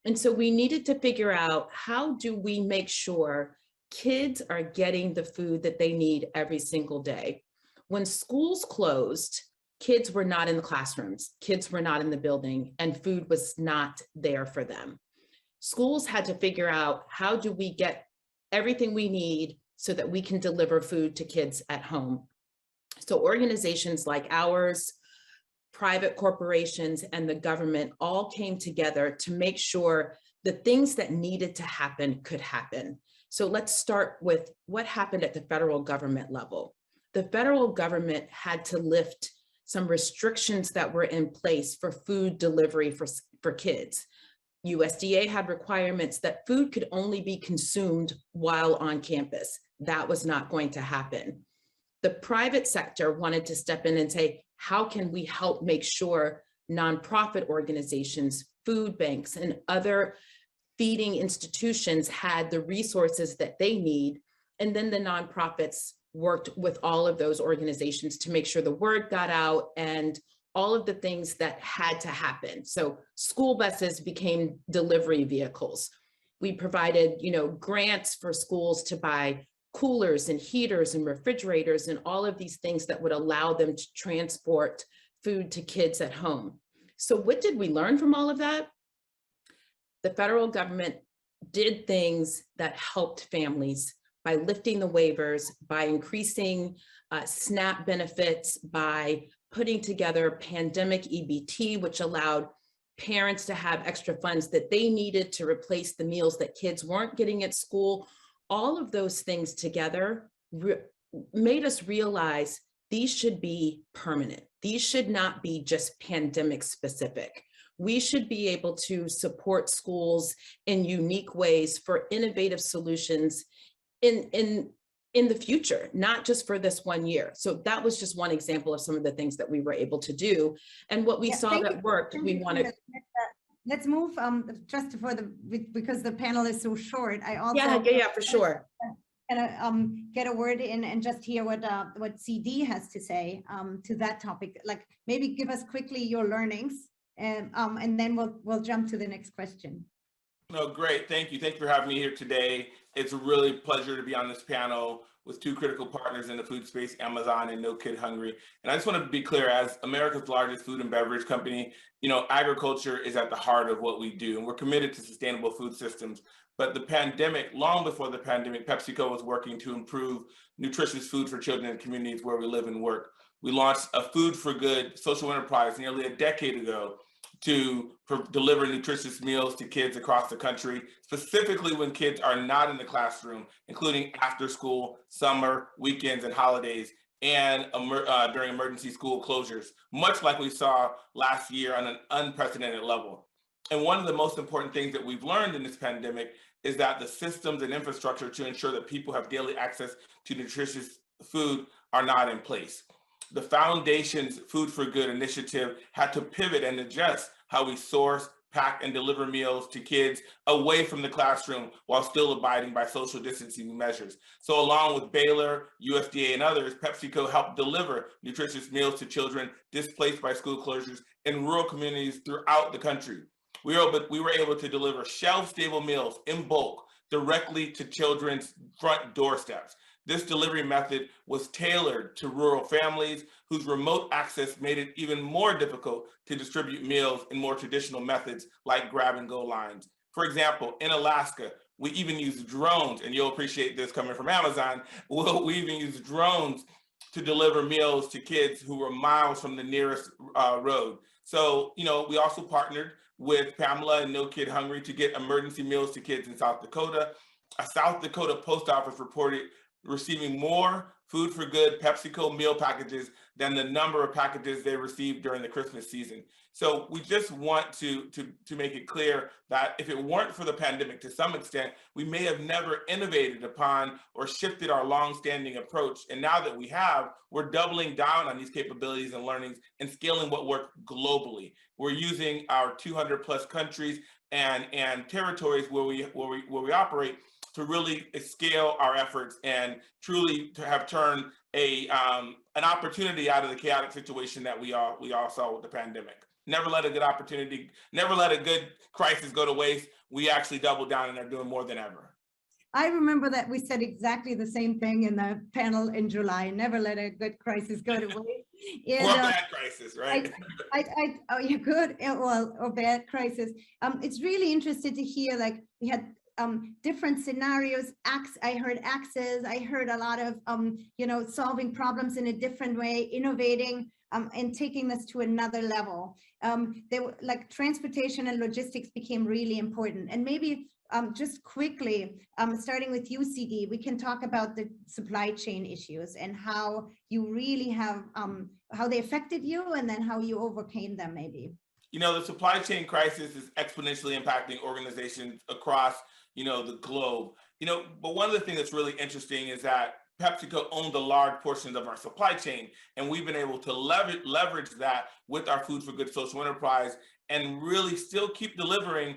And so we needed to figure out, how do we make sure kids are getting the food that they need every single day? When schools closed, kids were not in the classrooms, kids were not in the building, and food was not there for them. Schools had to figure out, how do we get everything we need so that we can deliver food to kids at home? So organizations like ours, private corporations, and the government all came together to make sure the things that needed to happen could happen. So let's start with what happened at the federal government level. The federal government had to lift some restrictions that were in place for food delivery for kids. USDA had requirements that food could only be consumed while on campus. That was not going to happen. The private sector wanted to step in and say, how can we help make sure nonprofit organizations, food banks, and other feeding institutions had the resources that they need? And then the nonprofits worked with all of those organizations to make sure the word got out and all of the things that had to happen. So school buses became delivery vehicles. We provided, grants for schools to buy coolers and heaters and refrigerators and all of these things that would allow them to transport food to kids at home. So what did we learn from all of that? The federal government did things that helped families by lifting the waivers, by increasing SNAP benefits, by putting together pandemic EBT, which allowed parents to have extra funds that they needed to replace the meals that kids weren't getting at school. All of those things together made us realize these should be permanent. These should not be just pandemic specific. We should be able to support schools in unique ways for innovative solutions in the future, not just for this 1 year. So that was just one example of some of the things that we were able to do. And what we saw that worked, we wanted.
Let's move just because the panel is so short. I also
yeah, for sure.
Get a word in and just hear what CD has to say to that topic. Like maybe give us quickly your learnings, and then we'll jump to the next question.
No, great. Thank you. Thank you for having me here today. It's a really pleasure to be on this panel with two critical partners in the food space, Amazon and No Kid Hungry. And I just want to be clear, as America's largest food and beverage company, agriculture is at the heart of what we do, and we're committed to sustainable food systems. But the pandemic, long before the pandemic, PepsiCo was working to improve nutritious food for children in communities where we live and work. We launched a Food for Good social enterprise nearly a decade ago to deliver nutritious meals to kids across the country, specifically when kids are not in the classroom, including after school, summer, weekends, and holidays, and during emergency school closures, much like we saw last year on an unprecedented level. And one of the most important things that we've learned in this pandemic is that the systems and infrastructure to ensure that people have daily access to nutritious food are not in place. The foundation's Food for Good initiative had to pivot and adjust how we source, pack, and deliver meals to kids away from the classroom while still abiding by social distancing measures. So along with Baylor, USDA, and others, PepsiCo helped deliver nutritious meals to children displaced by school closures in rural communities throughout the country. We were able to deliver shelf-stable meals in bulk directly to children's front doorsteps. This delivery method was tailored to rural families whose remote access made it even more difficult to distribute meals in more traditional methods like grab-and-go lines. For example, in Alaska, we even use drones, and you'll appreciate this coming from Amazon, we even use drones to deliver meals to kids who were miles from the nearest road. So, we also partnered with Pamela and No Kid Hungry to get emergency meals to kids in South Dakota. A South Dakota post office reported receiving more Food for Good PepsiCo meal packages than the number of packages they received during the Christmas season. So we just want to make it clear that if it weren't for the pandemic, to some extent, we may have never innovated upon or shifted our longstanding approach. And now that we have, we're doubling down on these capabilities and learnings and scaling what worked globally. We're using our 200 plus countries and territories where we operate to really scale our efforts and truly to have turned an opportunity out of the chaotic situation that we all saw with the pandemic. Never let a good opportunity, never let a good crisis go to waste. We actually doubled down and are doing more than ever.
I remember that we said exactly the same thing in the panel in July. Never let a good crisis go to waste.
Or a bad crisis, right?
Oh, yeah, good. Or bad crisis. It's really interesting to hear, like we had different scenarios. I heard access. I heard a lot of solving problems in a different way, innovating, and taking this to another level. They were like transportation and logistics became really important. And maybe just quickly, starting with you, CD, we can talk about the supply chain issues and how you really have, how they affected you and then how you overcame them maybe.
You know, the supply chain crisis is exponentially impacting organizations across, the globe. But one of the things that's really interesting is that PepsiCo owns a large portion of our supply chain, and we've been able to leverage that with our Food for Good social enterprise and really still keep delivering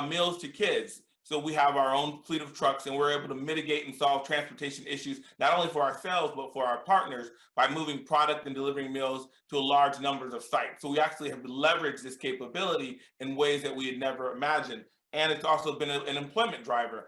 meals to kids. So we have our own fleet of trucks, and we're able to mitigate and solve transportation issues, not only for ourselves, but for our partners by moving product and delivering meals to a large numbers of sites. So we actually have leveraged this capability in ways that we had never imagined. And it's also been an employment driver.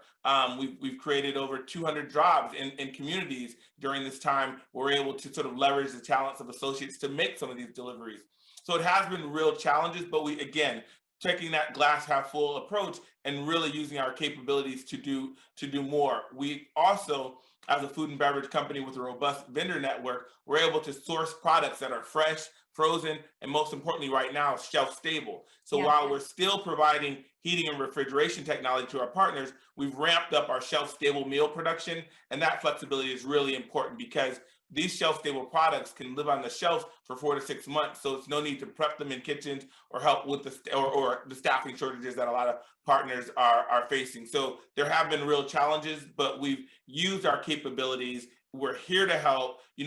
We've created over 200 jobs in communities during this time. We're able to sort of leverage the talents of associates to make some of these deliveries. So it has been real challenges, but we, again, taking that glass half full approach and really using our capabilities to do more. We also, as a food and beverage company with a robust vendor network, we're able to source products that are fresh, frozen, and most importantly right now, shelf stable. So while we're still providing heating and refrigeration technology to our partners, we've ramped up our shelf stable meal production, and that flexibility is really important because these shelf stable products can live on the shelf for 4 to 6 months. So it's no need to prep them in kitchens or help with the staffing shortages that a lot of partners are facing. So there have been real challenges, but we've used our capabilities. We're here to help. We've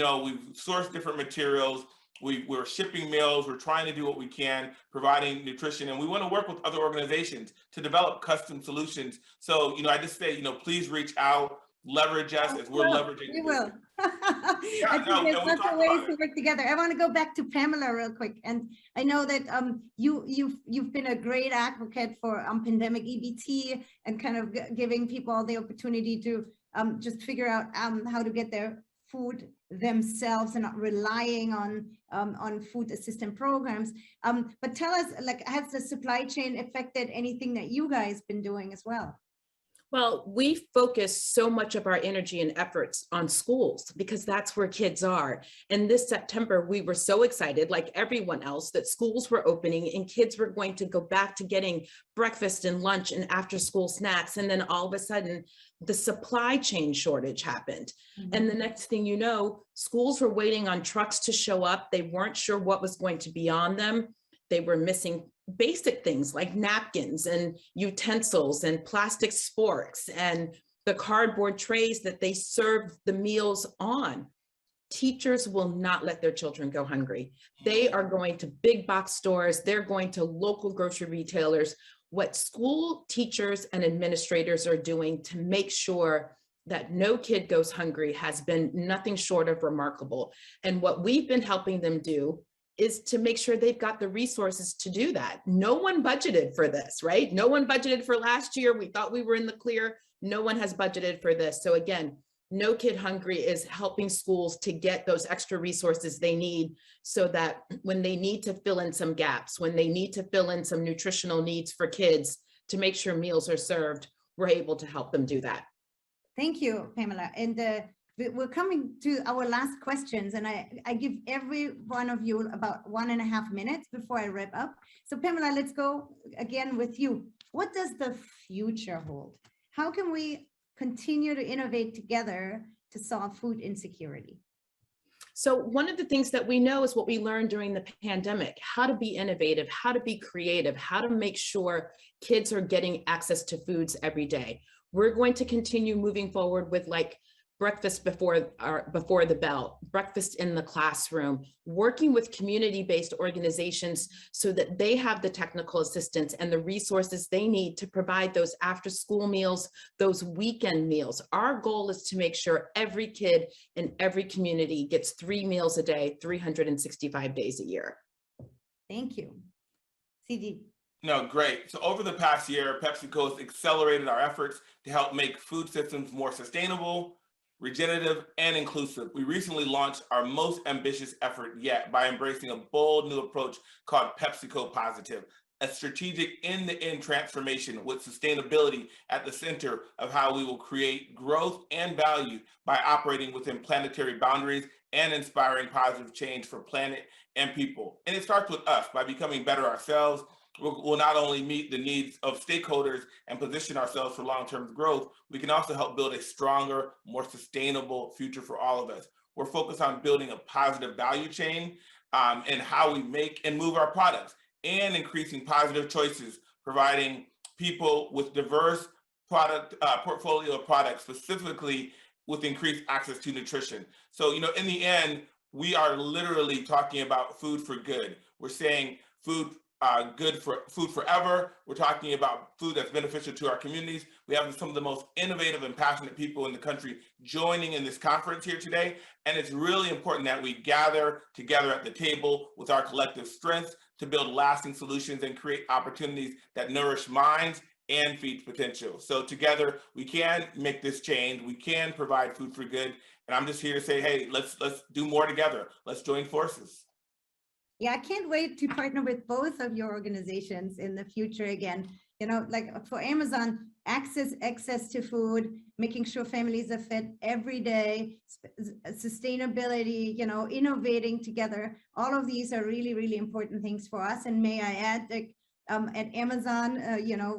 sourced different materials. We're shipping meals. We're trying to do what we can, providing nutrition, and we want to work with other organizations to develop custom solutions. So, I just say, please reach out. Leverage us as we're leveraging.
We will. I think there's lots of ways to work together. I want to go back to Pamela real quick, and I know that you've been a great advocate for pandemic EBT and kind of giving people the opportunity to just figure out how to get their food themselves and not relying on food assistance programs. But tell us, has the supply chain affected anything that you guys been doing as well?
Well, we focus so much of our energy and efforts on schools because that's where kids are. And this September, we were so excited, like everyone else, that schools were opening and kids were going to go back to getting breakfast and lunch and after school snacks. And then all of a sudden, the supply chain shortage happened. And the next thing you know, schools were waiting on trucks to show up. They weren't sure what was going to be on them. They were missing basic things like napkins and utensils and plastic sporks and the cardboard trays that they serve the meals on. Teachers will not let their children go hungry. They are going to big box stores. They're going to local grocery retailers. What school teachers and administrators are doing to make sure that no kid goes hungry has been nothing short of remarkable. And what we've been helping them do is to make sure they've got the resources to do that. No one budgeted for this, right? No one budgeted for last year. We thought we were in the clear. No one has budgeted for this. So again, No Kid Hungry is helping schools to get those extra resources they need so that when they need to fill in some gaps, when they need to fill in some nutritional needs for kids to make sure meals are served, we're able to help them do that.
Thank you, Pamela. And we're coming to our last questions, and I give every one of you about 1.5 minutes before I wrap up. So Pamela, let's go again with you. What does the future hold? How can we continue to innovate together to solve food insecurity?
So one of the things that we know is what we learned during the pandemic, how to be innovative, how to be creative, how to make sure kids are getting access to foods every day. We're going to continue moving forward with breakfast before the bell, breakfast in the classroom, working with community-based organizations so that they have the technical assistance and the resources they need to provide those after-school meals, those weekend meals. Our goal is to make sure every kid in every community gets 3 meals a day, 365 days a year.
Thank you. CD.
No, great. So over the past year, PepsiCo has accelerated our efforts to help make food systems more sustainable, regenerative, and inclusive. We recently launched our most ambitious effort yet by embracing a bold new approach called PepsiCo Positive.
a strategic end-to-end transformation with sustainability at the center of how we will create growth and value by operating within planetary boundaries and inspiring positive change for planet and people. And it starts with us. By becoming better ourselves, we'll not only meet the needs of stakeholders and position ourselves for long-term growth, we can also help build a stronger, more sustainable future for all of us. We're focused on building a positive value chain in how we make and move our products, and increasing positive choices, providing people with diverse product portfolio of products, specifically with increased access to nutrition. So, in the end, we are literally talking about food for good. We're saying food good for food forever. We're talking about food that's beneficial to our communities. We have some of the most innovative and passionate people in the country joining in this conference here today. And it's really important that we gather together at the table with our collective strengths to build lasting solutions and create opportunities that nourish minds and feed potential. So together we can make this change. We can provide food for good. And I'm just here to say, hey, let's do more together. Let's join forces.
Yeah, I can't wait to partner with both of your organizations in the future again. Like for Amazon, access to food, making sure families are fed every day, sustainability, innovating together. All of these are really, really important things for us. And may I add, at Amazon,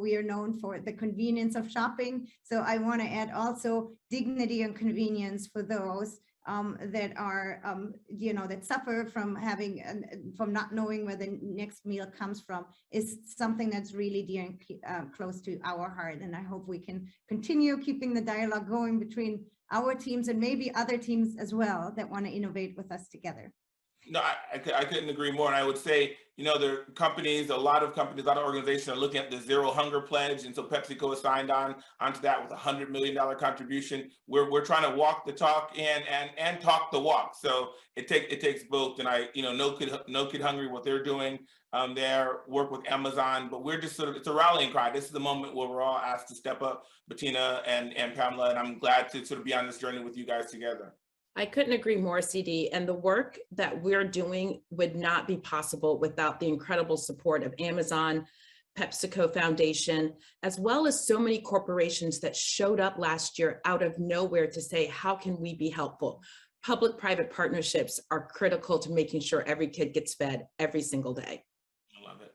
we are known for the convenience of shopping. So I want to add also dignity and convenience for those that are, that suffer from from not knowing where the next meal comes from, is something that's really dear and close to our heart. And I hope we can continue keeping the dialogue going between our teams and maybe other teams as well that want to innovate with us together.
No, I couldn't agree more. And I would say, there are companies, a lot of organizations are looking at the Zero Hunger Pledge. And so PepsiCo has signed onto that with a $100 million contribution. We're trying to walk the talk and talk the walk. So it takes both. And No Kid Hungry, what they're doing, their work with Amazon, but we're just it's a rallying cry. This is the moment where we're all asked to step up, Bettina and Pamela, and I'm glad to be on this journey with you guys together.
I couldn't agree more, CD. And the work that we're doing would not be possible without the incredible support of Amazon, PepsiCo Foundation, as well as so many corporations that showed up last year out of nowhere to say, how can we be helpful? Public-private partnerships are critical to making sure every kid gets fed every single day.
I love it.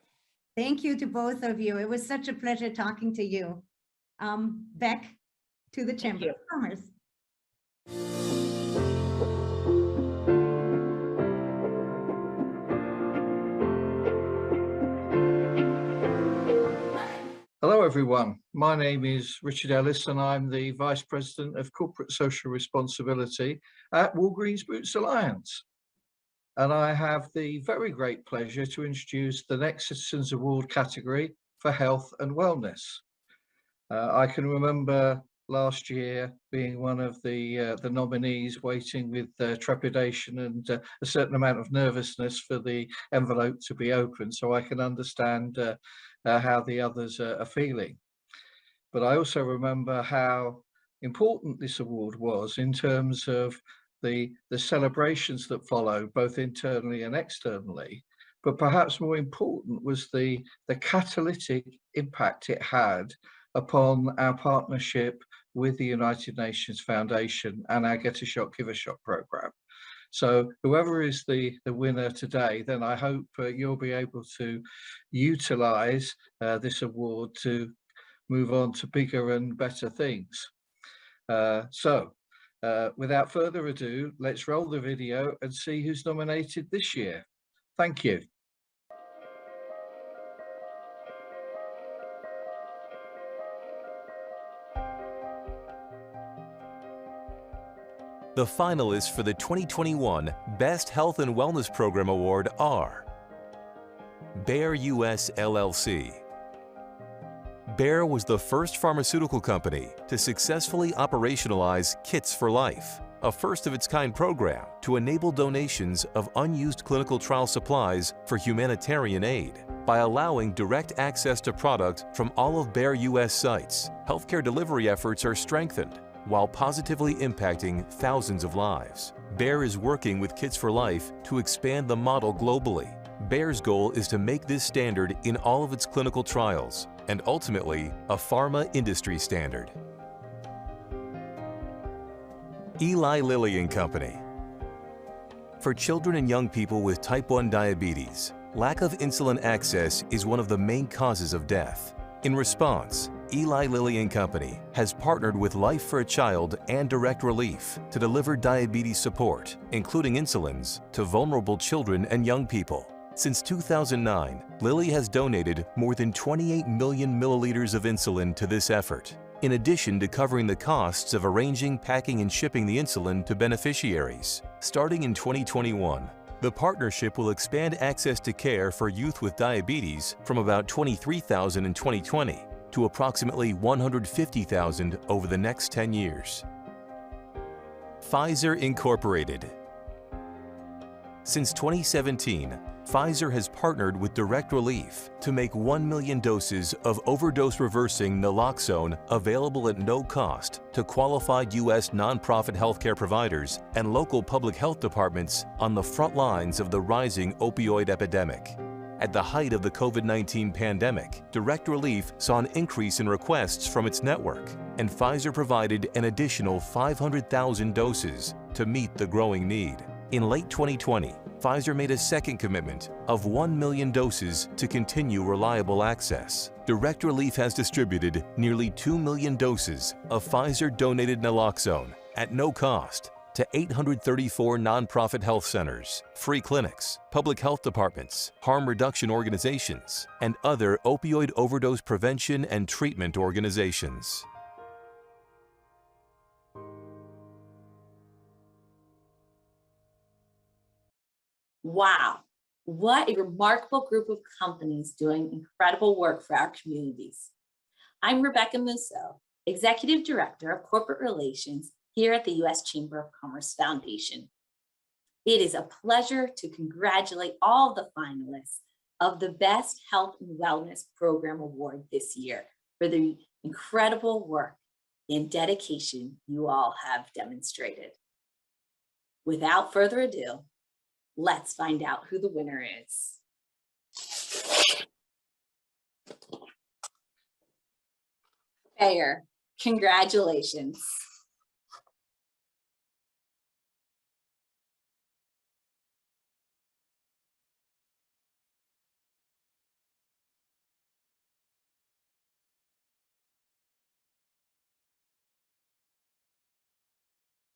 Thank you to both of you. It was such a pleasure talking to you. Back to the Chamber of Commerce.
Hello, everyone. My name is Richard Ellis, and I'm the Vice President of Corporate Social Responsibility at Walgreens Boots Alliance. And I have the very great pleasure to introduce the next Citizens Award category for health and wellness. I can remember last year being one of the nominees, waiting with trepidation and a certain amount of nervousness for the envelope to be opened, so I can understand how the others are feeling. But I also remember how important this award was in terms of the celebrations that follow, both internally and externally. But perhaps more important was the catalytic impact it had upon our partnership with the United Nations Foundation and our Get a Shot, Give a Shot program. So whoever is the winner today, then I hope you'll be able to utilize this award to move on to bigger and better things. Without further ado, let's roll the video and see who's nominated this year. Thank you.
The finalists for the 2021 Best Health and Wellness Program Award are Bayer US LLC. Bayer was the first pharmaceutical company to successfully operationalize Kits for Life, a first-of-its-kind program to enable donations of unused clinical trial supplies for humanitarian aid. By allowing direct access to product from all of Bayer US sites, healthcare delivery efforts are strengthened while positively impacting thousands of lives. Bayer is working with Kits for Life to expand the model globally Bayer's goal is to make this standard in all of its clinical trials and ultimately a pharma industry standard. Eli Lilly and Company. For children and young people with type 1 diabetes, lack of insulin access is one of the main causes of death. In response, Eli Lilly and Company has partnered with Life for a Child and Direct Relief to deliver diabetes support, including insulins, to vulnerable children and young people. Since 2009, Lilly has donated more than 28 million milliliters of insulin to this effort, in addition to covering the costs of arranging, packing, and shipping the insulin to beneficiaries. Starting in 2021, the partnership will expand access to care for youth with diabetes from about 23,000 in 2020 to approximately 150,000 over the next 10 years. Pfizer Incorporated. Since 2017, Pfizer has partnered with Direct Relief to make 1 million doses of overdose-reversing naloxone available at no cost to qualified U.S. nonprofit healthcare providers and local public health departments on the front lines of the rising opioid epidemic. At the height of the COVID-19 pandemic, Direct Relief saw an increase in requests from its network, and Pfizer provided an additional 500,000 doses to meet the growing need. In late 2020, Pfizer made a second commitment of 1 million doses to continue reliable access. Direct Relief has distributed nearly 2 million doses of Pfizer-donated naloxone at no cost to 834 nonprofit health centers, free clinics, public health departments, harm reduction organizations, and other opioid overdose prevention and treatment organizations.
Wow, what a remarkable group of companies doing incredible work for our communities. I'm Rebecca Musso, Executive Director of Corporate Relations here at the U.S. Chamber of Commerce Foundation. It is a pleasure to congratulate all the finalists of the Best Health and Wellness Program Award this year for the incredible work and dedication you all have demonstrated. Without further ado, let's find out who the winner is. Bayer, congratulations.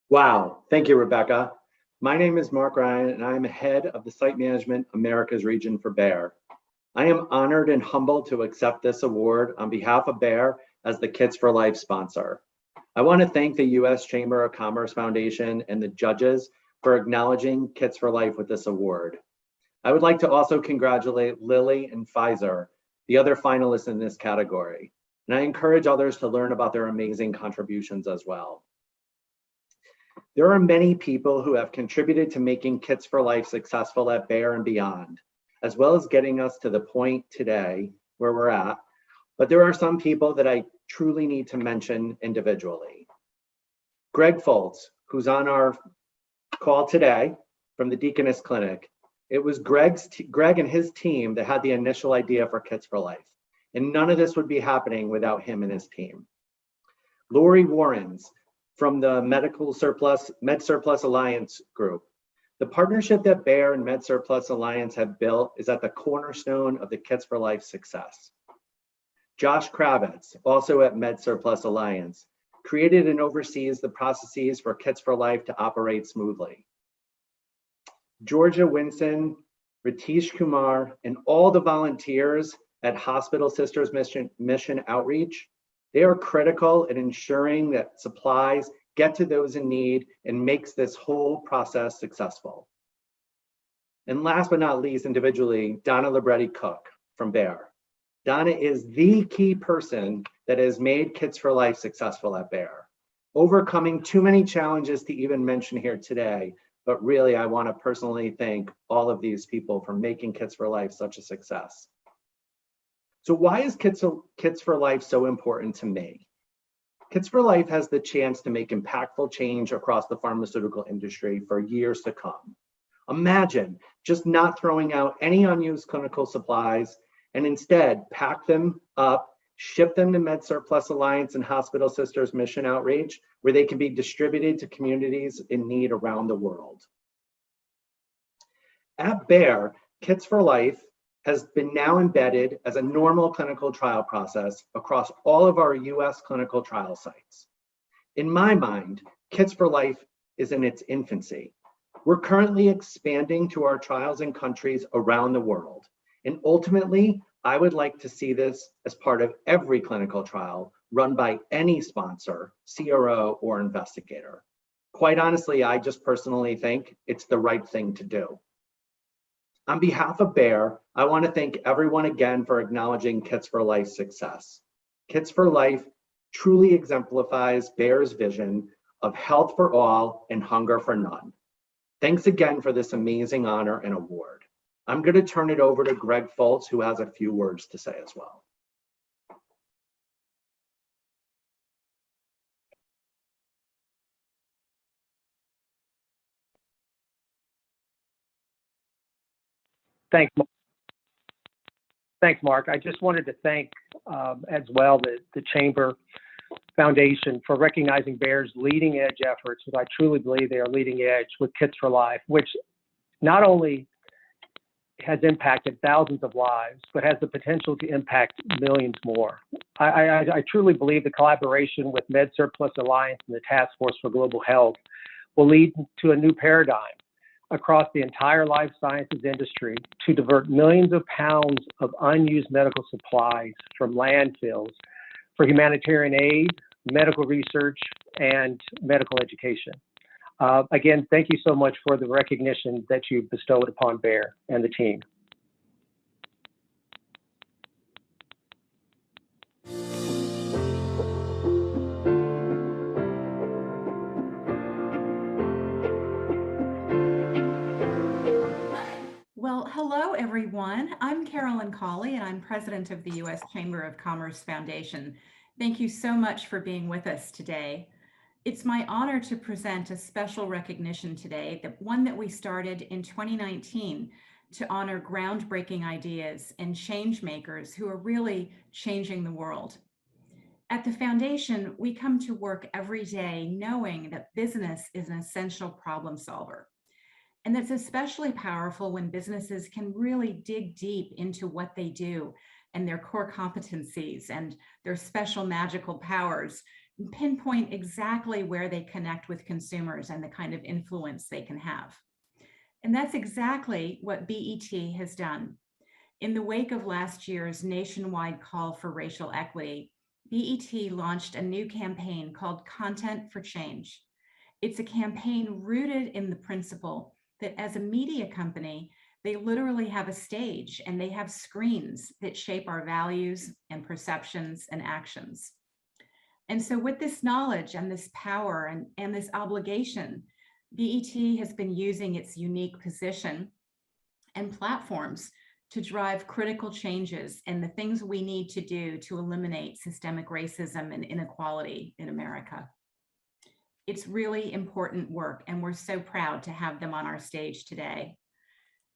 Wow, thank you, Rebecca. My name is Mark Ryan, and I'm head of the Site Management Americas region for Bayer. I am honored and humbled to accept this award on behalf of Bayer as the Kids for Life sponsor. I want to thank the U.S. Chamber of Commerce Foundation and the judges for acknowledging Kids for Life with this award. I would like to also congratulate Lilly and Pfizer, the other finalists in this category, and I encourage others to learn about their amazing contributions as well. There are many people who have contributed to making Kids for Life successful at Bayer and beyond, as well as getting us to the point today where we're at. But there are some people that I truly need to mention individually. Greg Foltz, who's on our call today from the Deaconess Clinic. It was Greg and his team that had the initial idea for Kids for Life, and none of this would be happening without him and his team. Lori Warrens, from the MedSurplus Alliance group. The partnership that Bayer and MedSurplus Alliance have built is at the cornerstone of the Kids for Life success. Josh Kravitz, also at MedSurplus Alliance, created and oversees the processes for Kids for Life to operate smoothly. Georgia Winson, Ratish Kumar, and all the volunteers at Hospital Sisters Mission Outreach, they are critical in ensuring that supplies get to those in need and makes this whole process successful. And last but not least, individually, Donna Libretti Cook from Bayer. Donna is the key person that has made Kids for Life successful at Bayer, overcoming too many challenges to even mention here today. But really, I want to personally thank all of these people for making Kids for Life such a success. So why is Kids for Life so important to me? Kids for Life has the chance to make impactful change across the pharmaceutical industry for years to come. Imagine just not throwing out any unused clinical supplies and instead pack them up, ship them to MedSurplus Alliance and Hospital Sisters Mission Outreach, where they can be distributed to communities in need around the world. At Bayer, Kits for Life has been now embedded as a normal clinical trial process across all of our US clinical trial sites. In my mind, Kits for Life is in its infancy. We're currently expanding to our trials in countries around the world. And ultimately, I would like to see this as part of every clinical trial run by any sponsor, CRO, or investigator. Quite honestly, I just personally think it's the right thing to do. On behalf of Bayer, I want to thank everyone again for acknowledging Kits for Life's success. Kits for Life truly exemplifies Bayer's vision of health for all and hunger for none. Thanks again for this amazing honor and award. I'm going to turn it over to Greg Foltz, who has a few words to say as well.
Thanks, Mark. I just wanted to thank as well the Chamber Foundation for recognizing Bayer's leading edge efforts, because I truly believe they are leading edge with Kits for Life, which not only has impacted thousands of lives, but has the potential to impact millions more. I truly believe the collaboration with MedSurplus Alliance and the Task Force for Global Health will lead to a new paradigm across the entire life sciences industry to divert millions of pounds of unused medical supplies from landfills for humanitarian aid, medical research, and medical education. Again, thank you so much for the recognition that you bestowed upon Bayer and the team.
Well, hello, everyone. I'm Carolyn Cawley, and I'm president of the U.S. Chamber of Commerce Foundation. Thank you so much for being with us today. It's my honor to present a special recognition today, one that we started in 2019 to honor groundbreaking ideas and change makers who are really changing the world. At the foundation, we come to work every day knowing that business is an essential problem solver. And that's especially powerful when businesses can really dig deep into what they do and their core competencies and their special magical powers, and pinpoint exactly where they connect with consumers and the kind of influence they can have. And that's exactly what BET has done. In the wake of last year's nationwide call for racial equity, BET launched a new campaign called Content for Change. It's a campaign rooted in the principle that as a media company, they literally have a stage and they have screens that shape our values and perceptions and actions. And so with this knowledge and this power and this obligation, BET has been using its unique position and platforms to drive critical changes in the things we need to do to eliminate systemic racism and inequality in America. It's really important work, and we're so proud to have them on our stage today.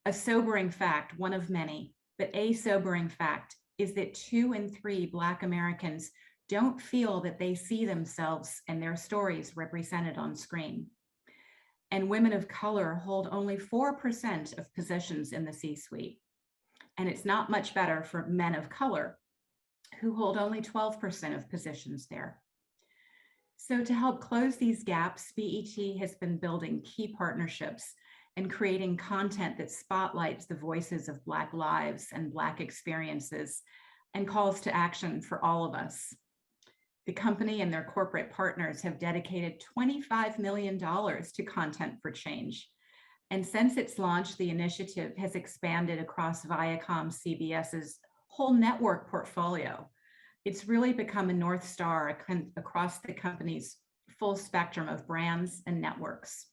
A sobering fact, one of many, but a sobering fact is that 2 in 3 Black Americans don't feel that they see themselves and their stories represented on screen. And women of color hold only 4% of positions in the C-suite. And it's not much better for men of color, who hold only 12% of positions there. So to help close these gaps, BET has been building key partnerships and creating content that spotlights the voices of Black lives and Black experiences and calls to action for all of us. The company and their corporate partners have dedicated $25 million to Content for Change. And since its launch, the initiative has expanded across Viacom CBS's whole network portfolio. It's really become a North Star across the company's full spectrum of brands and networks.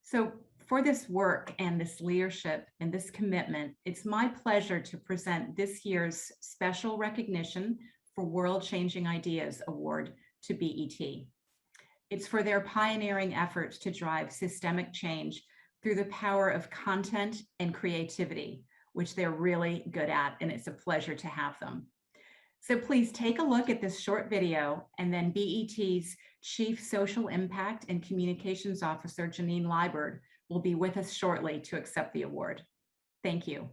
So for this work and this leadership and this commitment, it's my pleasure to present this year's special recognition for World Changing Ideas Award to BET. It's for their pioneering efforts to drive systemic change through the power of content and creativity, which they're really good at, and it's a pleasure to have them. So please take a look at this short video, and then BET's Chief Social Impact and Communications Officer, Janine Liburd, will be with us shortly to accept the award. Thank you.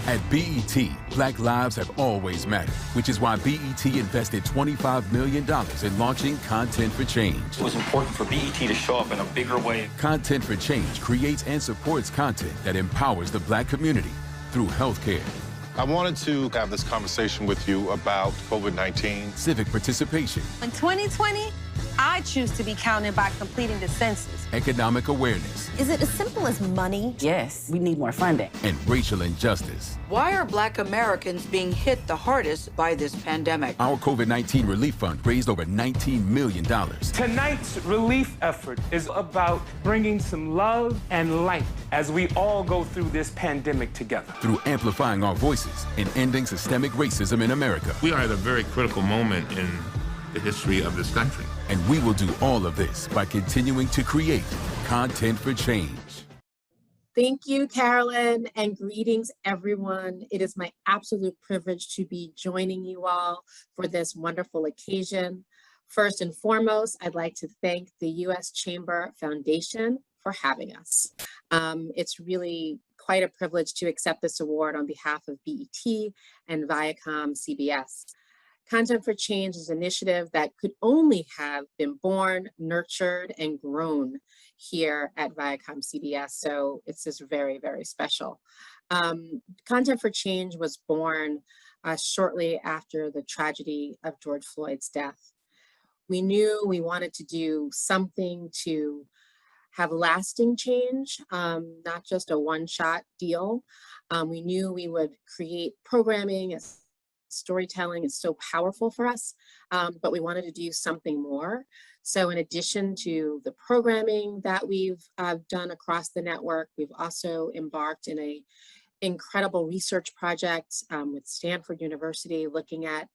At BET, Black lives have always mattered, which is why BET invested $25 million in launching Content for Change.
It was important for BET to show up in a bigger way.
Content for Change creates and supports content that empowers the Black community through healthcare.
I wanted to have this conversation with you about COVID-19.
Civic participation.
In 2020, I choose to be counted by completing the census.
Economic awareness.
Is it as simple as money?
Yes, we need more funding.
And racial injustice.
Why are Black Americans being hit the hardest by this pandemic?
Our COVID-19 relief fund raised over $19 million.
Tonight's relief effort is about bringing some love and light as we all go through this pandemic together.
Through amplifying our voices and ending systemic racism in America.
We are at a very critical moment in the history of this country.
And we will do all of this by continuing to create content for change.
Thank you, Carolyn, and greetings, everyone. It is my absolute privilege to be joining you all for this wonderful occasion. First and foremost, I'd like to thank the U.S. Chamber Foundation for having us. It's really quite a privilege to accept this award on behalf of BET and Viacom CBS. Content for Change is an initiative that could only have been born, nurtured, and grown here at Viacom CBS. So it's just very, very special. Content for Change was born shortly after the tragedy of George Floyd's death. We knew we wanted to do something to have lasting change, not just a one-shot deal. We knew we would create programming. Storytelling is so powerful for us, but we wanted to do something more. So in addition to the programming that we've done across the network, we've also embarked in an incredible research project with Stanford University, looking at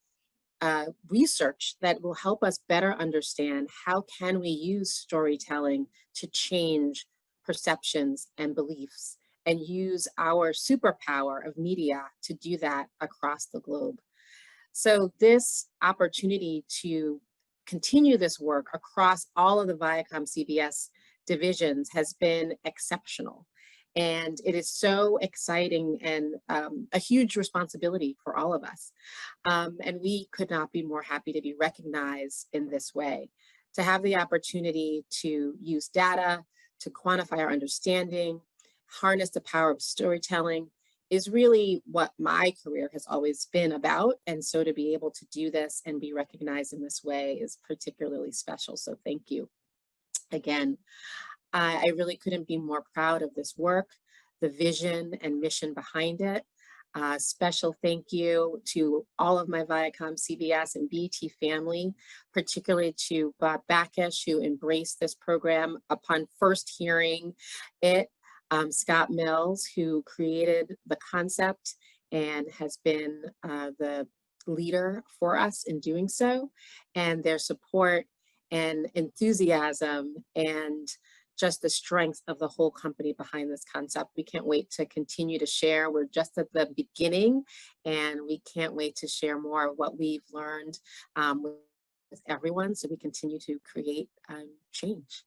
research that will help us better understand how can we use storytelling to change perceptions and beliefs, and use our superpower of media to do that across the globe. So this opportunity to continue this work across all of the Viacom CBS divisions has been exceptional. And it is so exciting and a huge responsibility for all of us. And we could not be more happy to be recognized in this way, to have the opportunity to use data, to quantify our understanding, harness the power of storytelling, is really what my career has always been about. And so to be able to do this and be recognized in this way is particularly special. So thank you again. I really couldn't be more proud of this work, the vision and mission behind it. Special thank you to all of my Viacom CBS and BET family, particularly to Bob Backish, who embraced this program upon first hearing it. Scott Mills, who created the concept and has been the leader for us in doing so, and their support and enthusiasm and just the strength of the whole company behind this concept. We can't wait to continue to share. We're just at the beginning, and we can't wait to share more of what we've learned with everyone, so we continue to create change.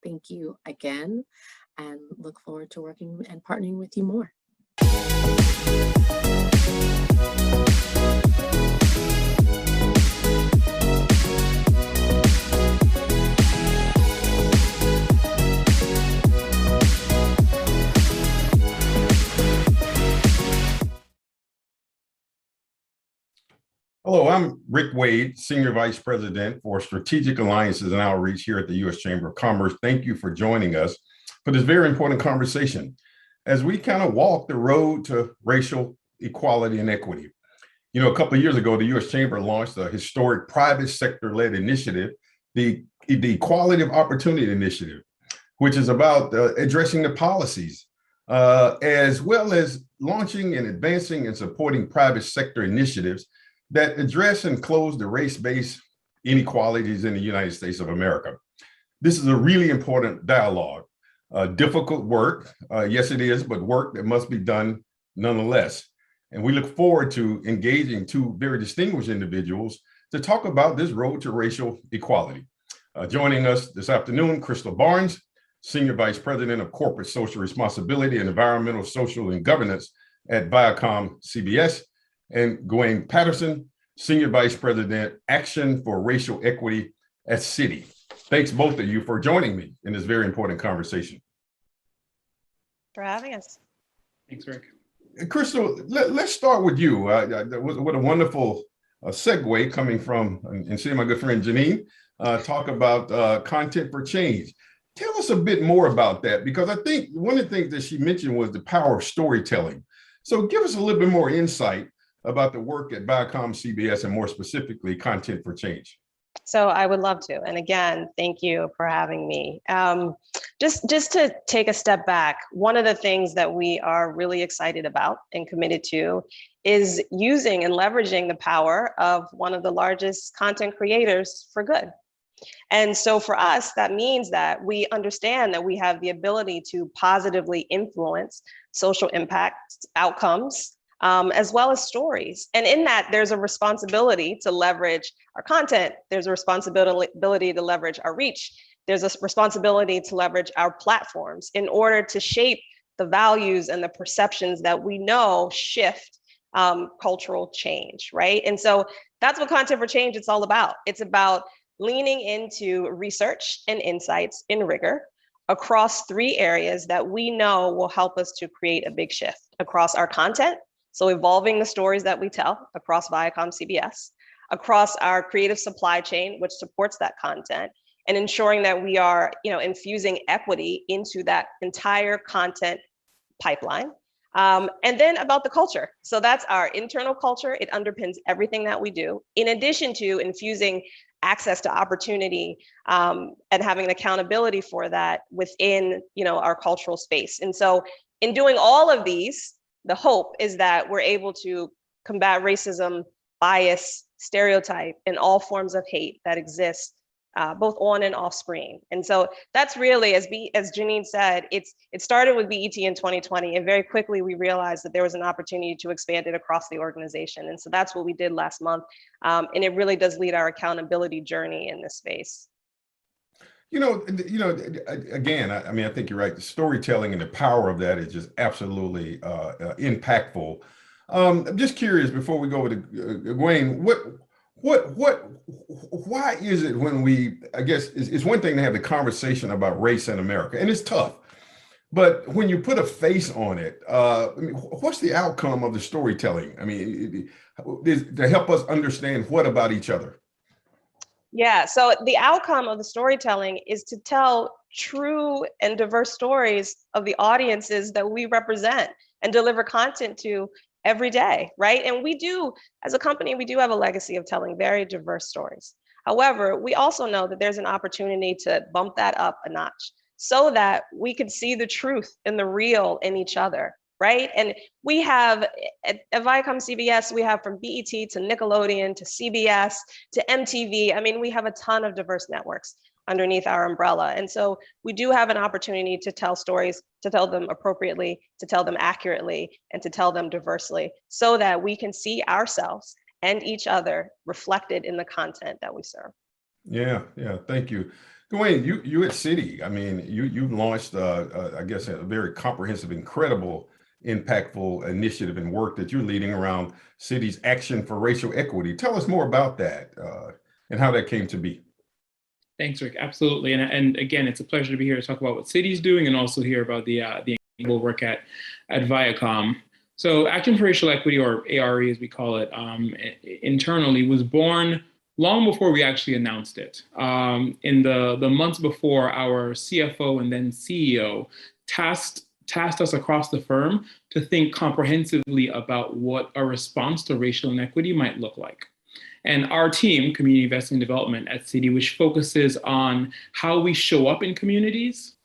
Thank you again, and look forward to working and partnering with you more.
Hello, I'm Rick Wade, Senior Vice President for Strategic Alliances and Outreach here at the U.S. Chamber of Commerce. Thank you for joining us for this very important conversation as we kind of walk the road to racial equality and equity. You know, a couple of years ago, the U.S. Chamber launched a historic private sector-led initiative, the Equality of Opportunity Initiative, which is about addressing the policies, as well as launching and advancing and supporting private sector initiatives that address and close the race-based inequalities in the United States of America. This is a really important dialogue Difficult work, yes it is, but work that must be done nonetheless. And we look forward to engaging two very distinguished individuals to talk about this road to racial equality. Joining us this afternoon, Crystal Barnes, Senior Vice President of Corporate Social Responsibility and Environmental, Social, and Governance at Viacom CBS, and Gawain Patterson, Senior Vice President, Action for Racial Equity at Citi. Thanks both of you for joining me in this very important conversation.
For having us.
Thanks, Rick.
Crystal, let's start with you. What a wonderful segue coming from and seeing my good friend Janine talk about content for change. Tell us a bit more about that, because I think one of the things that she mentioned was the power of storytelling. So give us a little bit more insight about the work at Viacom CBS and more specifically content for change.
So I would love to. And again, thank you for having me. Just to take a step back, one of the things that we are really excited about and committed to is using and leveraging the power of one of the largest content creators for good. And so for us, that means that we understand that we have the ability to positively influence social impact outcomes, as well as stories. And in that, there's a responsibility to leverage our content. There's a responsibility to leverage our reach. There's a responsibility to leverage our platforms in order to shape the values and the perceptions that we know shift cultural change, right? And so that's what Content for Change is all about. It's about leaning into research and insights in rigor across 3 areas that we know will help us to create a big shift across our content. So evolving the stories that we tell across Viacom CBS, across our creative supply chain, which supports that content, and ensuring that we are, infusing equity into that entire content pipeline. And then about the culture. So that's our internal culture. It underpins everything that we do, in addition to infusing access to opportunity and having accountability for that within, our cultural space. And so in doing all of these, the hope is that we're able to combat racism, bias, stereotype, and all forms of hate that exist both on and off screen. And so that's really, as Janine said, it started with BET in 2020, and very quickly we realized that there was an opportunity to expand it across the organization. And so that's what we did last month. And it really does lead our accountability journey in this space.
Again, I think you're right. The storytelling and the power of that is just absolutely impactful. I'm just curious, before we go over to Gawain, why is it when I guess it's one thing to have the conversation about race in America, and it's tough, but when you put a face on it, what's the outcome of the storytelling? To help us understand what about each other?
Yeah, so the outcome of the storytelling is to tell true and diverse stories of the audiences that we represent and deliver content to every day, right? And we do, as a company, we do have a legacy of telling very diverse stories. However, we also know that there's an opportunity to bump that up a notch so that we could see the truth and the real in each other, right? And we have, at Viacom CBS, we have from BET to Nickelodeon to CBS to MTV. We have a ton of diverse networks underneath our umbrella. And so we do have an opportunity to tell stories, to tell them appropriately, to tell them accurately, and to tell them diversely so that we can see ourselves and each other reflected in the content that we serve.
Yeah, thank you. Gawain, you at Citi, you've launched, I guess, a very comprehensive, incredible, impactful initiative and work that you're leading around Citi's Action for Racial Equity. Tell us more about that and how that came to be.
Thanks, Rick. Absolutely. And again, it's a pleasure to be here to talk about what Citi's doing and also hear about the incredible work at Viacom. So Action for Racial Equity, or ARE as we call it internally, was born long before we actually announced it. In the months before, our CFO and then CEO tasked us across the firm to think comprehensively about what a response to racial inequity might look like. And our team, Community Investing and Development at Citi, which focuses on how we show up in communities,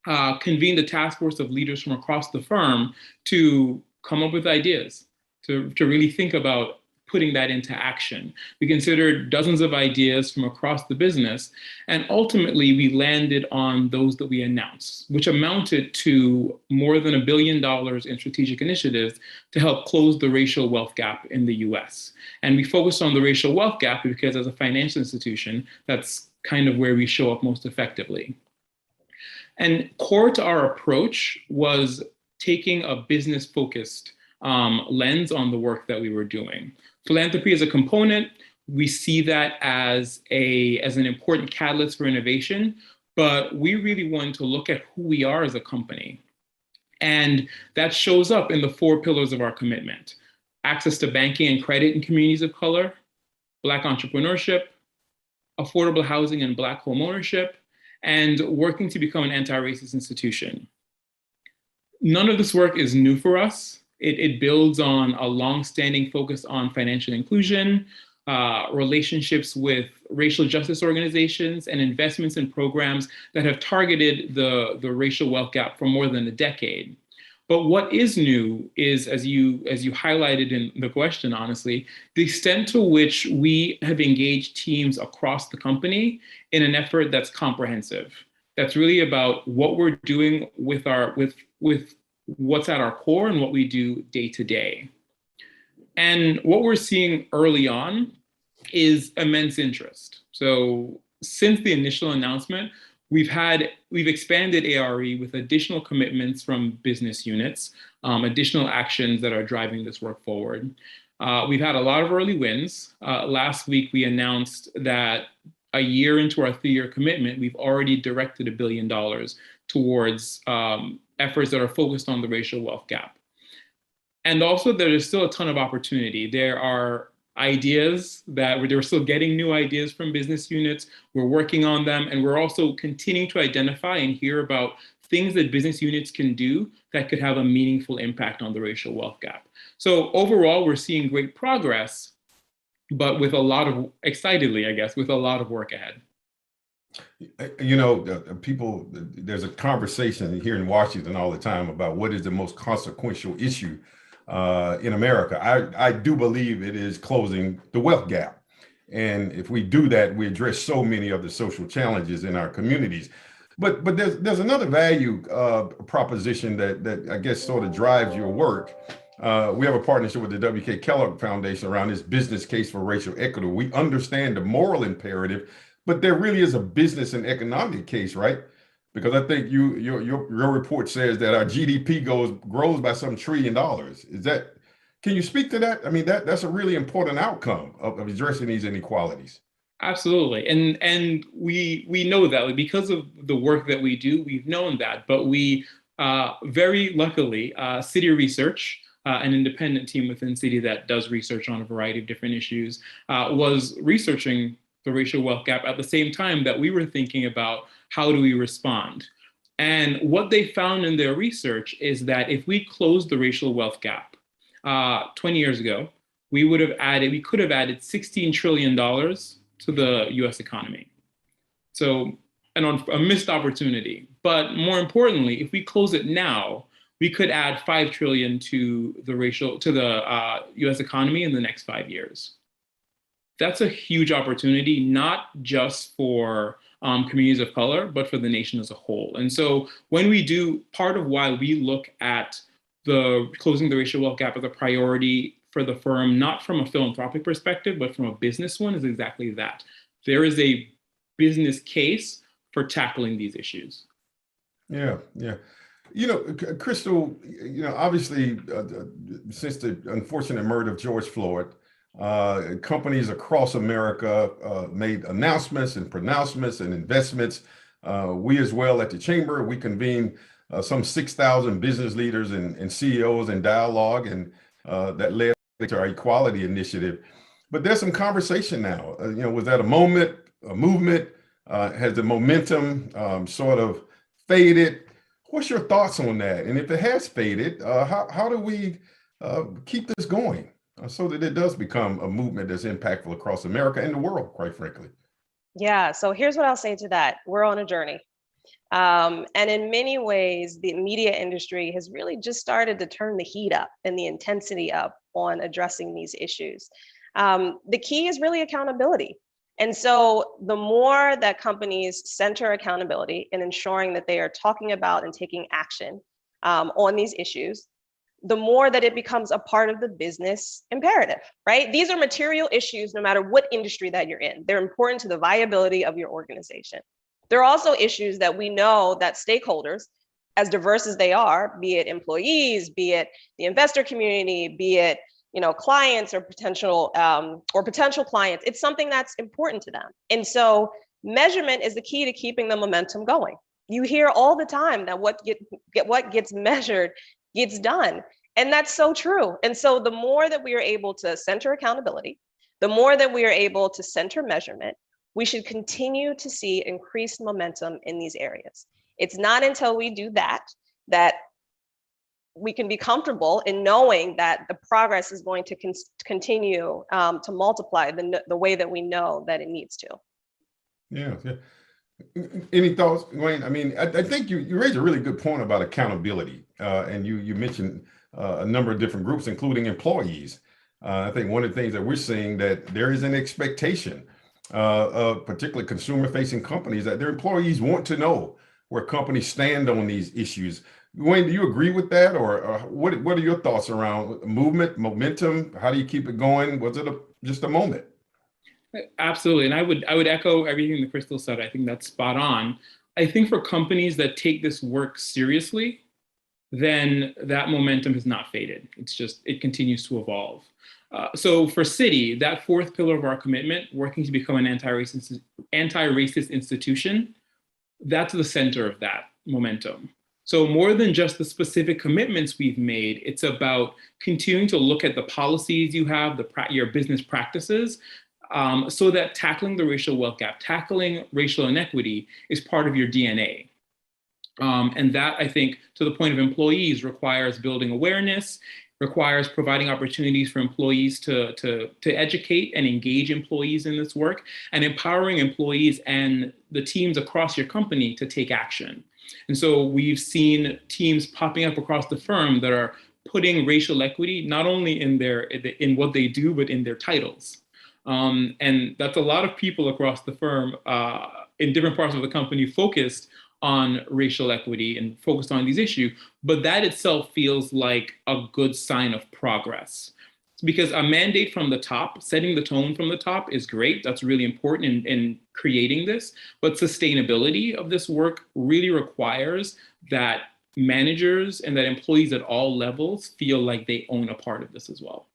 convened a task force of leaders from across the firm to come up with ideas, to really think about putting that into action. We considered dozens of ideas from across the business, and ultimately we landed on those that we announced, which amounted to more than $1 billion in strategic initiatives to help close the racial wealth gap in the US. And we focused on the racial wealth gap because as a financial institution, that's kind of where we show up most effectively. And core to our approach was taking a business-focused lens on the work that we were doing. Philanthropy is a component. We see that as an important catalyst for innovation, but we really wanted to look at who we are as a company. And that shows up in the 4 pillars of our commitment: access to banking and credit in communities of color, Black entrepreneurship, affordable housing and Black home ownership, and working to become an anti-racist institution. None of this work is new for us. It builds on a long-standing focus on financial inclusion, relationships with racial justice organizations, and investments in programs that have targeted the racial wealth gap for more than a decade. But what is new is, as you highlighted in the question, honestly, the extent to which we have engaged teams across the company in an effort that's comprehensive. That's really about what we're doing with what's at our core and what we do day to day. And what we're seeing early on is immense interest. So since the initial announcement, we've expanded ARE with additional commitments from business units, additional actions that are driving this work forward. We've had a lot of early wins. Last week, we announced that a year into our 3-year commitment, we've already directed $1 billion towards efforts that are focused on the racial wealth gap. And also, there is still a ton of opportunity. There are ideas that we're still getting new ideas from business units. We're working on them, and we're also continuing to identify and hear about things that business units can do that could have a meaningful impact on the racial wealth gap. So overall, we're seeing great progress, but with a lot of, excitedly, I guess, with a lot of work ahead.
You know, there's a conversation here in Washington all the time about what is the most consequential issue in America. I do believe it is closing the wealth gap. And if we do that, we address so many of the social challenges in our communities. But there's another value proposition that I guess sort of drives your work. We have a partnership with the W.K. Kellogg Foundation around this business case for racial equity. We understand the moral imperative, but there really is a business and economic case, right? Because I think your report says that our GDP grows by some $1 trillion. Can you speak to that? I mean, that's a really important outcome of addressing these inequalities.
Absolutely, and we know that because of the work that we do, we've known that. But we very luckily, Citi Research, an independent team within Citi that does research on a variety of different issues, was researching the racial wealth gap at the same time that we were thinking about how do we respond. And what they found in their research is that if we closed the racial wealth gap 20 years ago, we could have added $16 trillion to the US economy. So a missed opportunity. But more importantly, if we close it now, we could add $5 trillion to the US economy in the next 5 years. That's a huge opportunity, not just for communities of color, but for the nation as a whole. And so when we do, part of why we look at closing the racial wealth gap as a priority for the firm, not from a philanthropic perspective, but from a business one, is exactly that. There is a business case for tackling these issues.
Yeah. You know, Crystal, obviously, since the unfortunate murder of George Floyd, companies across America made announcements and pronouncements and investments. We as well at the Chamber, we convened some 6,000 business leaders and CEOs in dialogue, and that led to our equality initiative. But there's some conversation now. Was that a movement? Has the momentum sort of faded? What's your thoughts on that? And if it has faded, how do we keep this going so that it does become a movement that's impactful across America and the world, quite frankly?
Yeah, so here's what I'll say to that. We're on a journey. And in many ways, the media industry has really just started to turn the heat up and the intensity up on addressing these issues. The key is really accountability. And so the more that companies center accountability in ensuring that they are talking about and taking action on these issues, the more that it becomes a part of the business imperative, right? These are material issues no matter what industry that you're in. They're important to the viability of your organization. There are also issues that we know that stakeholders, as diverse as they are, be it employees, be it the investor community, be it clients or potential clients, it's something that's important to them. And so measurement is the key to keeping the momentum going. You hear all the time that what gets measured gets done. And that's so true. And so the more that we are able to center accountability, the more that we are able to center measurement, we should continue to see increased momentum in these areas. It's not until we do that we can be comfortable in knowing that the progress is going to continue to multiply the way that we know that it needs to.
Yeah. Any thoughts, Wayne? I mean, I think you raised a really good point about accountability, and you mentioned a number of different groups, including employees. I think one of the things that we're seeing that there is an expectation of particularly consumer-facing companies that their employees want to know where companies stand on these issues. Wayne, do you agree with that, or what are your thoughts around momentum? How do you keep it going? Was it just a moment?
Absolutely, and I would echo everything that Crystal said. I think that's spot on. I think for companies that take this work seriously, then that momentum has not faded. It continues to evolve. So for Citi, that fourth pillar of our commitment, working to become an anti-racist institution, that's the center of that momentum. So more than just the specific commitments we've made, it's about continuing to look at the policies you have, your business practices, so that tackling the racial wealth gap, tackling racial inequity is part of your DNA. And that, I think, to the point of employees, requires building awareness, requires providing opportunities for employees to educate and engage employees in this work, and empowering employees and the teams across your company to take action. And so we've seen teams popping up across the firm that are putting racial equity not only in what they do, but in their titles. And that's a lot of people across the firm in different parts of the company focused on racial equity and focused on these issues, but that itself feels like a good sign of progress. Because a mandate from the top, setting the tone from the top is great. That's really important in creating this, but sustainability of this work really requires that managers and that employees at all levels feel like they own a part of this as well.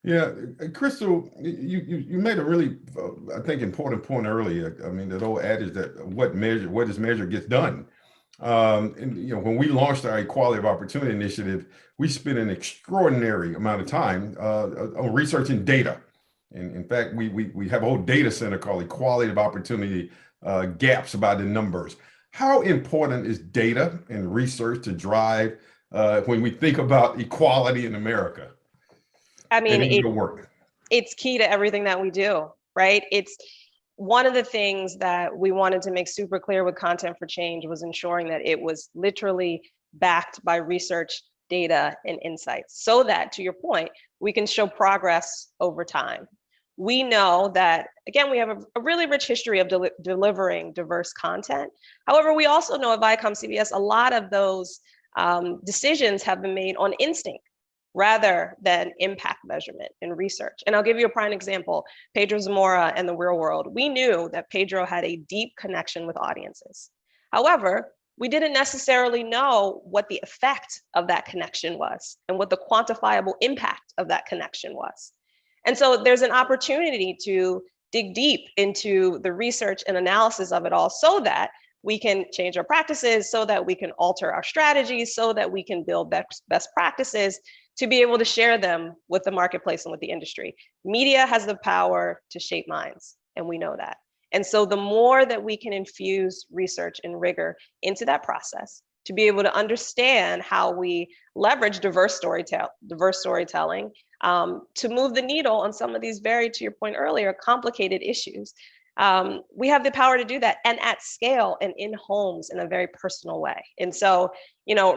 Yeah, Crystal, you made a really, I think, important point earlier. I mean, that old adage that what is measured gets done. And when we launched our Equality of Opportunity Initiative, we spent an extraordinary amount of time on researching data. And in fact, we have a whole data center called Equality of Opportunity Gaps by the Numbers. How important is data and research to drive when we think about equality in America?
I mean, it's key to everything that we do, right? It's one of the things that we wanted to make super clear with Content for Change was ensuring that it was literally backed by research, data, and insights, so that, to your point, we can show progress over time. We know that, again, we have a really rich history of delivering diverse content. However, we also know at Viacom CBS, a lot of those decisions have been made on instinct rather than impact measurement and research. And I'll give you a prime example, Pedro Zamora and The Real World. We knew that Pedro had a deep connection with audiences. However, we didn't necessarily know what the effect of that connection was and what the quantifiable impact of that connection was. And so there's an opportunity to dig deep into the research and analysis of it all so that we can change our practices, so that we can alter our strategies, so that we can build best practices to be able to share them with the marketplace and with the industry. Media has the power to shape minds, and we know that. And so the more that we can infuse research and rigor into that process, to be able to understand how we leverage diverse storytelling to move the needle on some of these very, to your point earlier, complicated issues, we have the power to do that, and at scale and in homes in a very personal way. And so,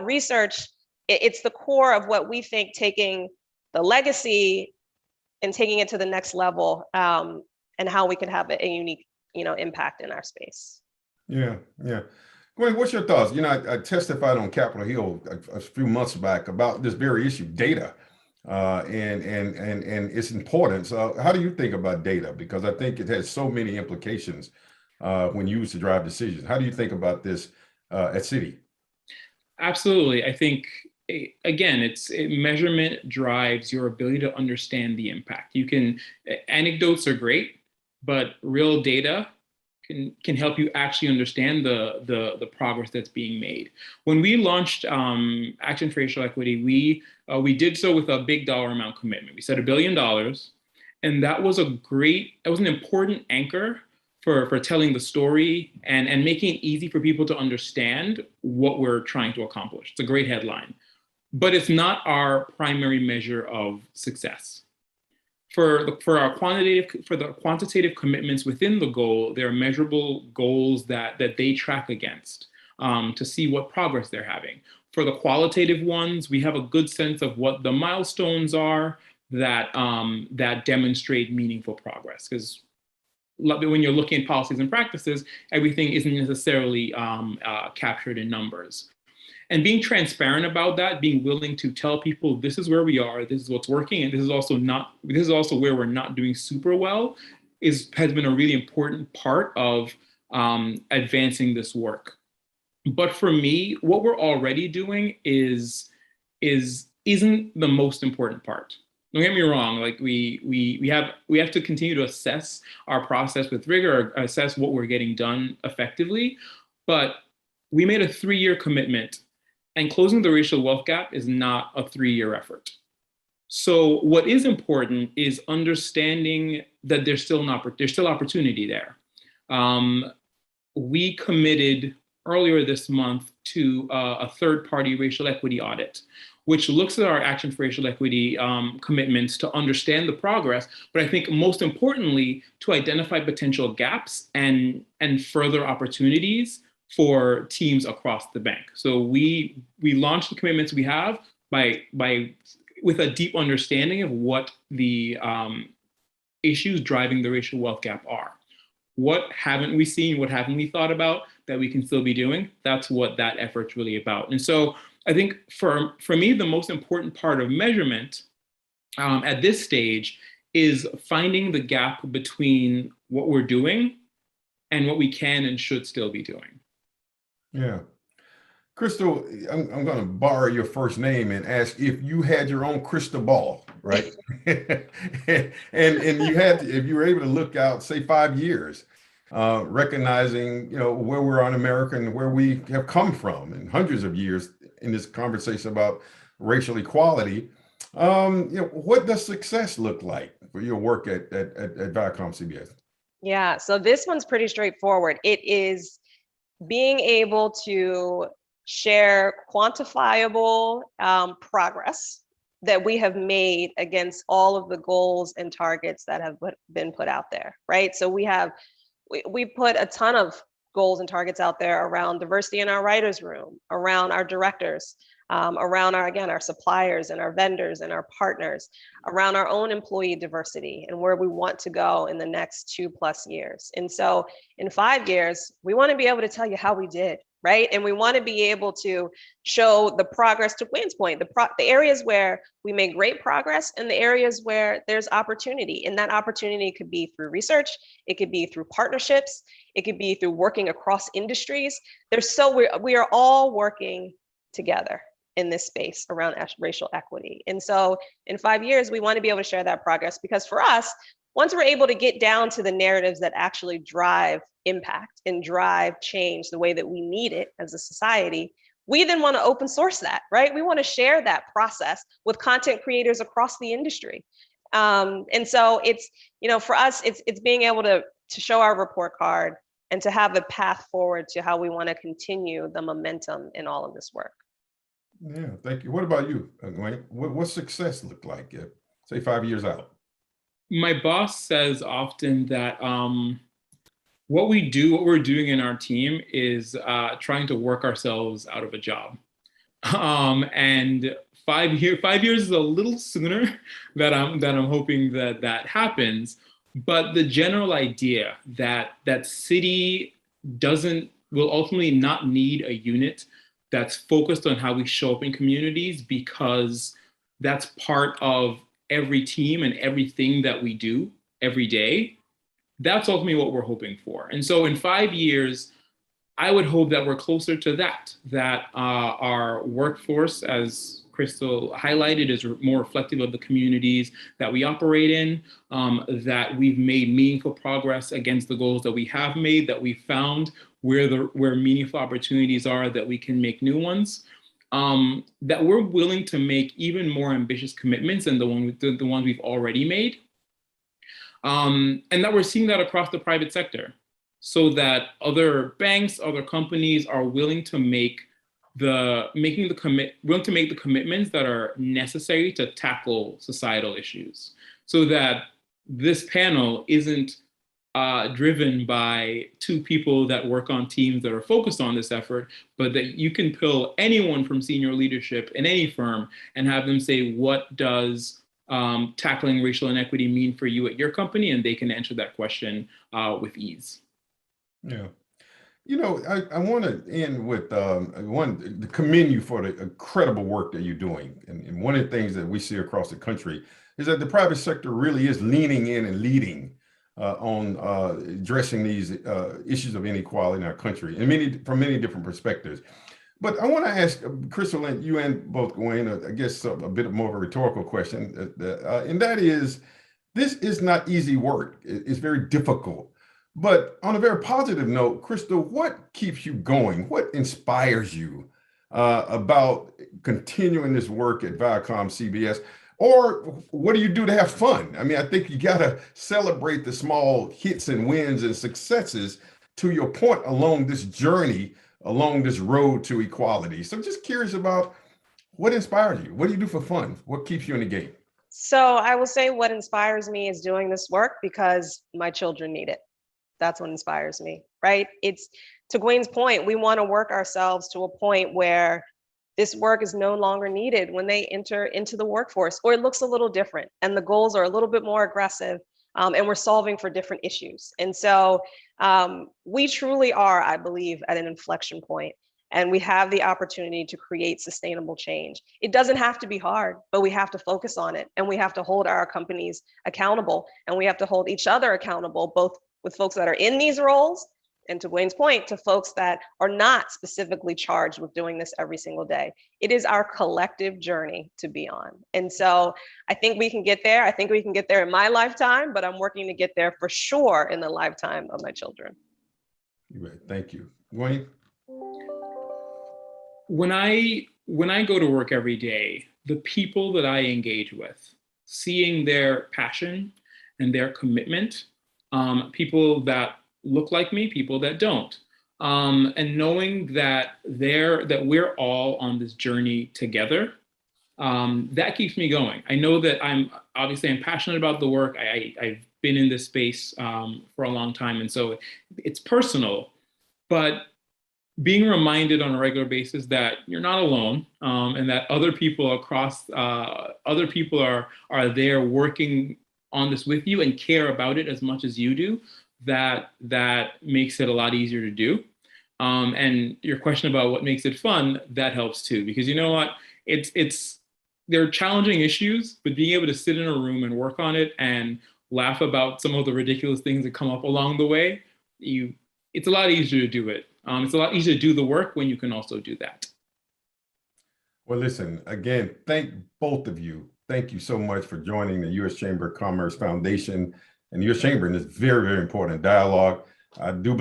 research, it's the core of what we think taking the legacy and taking it to the next level, and how we can have a unique, impact in our space.
Yeah, yeah. Gwen, what's your thoughts? I testified on Capitol Hill a few months back about this very issue, data, and its importance. How do you think about data? Because I think it has so many implications when used to drive decisions. How do you think about this at Citi?
Absolutely. I think, again, measurement drives your ability to understand the impact. Anecdotes are great, but real data can help you actually understand the progress that's being made. When we launched Action for Racial Equity, we did so with a big dollar amount commitment. We said $1 billion, and that was an important anchor for telling the story and making it easy for people to understand what we're trying to accomplish. It's a great headline, but it's not our primary measure of success. For the quantitative commitments within the goal, there are measurable goals that they track against to see what progress they're having. For the qualitative ones, we have a good sense of what the milestones are that demonstrate meaningful progress. Because when you're looking at policies and practices, everything isn't necessarily captured in numbers. And being transparent about that, being willing to tell people this is where we are, this is what's working, and this is also where we're not doing super well, has been a really important part of advancing this work. But for me, what we're already doing isn't the most important part. Don't get me wrong, like we have to continue to assess our process with rigor, or assess what we're getting done effectively. But we made a 3-year commitment, and closing the racial wealth gap is not a 3-year effort. So what is important is understanding that there's still opportunity there. We committed earlier this month to a third-party racial equity audit, which looks at our Action for Racial Equity commitments to understand the progress, but I think most importantly, to identify potential gaps and further opportunities for teams across the bank. So we launched the commitments we have with a deep understanding of what the issues driving the racial wealth gap are. What haven't we seen? What haven't we thought about that we can still be doing? That's what that effort's really about. And so I think for me, the most important part of measurement at this stage is finding the gap between what we're doing and what we can and should still be doing.
Yeah. Crystal, I'm going to borrow your first name and ask if you had your own crystal ball, right? and if you were able to look out, say 5 years, recognizing, where we're on America and where we have come from and hundreds of years in this conversation about racial equality, what does success look like for your work at Viacom CBS?
Yeah, so this one's pretty straightforward. It is being able to share quantifiable progress that we have made against all of the goals and targets that have been put out there, right? So we put a ton of goals and targets out there around diversity in our writers' room, around our directors, around our suppliers and our vendors and our partners, around our own employee diversity and where we want to go in the next 2+ years. And so in 5 years, we want to be able to tell you how we did, right? And we want to be able to show the progress, to Wayne's point, the areas where we made great progress and the areas where there's opportunity. And that opportunity could be through research, it could be through partnerships, it could be through working across industries. We are all working together in this space around racial equity. And so in 5 years, we want to be able to share that progress, because for us, once we're able to get down to the narratives that actually drive impact and drive change the way that we need it as a society, we then want to open source that, right? We want to share that process with content creators across the industry. And so it's, for us, it's being able to show our report card and to have a path forward to how we want to continue the momentum in all of this work.
Yeah, thank you. What about you, Wayne? What's success look like, say 5 years out?
My boss says often that what we're doing in our team is trying to work ourselves out of a job. And 5 years is a little sooner that I'm hoping that happens. But the general idea that city will ultimately not need a unit that's focused on how we show up in communities, because that's part of every team and everything that we do every day. That's ultimately what we're hoping for. And so in 5 years, I would hope that we're closer to that our workforce, as Crystal highlighted, is more reflective of the communities that we operate in, that we've made meaningful progress against the goals that we have made, that we found where meaningful opportunities are, that we can make new ones, that we're willing to make even more ambitious commitments than the ones we've already made, and that we're seeing that across the private sector, so that other banks, other companies are willing to make the commitments that are necessary to tackle societal issues, so that this panel isn't driven by two people that work on teams that are focused on this effort, but that you can pull anyone from senior leadership in any firm and have them say, what does tackling racial inequity mean for you at your company? And they can answer that question with ease.
Yeah. You know, I want to end with to commend you for the incredible work that you're doing. And one of the things that we see across the country is that the private sector really is leaning in and leading on addressing these issues of inequality in our country, and from many different perspectives. But I want to ask Crystal, and you and both Gwen, I guess a bit more of a rhetorical question, and that is, this is not easy work. It's very difficult. But on a very positive note, Crystal, what keeps you going? What inspires you about continuing this work at Viacom CBS? Or what do you do to have fun? I mean, I think you got to celebrate the small hits and wins and successes, to your point, along this journey, along this road to equality. So just curious about what inspires you. What do you do for fun? What keeps you in the game?
So I will say what inspires me is doing this work because my children need it. That's what inspires me, right? It's, to Gwen's point, we want to work ourselves to a point where this work is no longer needed when they enter into the workforce, or it looks a little different and the goals are a little bit more aggressive, and we're solving for different issues. And so we truly are, I believe, at an inflection point, and we have the opportunity to create sustainable change. It doesn't have to be hard, but we have to focus on it, and we have to hold our companies accountable, and we have to hold each other accountable, both with folks that are in these roles, and to Wayne's point, to folks that are not specifically charged with doing this every single day. It is our collective journey to be on. And so I think we can get there. I think we can get there in my lifetime, but I'm working to get there for sure in the lifetime of my children.
Right. Thank you. Wayne?
When I go to work every day, the people that I engage with, seeing their passion and their commitment, people that look like me, people that don't, and knowing that we're all on this journey together, that keeps me going. I know that I'm passionate about the work. I've been in this space for a long time, and so it's personal, but being reminded on a regular basis that you're not alone, and that other people are there working on this with you and care about it as much as you do, that makes it a lot easier to do. And your question about what makes it fun, that helps too, because you know what, there are challenging issues, but being able to sit in a room and work on it and laugh about some of the ridiculous things that come up along the way, it's a lot easier to do it. It's a lot easier to do the work when you can also do that.
Well, listen, again, thank both of you. Thank you so much for joining the U.S. Chamber of Commerce Foundation and the U.S. Chamber in this very, very important dialogue. We do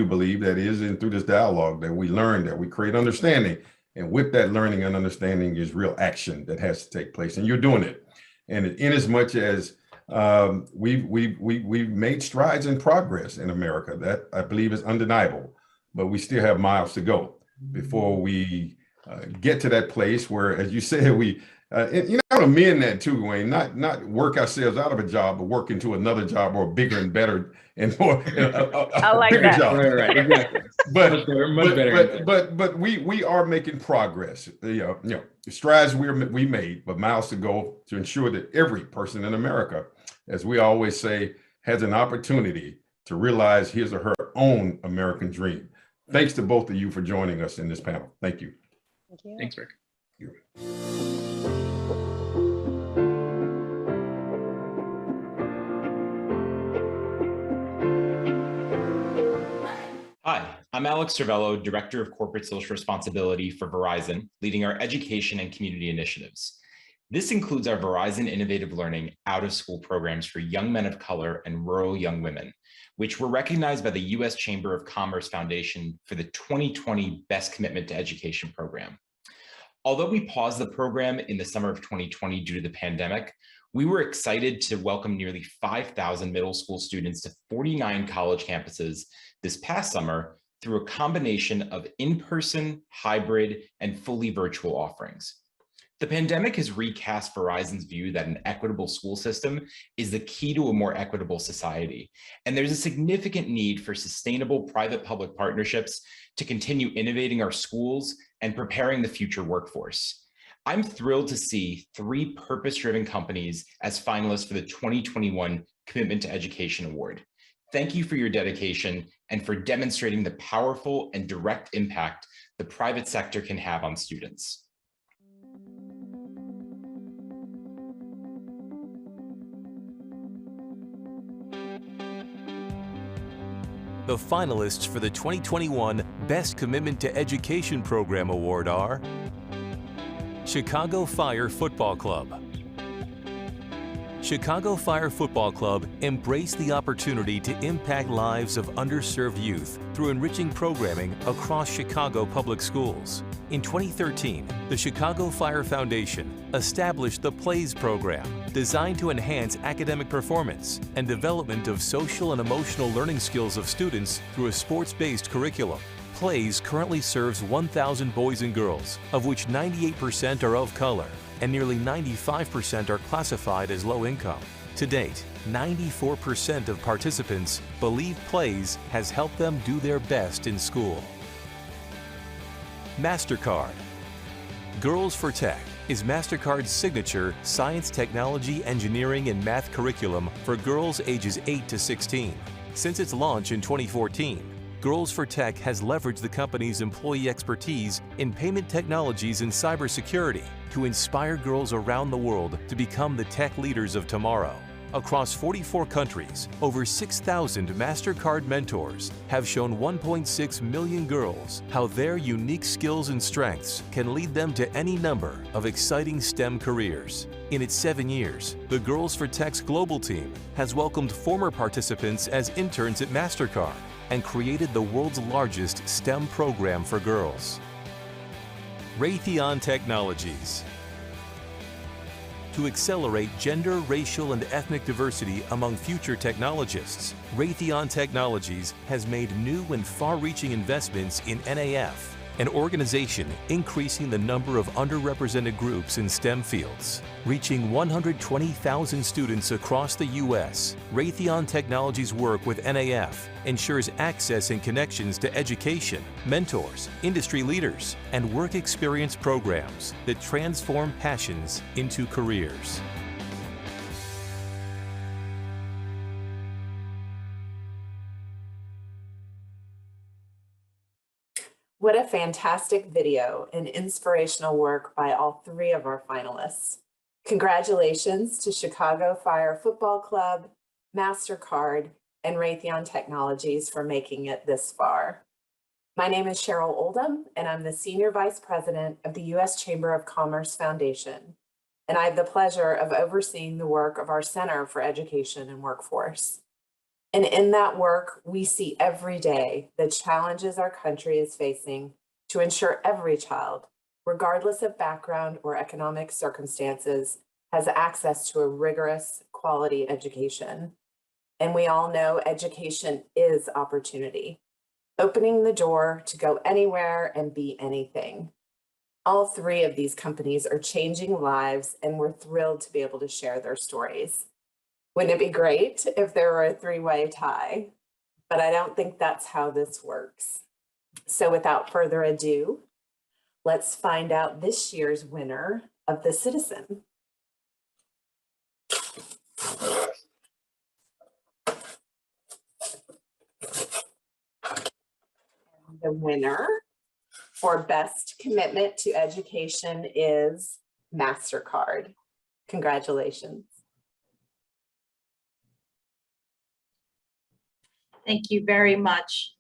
believe that it is through this dialogue that we learn, that we create understanding. And with that learning and understanding is real action that has to take place. And you're doing it. And in as much as we've made strides in progress in America, that I believe is undeniable, but we still have miles to go before we get to that place where, as you said, we And you know, I want to amend that too, Wayne. Not work ourselves out of a job, but work into another job or bigger and better and more
I like
bigger
that.
job.
Right, exactly.
But
much better.
but we are making progress. You know, strides we made, but miles to go to ensure that every person in America, as we always say, has an opportunity to realize his or her own American dream. Thanks to both of you for joining us in this panel. Thank you.
Thank you.
Thanks, Rick.
Hi, I'm Alex Cervello, Director of Corporate Social Responsibility for Verizon, leading our education and community initiatives. This includes our Verizon Innovative Learning out-of-school programs for young men of color and rural young women, which were recognized by the U.S. Chamber of Commerce Foundation for the 2020 Best Commitment to Education program. Although we paused the program in the summer of 2020 due to the pandemic, we were excited to welcome nearly 5,000 middle school students to 49 college campuses this past summer through a combination of in-person, hybrid, and fully virtual offerings. The pandemic has recast Verizon's view that an equitable school system is the key to a more equitable society, and there's a significant need for sustainable private-public partnerships to continue innovating our schools and preparing the future workforce. I'm thrilled to see 3 purpose-driven companies as finalists for the 2021 Commitment to Education Award. Thank you for your dedication and for demonstrating the powerful and direct impact the private sector can have on students.
The finalists for the 2021 Best Commitment to Education Program Award are Chicago Fire Football Club. Chicago Fire Football Club embraced the opportunity to impact lives of underserved youth through enriching programming across Chicago public schools. In 2013, the Chicago Fire Foundation established the PLAYS program, designed to enhance academic performance and development of social and emotional learning skills of students through a sports-based curriculum. PLAYS currently serves 1,000 boys and girls, of which 98% are of color, and nearly 95% are classified as low income. To date, 94% of participants believe PLAYS has helped them do their best in school. MasterCard. Girls for Tech is MasterCard's signature science, technology, engineering, and math curriculum for girls ages 8 to 16. Since its launch in 2014, Girls for Tech has leveraged the company's employee expertise in payment technologies and cybersecurity to inspire girls around the world to become the tech leaders of tomorrow. Across 44 countries, over 6,000 MasterCard mentors have shown 1.6 million girls how their unique skills and strengths can lead them to any number of exciting STEM careers. In its 7 years, the Girls for Tech's global team has welcomed former participants as interns at MasterCard and created the world's largest STEM program for girls. Raytheon Technologies. To accelerate gender, racial, and ethnic diversity among future technologists, Raytheon Technologies has made new and far-reaching investments in NAF, an organization increasing the number of underrepresented groups in STEM fields. Reaching 120,000 students across the U.S., Raytheon Technologies' work with NAF ensures access and connections to education, mentors, industry leaders, and work experience programs that transform passions into careers.
What a fantastic video and inspirational work by all 3 of our finalists. Congratulations to Chicago Fire Football Club, MasterCard, and Raytheon Technologies for making it this far. My name is Cheryl Oldham, and I'm the Senior Vice President of the U.S. Chamber of Commerce Foundation, and I have the pleasure of overseeing the work of our Center for Education and Workforce. And in that work, we see every day the challenges our country is facing to ensure every child, regardless of background or economic circumstances, has access to a rigorous, quality education. And we all know education is opportunity, opening the door to go anywhere and be anything. All three of these companies are changing lives, and we're thrilled to be able to share their stories. Wouldn't it be great if there were a three-way tie? But I don't think that's how this works. So without further ado, let's find out this year's winner of the Citizen. The winner for Best Commitment to Education is MasterCard. Congratulations.
Thank you very much.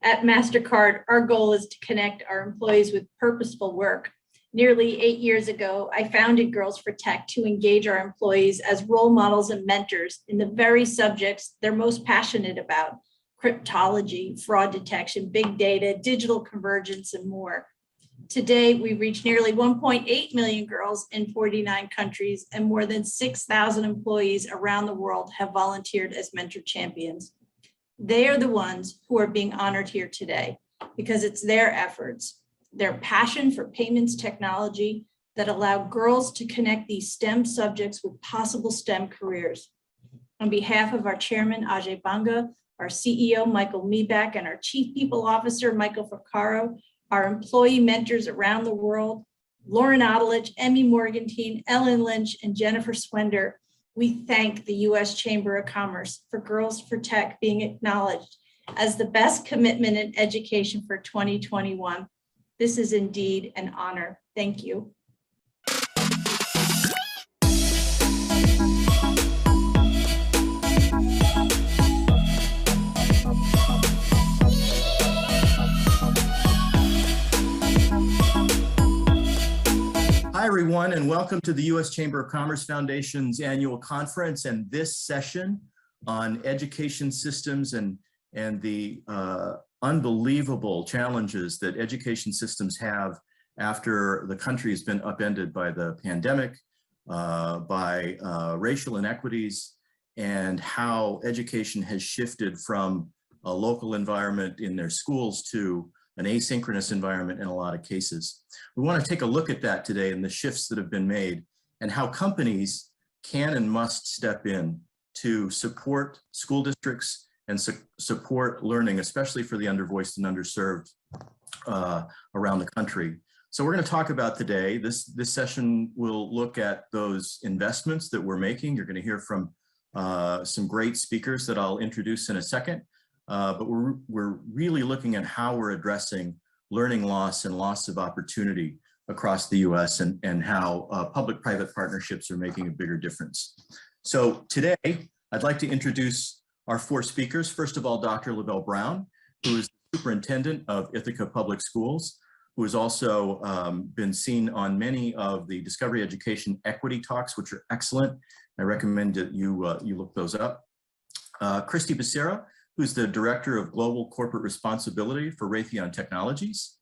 At MasterCard, our goal is to connect our employees with purposeful work. Nearly 8 years ago, I founded Girls for Tech to engage our employees as role models and mentors in the very subjects they're most passionate about: cryptology, fraud detection, big data, digital convergence, and more. Today, we reach nearly 1.8 million girls in 49 countries, and more than 6,000 employees around the world have volunteered as mentor champions. They are the ones who are being honored here today because it's their efforts, their passion for payments technology that allow girls to connect these STEM subjects with possible STEM careers. On behalf of our chairman, Ajay Banga, our CEO, Michael Meback, and our Chief People Officer, Michael Vaccaro, our employee mentors around the world, Lauren Odelich, Emmy Morgantine, Ellen Lynch, and Jennifer Swender, we thank the U.S. Chamber of Commerce for Girls for Tech being acknowledged as the best commitment in education for 2021. This is indeed an honor. Thank you.
Hi, everyone, and welcome to the U.S. Chamber of Commerce Foundation's annual conference and this session on education systems and the unbelievable challenges that education systems have after the country has been upended by the pandemic, by racial inequities, and how education has shifted from a local environment in their schools to an asynchronous environment in a lot of cases. We want to take a look at that today and the shifts that have been made and how companies can and must step in to support school districts and support learning, especially for the undervoiced and underserved around the country. So we're going to talk about today, this session will look at those investments that we're making. You're going to hear from some great speakers that I'll introduce in a second. But we're really looking at how we're addressing learning loss and loss of opportunity across the US and how public-private partnerships are making a bigger difference. So today, I'd like to introduce our four speakers. First of all, Dr. Lavelle Brown, who is the superintendent of Ithaca Public Schools, who has also been seen on many of the Discovery Education Equity Talks, which are excellent. I recommend that you look those up. Christy Becerra, who's the Director of Global Corporate Responsibility for Raytheon Technologies.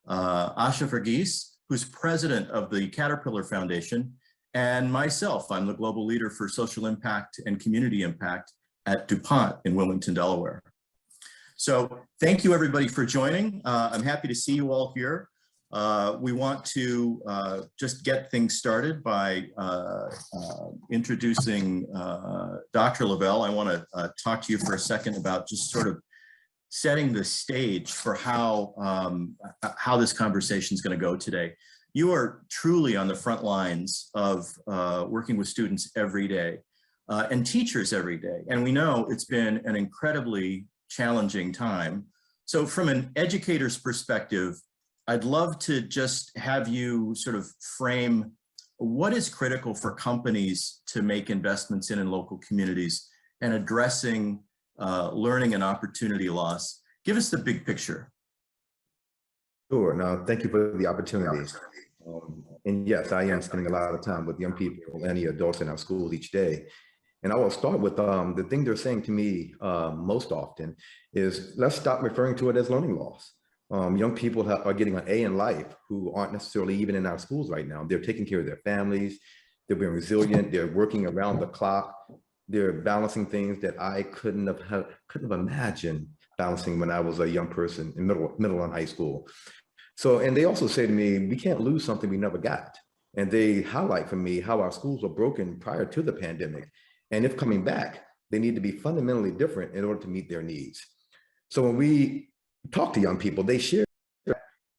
Asha Verghese, who's President of the Caterpillar Foundation, and myself, I'm the Global Leader for Social Impact and Community Impact at DuPont in Wilmington, Delaware. So thank you everybody for joining. I'm happy to see you all here. We want to just get things started by introducing Dr. Lavelle. I want to talk to you for a second about just sort of setting the stage for how this conversation is going to go today. You are truly on the front lines of working with students every day and teachers every day. And we know it's been an incredibly challenging time. So from an educator's perspective, I'd love to just have you sort of frame what is critical for companies to make investments in local communities and addressing learning and opportunity loss. Give us the big picture.
Sure. No, thank you for the opportunity. And yes, I am spending a lot of time with young people and the adults in our schools each day. And I will start with the thing they're saying to me most often is, let's stop referring to it as learning loss. Young people are getting an A in life who aren't necessarily even in our schools right now. They're taking care of their families. They're being resilient. They're working around the clock. They're balancing things that I couldn't have imagined balancing when I was a young person in middle and high school. So, and they also say to me, we can't lose something we never got. And they highlight for me how our schools were broken prior to the pandemic. And if coming back, they need to be fundamentally different in order to meet their needs. So when we talk to young people, they share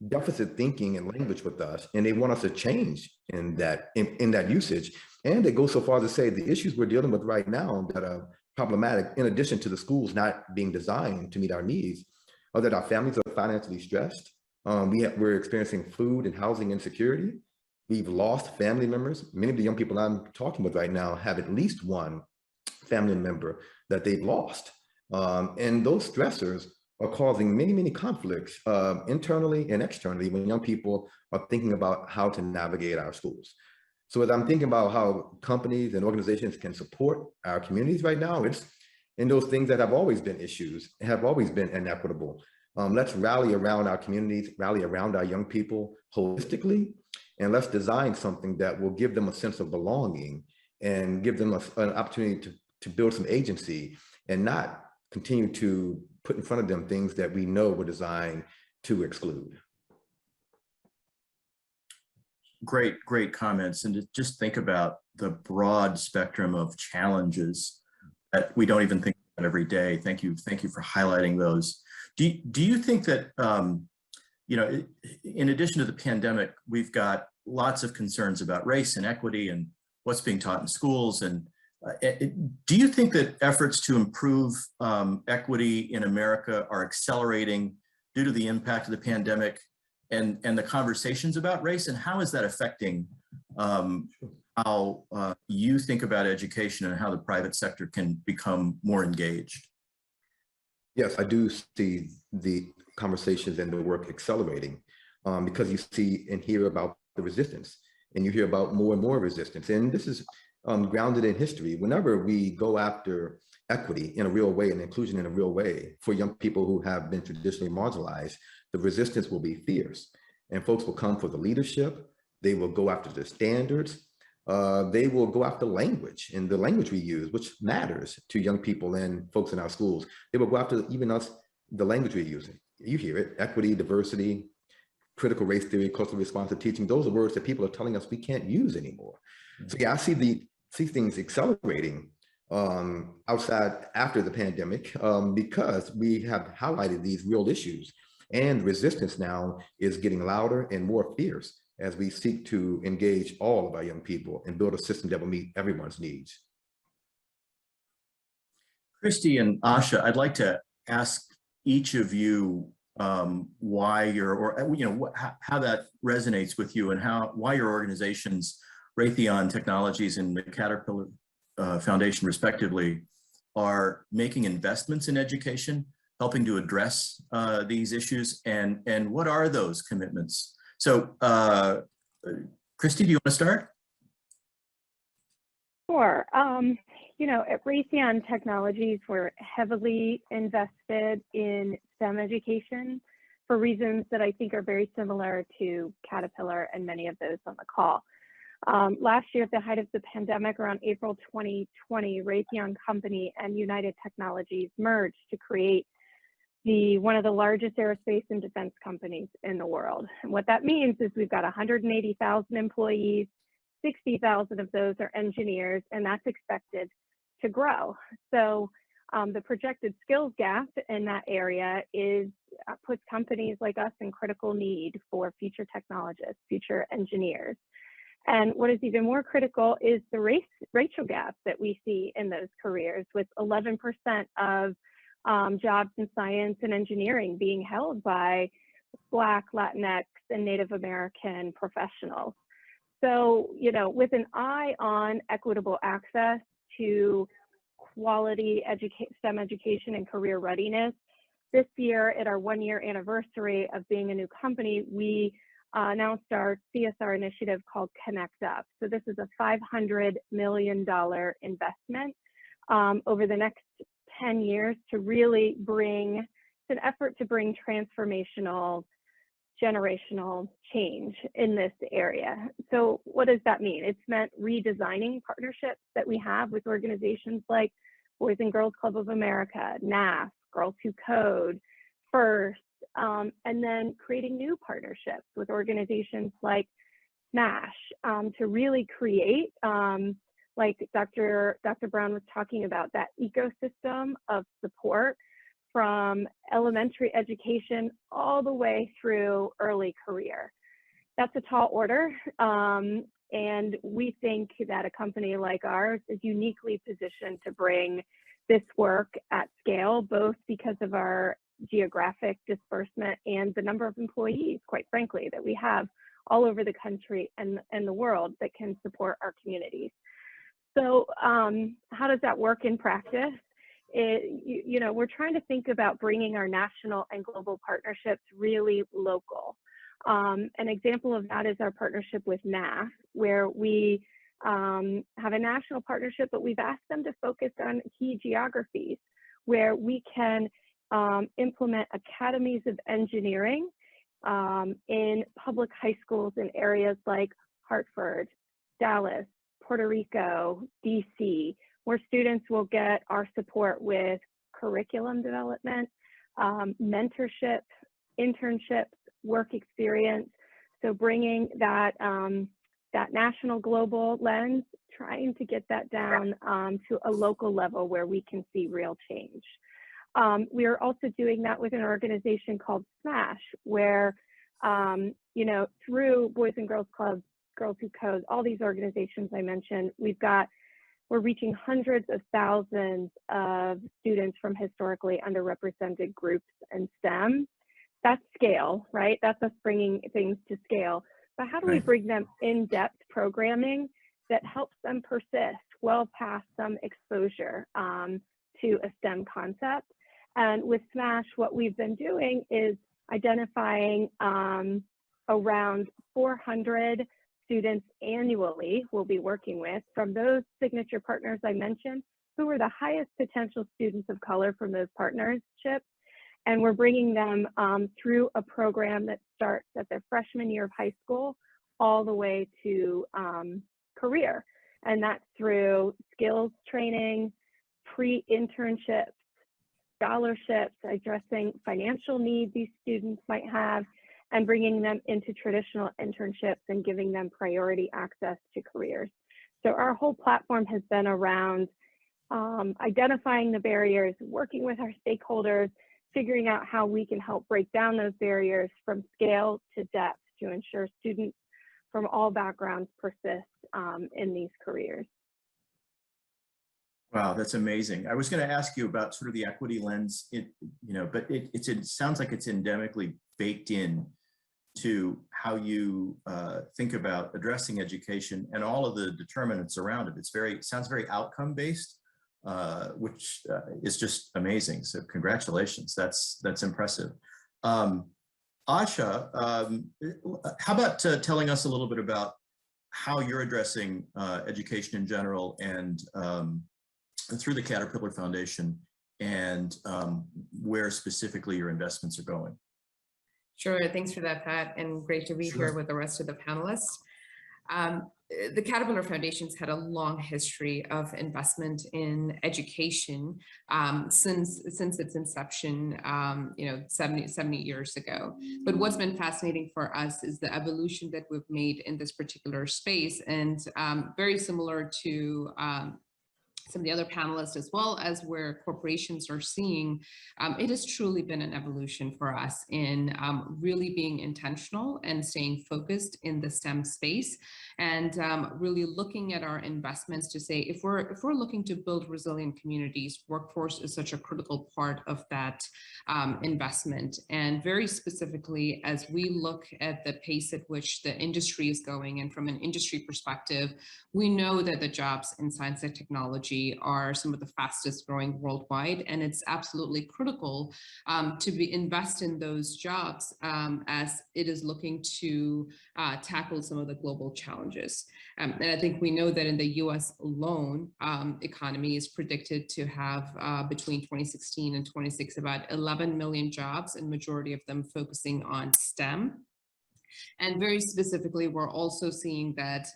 deficit thinking and language with us, and they want us to change in that usage. And they go so far as to say the issues we're dealing with right now that are problematic, in addition to the schools not being designed to meet our needs, are that our families are financially stressed. We're experiencing food and housing insecurity. We've lost family members. Many of the young people I'm talking with right now have at least one family member that they've lost. And those stressors are causing many, many conflicts internally and externally when young people are thinking about how to navigate our schools. So as I'm thinking about how companies and organizations can support our communities right now, it's in those things that have always been issues, have always been inequitable. Let's rally around our communities, rally around our young people holistically, and let's design something that will give them a sense of belonging and give them an opportunity to build some agency and not continue to put in front of them things that we know were designed to exclude.
Great, great comments. And to just think about the broad spectrum of challenges that we don't even think about every day. Thank you for highlighting those. Do you think that, you know, in addition to the pandemic, we've got lots of concerns about race and equity and what's being taught in schools. And do you think that efforts to improve equity in America are accelerating due to the impact of the pandemic and the conversations about race? And how is that affecting how you think about education and how the private sector can become more engaged?
Yes, I do see the conversations and the work accelerating because you see and hear about the resistance, and you hear about more and more resistance. And this is grounded in history. Whenever we go after equity in a real way and inclusion in a real way for young people who have been traditionally marginalized, the resistance will be fierce. And folks will come for the leadership. They will go after the standards. They will go after language and the language we use, which matters to young people and folks in our schools. They will go after even us, the language we're using. You hear it, equity, diversity, critical race theory, culturally responsive teaching. Those are words that people are telling us we can't use anymore. So yeah, I see things accelerating outside after the pandemic because we have highlighted these real issues, and resistance now is getting louder and more fierce as we seek to engage all of our young people and build a system that will meet everyone's needs.
Christy and Asha, I'd like to ask each of you why how that resonates with you and why your organizations, Raytheon Technologies and the Caterpillar Foundation respectively, are making investments in education, helping to address these issues, and what are those commitments? So Christy, do you want to start?
Sure. You know, at Raytheon Technologies, we're heavily invested in STEM education for reasons that I think are very similar to Caterpillar and many of those on the call. Last year, at the height of the pandemic, around April 2020, Raytheon Company and United Technologies merged to create one of the largest aerospace and defense companies in the world. And what that means is we've got 180,000 employees, 60,000 of those are engineers, and that's expected to grow. So the projected skills gap in that area puts companies like us in critical need for future technologists, future engineers. And what is even more critical is the racial gap that we see in those careers, with 11% of jobs in science and engineering being held by Black, Latinx, and Native American professionals. So, you know, with an eye on equitable access to quality STEM education and career readiness, this year at our 1-year anniversary of being a new company, we announced our CSR initiative called Connect Up. So this is a $500 million investment over the next 10 years to really it's an effort to bring transformational, generational change in this area. So what does that mean? It's meant redesigning partnerships that we have with organizations like Boys and Girls Club of America, NAF, Girls Who Code, FIRST, and then creating new partnerships with organizations like SMASH to really create, like Dr. Brown was talking about, that ecosystem of support from elementary education all the way through early career. That's a tall order, and we think that a company like ours is uniquely positioned to bring this work at scale, both because of our geographic disbursement and the number of employees, quite frankly, that we have all over the country and the world that can support our communities. So how does that work in practice? We're trying to think about bringing our national and global partnerships really local. An example of that is our partnership with NAF, where we have a national partnership, but we've asked them to focus on key geographies where we can implement academies of engineering in public high schools in areas like Hartford, Dallas, Puerto Rico, DC, where students will get our support with curriculum development, mentorship, internships, work experience. So bringing that that national global lens, trying to get that down to a local level where we can see real change. We are also doing that with an organization called SMASH, where through Boys and Girls Clubs, Girls Who Code, all these organizations I mentioned, we're reaching hundreds of thousands of students from historically underrepresented groups in STEM. That's scale, right? That's us bringing things to scale. But how do we bring them in-depth programming that helps them persist well past some exposure to a STEM concept? And with SMASH, what we've been doing is identifying around 400 students annually we'll be working with from those signature partners I mentioned, who are the highest potential students of color from those partnerships. And we're bringing them through a program that starts at their freshman year of high school all the way to career. And that's through skills training, pre-internships, scholarships, addressing financial needs these students might have, and bringing them into traditional internships and giving them priority access to careers. So our whole platform has been around identifying the barriers, working with our stakeholders, figuring out how we can help break down those barriers from scale to depth to ensure students from all backgrounds persist in these careers.
Wow, that's amazing. I was going to ask you about sort of the equity lens, but it sounds like it's endemically baked in to how you think about addressing education and all of the determinants around it. It sounds very outcome based, which is just amazing. So congratulations, that's impressive. Asha, how about telling us a little bit about how you're addressing education in general and through the Caterpillar Foundation, and where specifically your investments are going?
Sure, thanks for that, Pat, and great to be here with the rest of the panelists. The Caterpillar Foundation's had a long history of investment in education since its inception, 70 years ago. But what's been fascinating for us is the evolution that we've made in this particular space, and very similar to some of the other panelists, as well as where corporations are seeing, it has truly been an evolution for us in really being intentional and staying focused in the STEM space, and really looking at our investments to say, if we're looking to build resilient communities, workforce is such a critical part of that investment. And very specifically, as we look at the pace at which the industry is going, and from an industry perspective, we know that the jobs in science and technology are some of the fastest growing worldwide, and it's absolutely critical to invest in those jobs as it is looking to tackle some of the global challenges. And I think we know that in the US alone, economy is predicted to have between 2016 and 26 about 11 million jobs, and majority of them focusing on STEM. And very specifically, we're also seeing that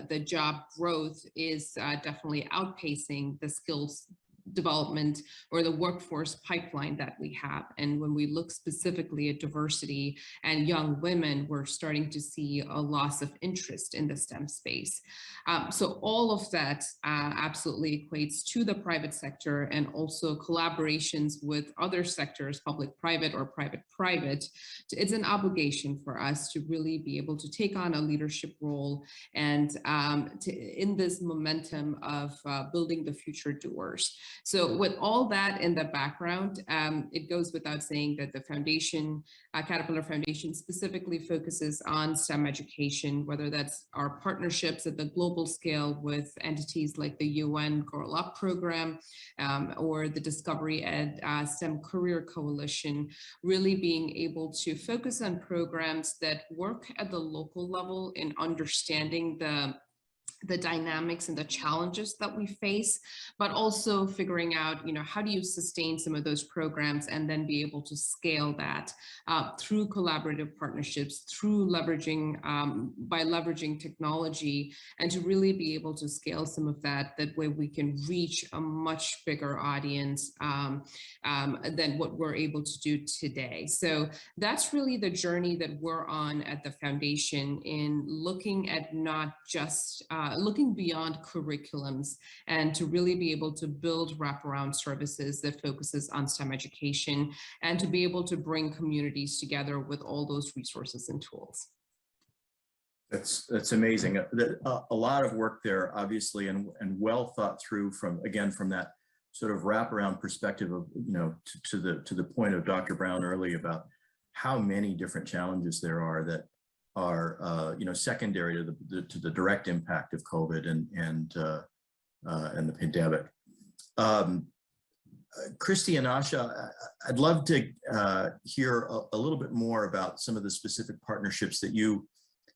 the job growth is definitely outpacing the skills development or the workforce pipeline that we have. And when we look specifically at diversity and young women, we're starting to see a loss of interest in the STEM space. So all of that absolutely equates to the private sector, and also collaborations with other sectors, public-private or private-private. It's an obligation for us to really be able to take on a leadership role and in this momentum of building the future doers. So with all that in the background, it goes without saying that the foundation, Caterpillar Foundation, specifically focuses on STEM education, whether that's our partnerships at the global scale with entities like the UN Girl Up program or the Discovery Ed STEM Career Coalition, really being able to focus on programs that work at the local level in understanding the dynamics and the challenges that we face, but also figuring out, how do you sustain some of those programs and then be able to scale that through collaborative partnerships, through leveraging, by leveraging technology, and to really be able to scale some of that way we can reach a much bigger audience than what we're able to do today. So that's really the journey that we're on at the foundation, in looking at not just looking beyond curriculums, and to really be able to build wraparound services that focuses on STEM education, and to be able to bring communities together with all those resources and tools.
That's amazing. A lot of work there, obviously, and well thought through from that sort of wraparound perspective of, to the point of Dr. Brown early about how many different challenges there are that are secondary to the direct impact of COVID and the pandemic. Christy and Asha, I'd love to hear a little bit more about some of the specific partnerships that you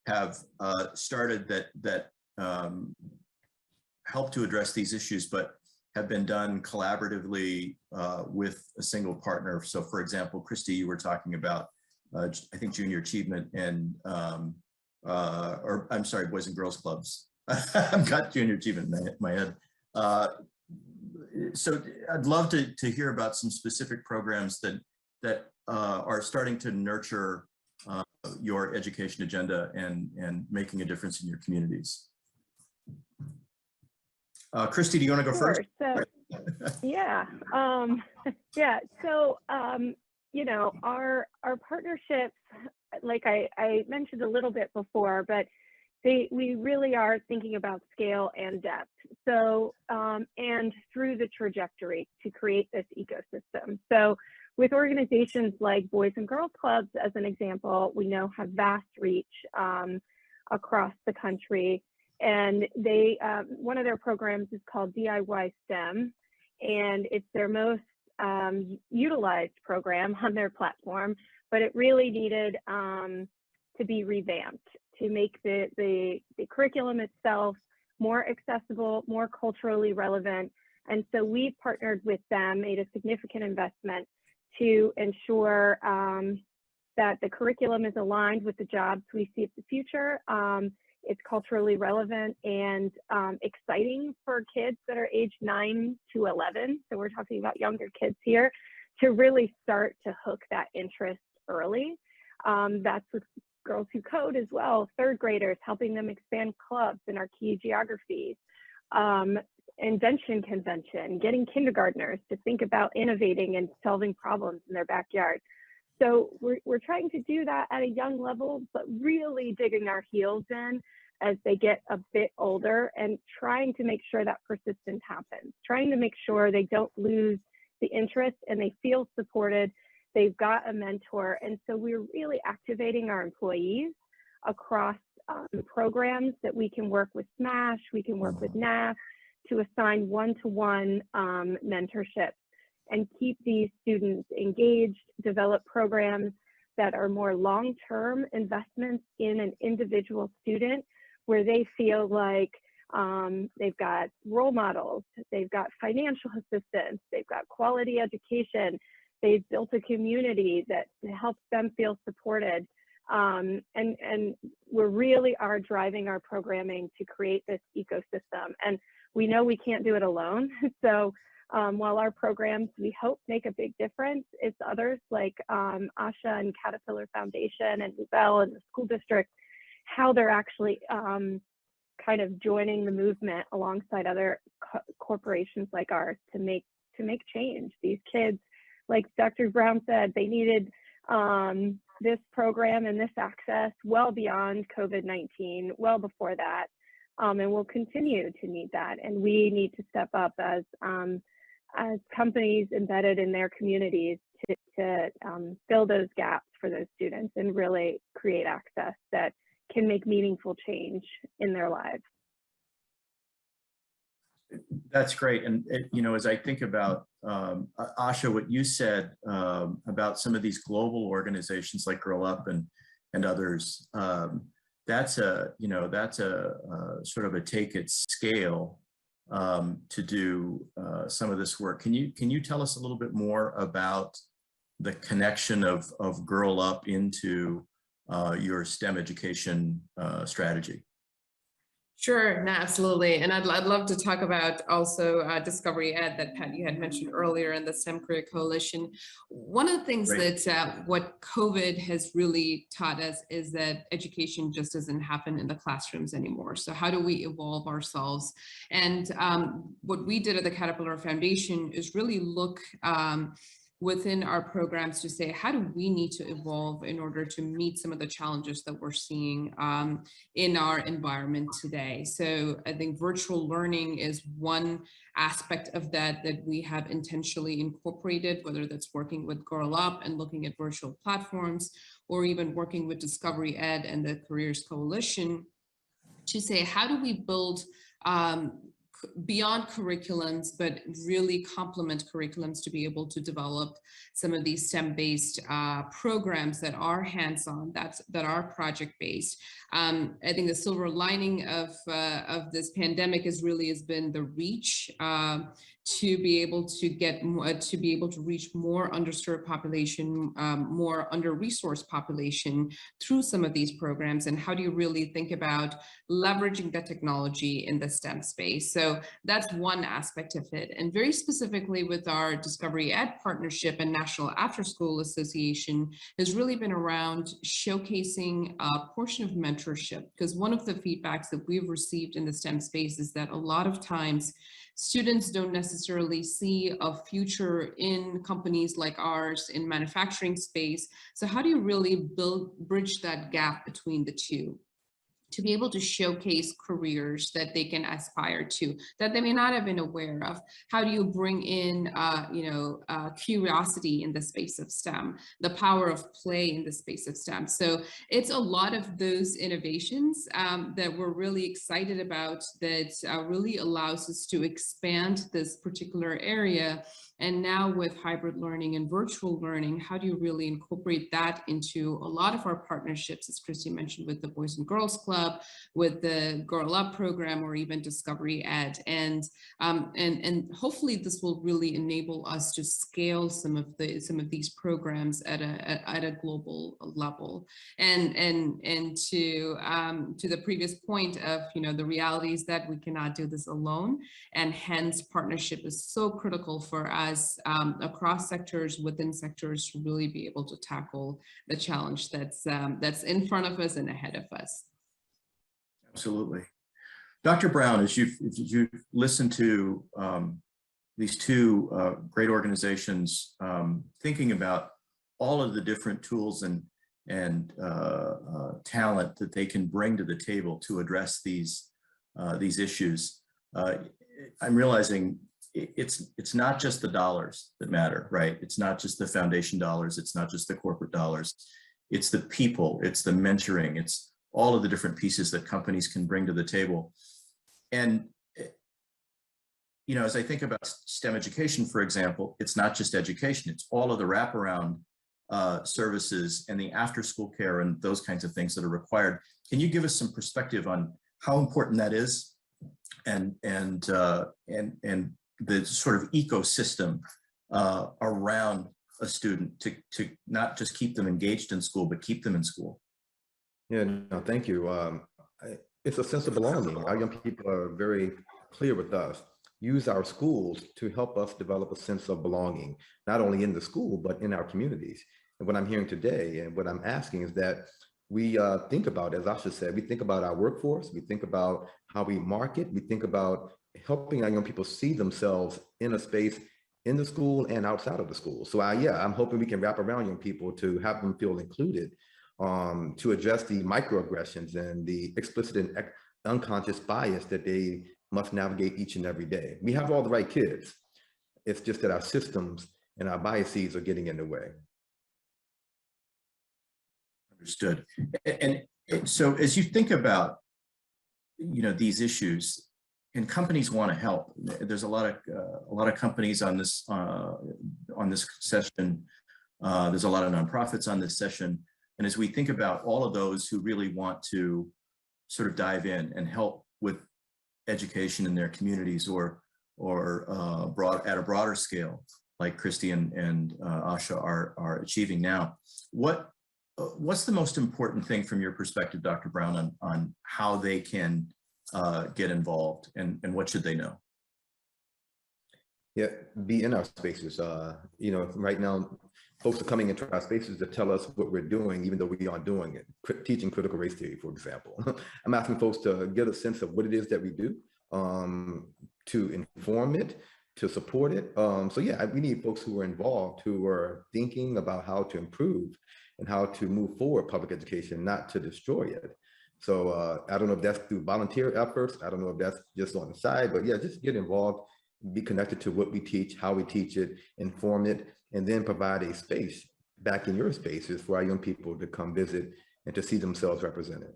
have started that help to address these issues, but have been done collaboratively with a single partner. So, for example, Christy, you were talking about I think junior achievement and, or I'm sorry, Boys and Girls Clubs. I've got junior achievement in my head. So I'd love to hear about some specific programs that are starting to nurture your education agenda and making a difference in your communities. Christy, do you want to go first?
So, yeah. So, our partnerships, like I mentioned a little bit before, but we really are thinking about scale and depth. So, and through the trajectory to create this ecosystem. So with organizations like Boys and Girls Clubs, as an example, we know have vast reach across the country. And they, one of their programs is called DIY STEM, and it's their most utilized program on their platform, but it really needed to be revamped to make the curriculum itself more accessible, more culturally relevant. And so we've partnered with them, made a significant investment to ensure that the curriculum is aligned with the jobs we see of the future. It's culturally relevant and exciting for kids that are age 9 to 11. So we're talking about younger kids here, to really start to hook that interest early. That's with Girls Who Code as well, third graders, helping them expand clubs in our key geographies. Invention Convention, getting kindergartners to think about innovating and solving problems in their backyard. So we're trying to do that at a young level, but really digging our heels in as they get a bit older and trying to make sure that persistence happens, trying to make sure they don't lose the interest and they feel supported, they've got a mentor. And so we're really activating our employees across programs that we can work with SMASH, we can work with NAF to assign one-to-one mentorship and keep these students engaged, develop programs that are more long-term investments in an individual student where they feel like they've got role models, they've got financial assistance, they've got quality education, they've built a community that helps them feel supported. And we really are driving our programming to create this ecosystem. And we know we can't do it alone. So While our programs, we hope, make a big difference, it's others like Asha and Caterpillar Foundation and Bell and the school district, how they're actually kind of joining the movement alongside other corporations like ours to make change. These kids, like Dr. Brown said, they needed this program and this access well beyond COVID-19, well before that, and we'll continue to need that. And we need to step up as companies embedded in their communities to fill those gaps for those students and really create access that can make meaningful change in their lives.
That's great. And, as I think about, Asha, what you said about some of these global organizations like Girl Up and others, that's a sort of a take at scale to do some of this work. Can you tell us a little bit more about the connection of Girl Up into your STEM education strategy?
Sure, no, absolutely. And I'd love to talk about also Discovery Ed that Pat, you had mentioned earlier in the STEM Career Coalition. One of the things that what COVID has really taught us is that education just doesn't happen in the classrooms anymore. So how do we evolve ourselves? And what we did at the Caterpillar Foundation is really look within our programs to say, how do we need to evolve in order to meet some of the challenges that we're seeing in our environment today? So I think virtual learning is one aspect of that we have intentionally incorporated, whether that's working with Girl Up and looking at virtual platforms, or even working with Discovery Ed and the Careers Coalition to say, how do we build beyond curriculums, but really complement curriculums to be able to develop some of these STEM-based programs that are hands-on, that are project-based. I think the silver lining of this pandemic has been the reach to be able to reach more underserved population, more under-resourced population through some of these programs. And how do you really think about leveraging the technology in the STEM space? So that's one aspect of it. And very specifically with our Discovery Ed partnership and National After School Association has really been around showcasing a portion of mentorship, because one of the feedbacks that we've received in the STEM space is that a lot of times students don't necessarily see a future in companies like ours in manufacturing space. So how do you really bridge that gap between the two, to be able to showcase careers that they can aspire to, that they may not have been aware of? How do you bring in, curiosity in the space of STEM, the power of play in the space of STEM? So it's a lot of those innovations that we're really excited about, that really allows us to expand this particular area. And now with hybrid learning and virtual learning, how do you really incorporate that into a lot of our partnerships, as Christy mentioned, with the Boys and Girls Club, with the Girl Up program, or even Discovery Ed. And hopefully this will really enable us to scale some of these programs at a global level. And to the previous point of, the realities that we cannot do this alone, and hence partnership is so critical for us across sectors, within sectors, to really be able to tackle the challenge that's in front of us and ahead of us.
Absolutely. Dr. Brown, as you've listened to these two great organizations, thinking about all of the different tools and talent that they can bring to the table to address these issues, I'm realizing it's not just the dollars that matter, right? It's not just the foundation dollars. It's not just the corporate dollars. It's the people, it's the mentoring, it's all of the different pieces that companies can bring to the table. And, as I think about STEM education, for example, it's not just education, it's all of the wraparound services and the after-school care and those kinds of things that are required. Can you give us some perspective on how important that is, and the sort of ecosystem around a student to not just keep them engaged in school, but keep them in school?
Yeah, no, thank you. It's a sense of belonging. Our young people are very clear with us use our schools to help us develop a sense of belonging, not only in the school, but in our communities. And what I'm hearing today and what I'm asking is that we think about, as Asha said, we think about our workforce, we think about how we market, we think about helping our young people see themselves in a space in the school and outside of the school. So yeah, I'm hoping we can wrap around young people to have them feel included, to address the microaggressions and the explicit and unconscious bias that they must navigate each and every day. We have all the right kids. It's just that our systems and our biases are getting in the way.
Understood. And so as you think about, these issues, and companies want to help. There's a lot of companies on this session. There's a lot of nonprofits on this session. And as we think about all of those who really want to sort of dive in and help with education in their communities or at a broader scale, like Christy and Asha are achieving now, what's the most important thing from your perspective, Dr. Brown, on how they can get involved and what should they know?
Yeah, be in our spaces. Right now, folks are coming into our spaces to tell us what we're doing, even though we aren't doing it. Teaching critical race theory, for example. I'm asking folks to get a sense of what it is that we do, to inform it, to support it. So yeah, we need folks who are involved, who are thinking about how to improve and how to move forward public education, not to destroy it. So I don't know if that's through volunteer efforts. I don't know if that's just on the side, but yeah, just get involved, be connected to what we teach, how we teach it, inform it, and then provide a space back in your spaces for our young people to come visit and to see themselves represented.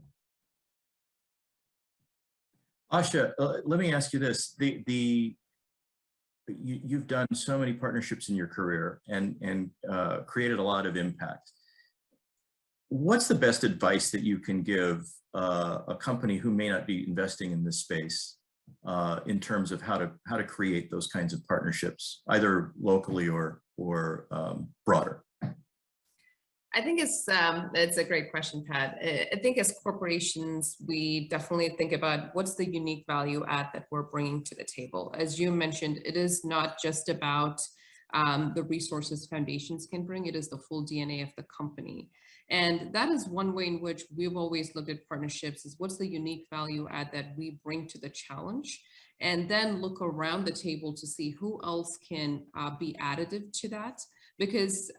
Asha, let me ask you this. You've done so many partnerships in your career and created a lot of impact. What's the best advice that you can give a company who may not be investing in this space in terms of how to create those kinds of partnerships, either locally or broader?
I think it's a great question, Pat. I think as corporations, we definitely think about what's the unique value add that we're bringing to the table. As you mentioned, it is not just about the resources foundations can bring, it is the full DNA of the company. And that is one way in which we've always looked at partnerships, is what's the unique value add that we bring to the challenge, and then look around the table to see who else can be additive to that. Because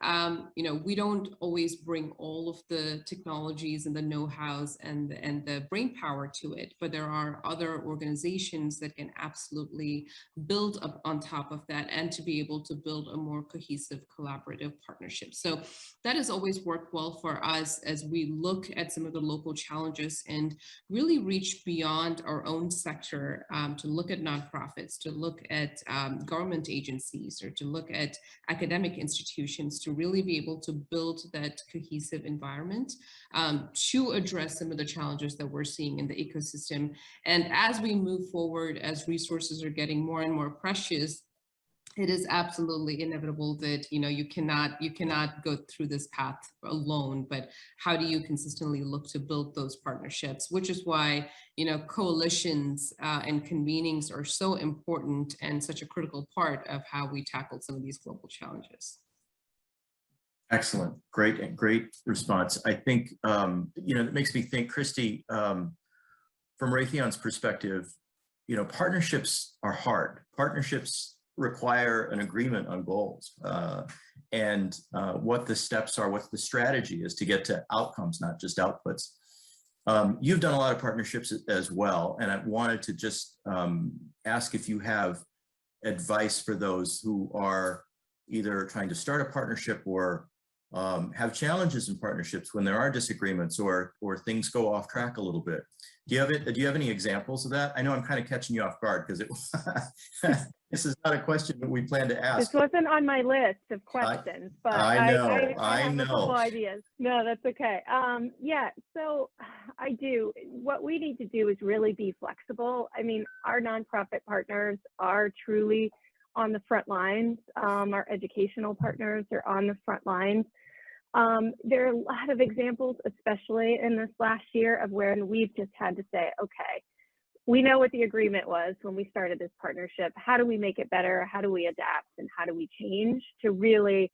we don't always bring all of the technologies and the know-hows and the brain power to it, but there are other organizations that can absolutely build up on top of that and to be able to build a more cohesive collaborative partnership. So that has always worked well for us as we look at some of the local challenges and really reach beyond our own sector, to look at nonprofits, to look at government agencies, or to look at academic institutions, to really be able to build that cohesive environment to address some of the challenges that we're seeing in the ecosystem. And as we move forward, as resources are getting more and more precious, it is absolutely inevitable that you cannot go through this path alone, but how do you consistently look to build those partnerships, which is why coalitions and convenings are so important and such a critical part of how we tackle some of these global challenges.
Excellent, great response. I think it makes me think, Christy, from Raytheon's perspective, partnerships are hard. Partnerships require an agreement on goals and what the steps are, what the strategy is to get to outcomes, not just outputs. You've done a lot of partnerships as well, and I wanted to just ask if you have advice for those who are either trying to start a partnership or have challenges in partnerships when there are disagreements or things go off track a little bit. Do you have any examples of that? I know I'm kind of catching you off guard because this is not a question that we plan to ask.
This wasn't on my list of questions, but I have a couple ideas. No, that's okay. Yeah, so I do. What we need to do is really be flexible. I mean, our nonprofit partners are truly on the front lines. Our educational partners are on the front lines. There are a lot of examples, especially in this last year, of when we've just had to say, okay, we know what the agreement was when we started this partnership. How do we make it better? How do we adapt? And how do we change to really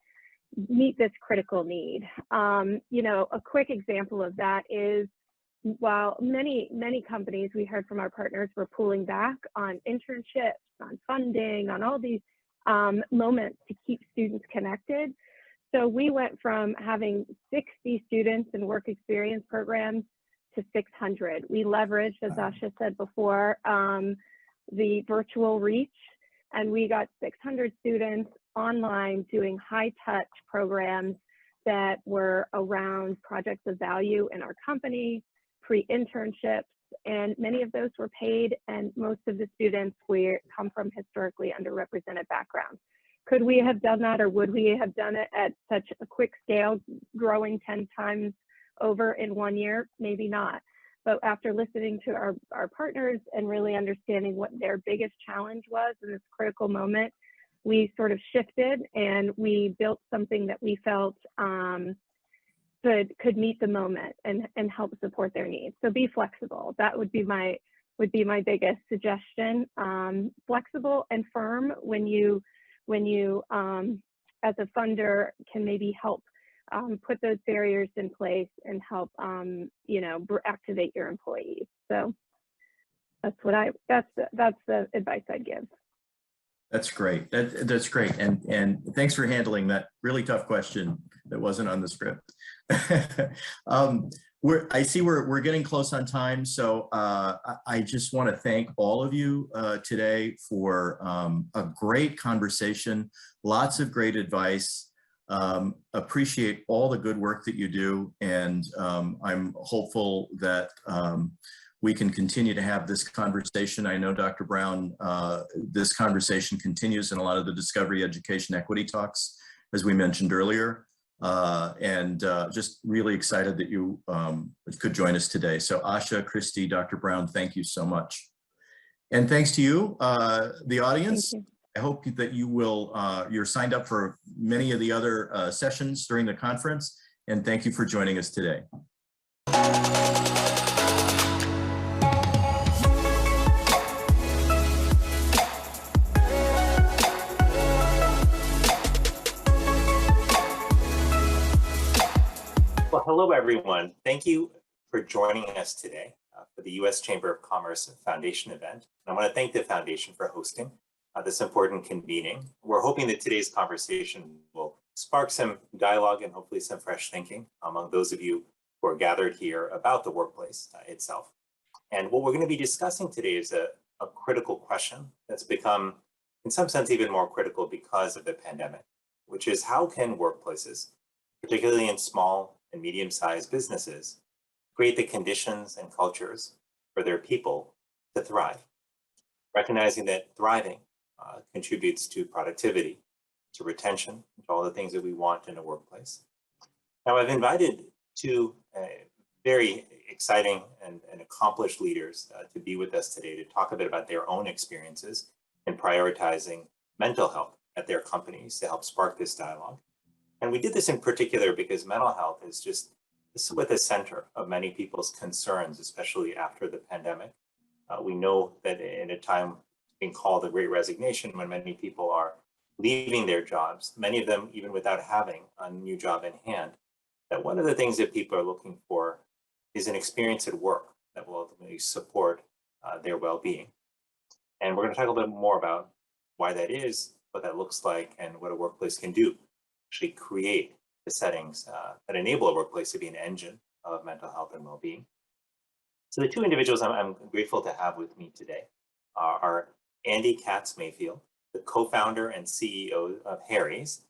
meet this critical need? You know, a quick example of that is, while many companies, we heard from our partners, were pulling back on internships, on funding, on all these moments to keep students connected. So we went from having 60 students in work experience programs to 600. We leveraged, as Asha said before, the virtual reach, and we got 600 students online doing high touch programs that were around projects of value in our company, pre-internships, and many of those were paid, and most of the students come from historically underrepresented backgrounds. Could we have done that, or would we have done it at such a quick scale, growing 10 times over in 1 year? Maybe not. But after listening to our partners and really understanding what their biggest challenge was in this critical moment, we sort of shifted and we built something that we felt could meet the moment and help support their needs. So be flexible. That would be my biggest suggestion. Flexible and firm when you as a funder can maybe help put those barriers in place and help you know, activate your employees. So that's the advice I'd give.
That's great. That's great. And thanks for handling that really tough question that wasn't on the script. I see we're getting close on time. So I just want to thank all of you today for a great conversation, lots of great advice. Appreciate all the good work that you do. And I'm hopeful that we can continue to have this conversation. I know, Dr. Brown, this conversation continues in a lot of the Discovery Education Equity talks, as we mentioned earlier, and just really excited that you could join us today. So Asha, Christy, Dr. Brown, thank you so much. And thanks to you, the audience. I hope that you will, you're signed up for many of the other sessions during the conference, and thank you for joining us today.
Well, hello, everyone. Thank you for joining us today for the U.S. Chamber of Commerce Foundation event. And I want to thank the Foundation for hosting this important convening. We're hoping that today's conversation will spark some dialogue and hopefully some fresh thinking among those of you who are gathered here about the workplace itself. And what we're going to be discussing today is a critical question that's become, in some sense, even more critical because of the pandemic, which is how can workplaces, particularly in small and medium-sized businesses, create the conditions and cultures for their people to thrive, recognizing that thriving contributes to productivity, to retention, to all the things that we want in a workplace. Now, I've invited two very exciting and accomplished leaders to be with us today to talk a bit about their own experiences in prioritizing mental health at their companies to help spark this dialogue. And we did this in particular because mental health is just at the center of many people's concerns, especially after the pandemic. We know that in a time being called the Great Resignation, when many people are leaving their jobs, many of them even without having a new job in hand, that one of the things that people are looking for is an experience at work that will ultimately support their well-being. And we're going to talk a little bit more about why that is, what that looks like, and what a workplace can do, actually create the settings that enable a workplace to be an engine of mental health and well-being. So the two individuals I'm grateful to have with me today are Andy Katz-Mayfield, the co-founder and CEO of Harry's,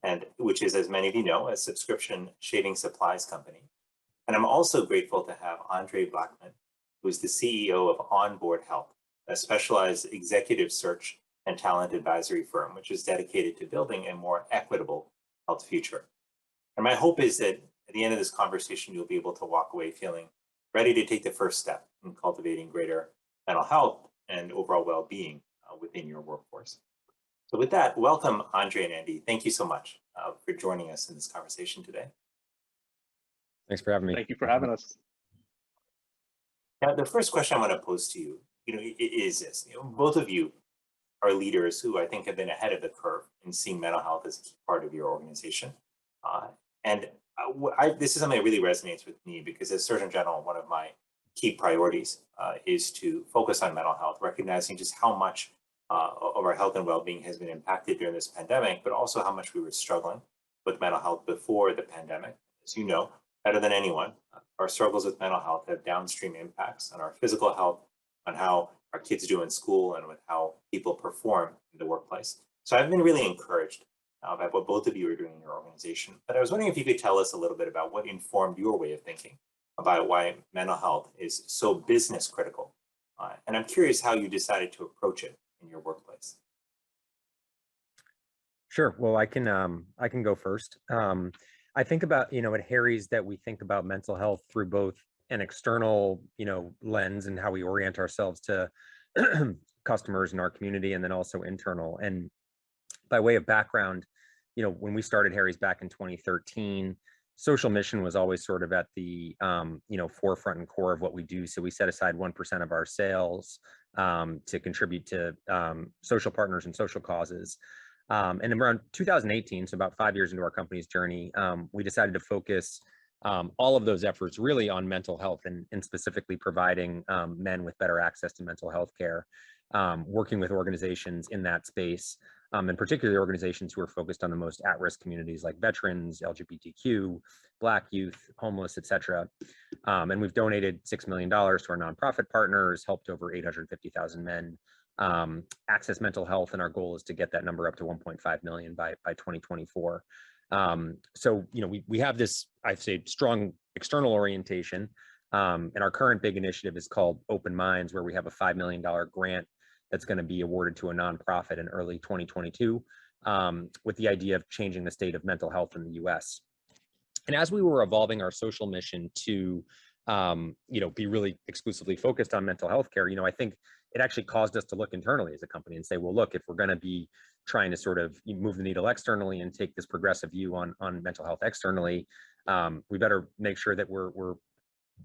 and which is, as many of you know, a subscription shaving supplies company. And I'm also grateful to have Andre Blackman, who is the CEO of Onboard Health, a specialized executive search and talent advisory firm, which is dedicated to building a more equitable health future. And my hope is that at the end of this conversation, you'll be able to walk away feeling ready to take the first step in cultivating greater mental health and overall well-being within your workforce. So with that, welcome, Andre and Andy. Thank you so much for joining us in this conversation today.
Thanks for having me.
Thank you for having us.
Now, the first question I want to pose to you is this. Both of you are leaders who I think have been ahead of the curve in seeing mental health as a key part of your organization. This is something that really resonates with me because as Surgeon General, one of my key priorities is to focus on mental health, recognizing just how much of our health and well-being has been impacted during this pandemic, but also how much we were struggling with mental health before the pandemic. As you know, better than anyone, our struggles with mental health have downstream impacts on our physical health, on how our kids do in school, and with how people perform in the workplace. So I've been really encouraged by what both of you are doing in your organization. But I was wondering if you could tell us a little bit about what informed your way of thinking about why mental health is so business critical. And I'm curious how you decided to approach it in your workplace.
Sure. Well, I can go first. I think about, at Harry's that we think about mental health through both an external, lens and how we orient ourselves to customers in our community, and then also internal. And by way of background, when we started Harry's back in 2013, social mission was always sort of at the forefront and core of what we do. So we set aside 1% of our sales to contribute to social partners and social causes. And around 2018, so about 5 years into our company's journey, we decided to focus all of those efforts really on mental health and specifically providing men with better access to mental health care, working with organizations in that space, and particularly organizations who are focused on the most at-risk communities like veterans, LGBTQ, Black youth, homeless, et cetera. And we've donated $6 million to our nonprofit partners, helped over 850,000 men access mental health, and our goal is to get that number up to 1.5 million by 2024. So we have this, I'd say, strong external orientation, and our current big initiative is called Open Minds, where we have a $5 million grant that's going to be awarded to a nonprofit in early 2022, with the idea of changing the state of mental health in the U.S. And as we were evolving our social mission to be really exclusively focused on mental health care, I think it actually caused us to look internally as a company and say, well, look, if we're going to be trying to sort of move the needle externally and take this progressive view on mental health externally, we better make sure that we're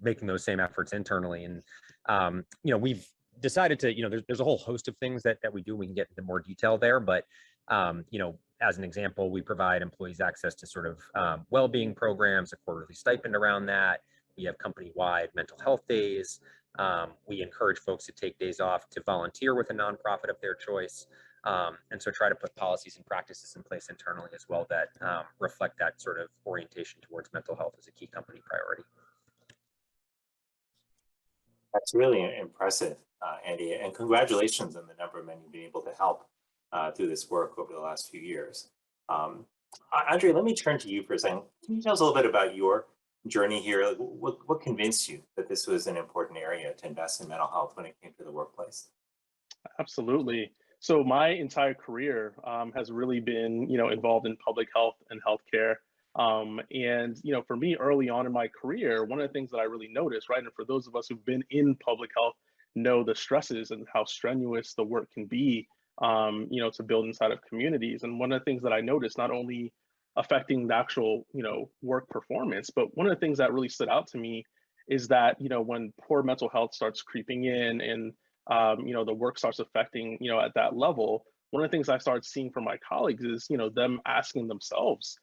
making those same efforts internally. And we've decided to, there's a whole host of things that we do. We can get into more detail there, but as an example, we provide employees access to sort of well-being programs, a quarterly stipend around that. We have company-wide mental health days. We encourage folks to take days off to volunteer with a nonprofit of their choice. And so try to put policies and practices in place internally as well that reflect that sort of orientation towards mental health as a key company priority.
That's really impressive, Andy, and congratulations on the number of men you've been able to help through this work over the last few years. Andre, let me turn to you for a second. Can you tell us a little bit about your journey here? What convinced you that this was an important area to invest in mental health when it came to the workplace?
Absolutely. So my entire career has really been, involved in public health and healthcare. And for me, early on in my career, one of the things that I really noticed, right, and for those of us who've been in public health, know the stresses and how strenuous the work can be, to build inside of communities. And one of the things that I noticed, not only affecting the actual, work performance, but one of the things that really stood out to me is that, when poor mental health starts creeping in and, the work starts affecting, at that level, one of the things I started seeing from my colleagues is, them asking themselves,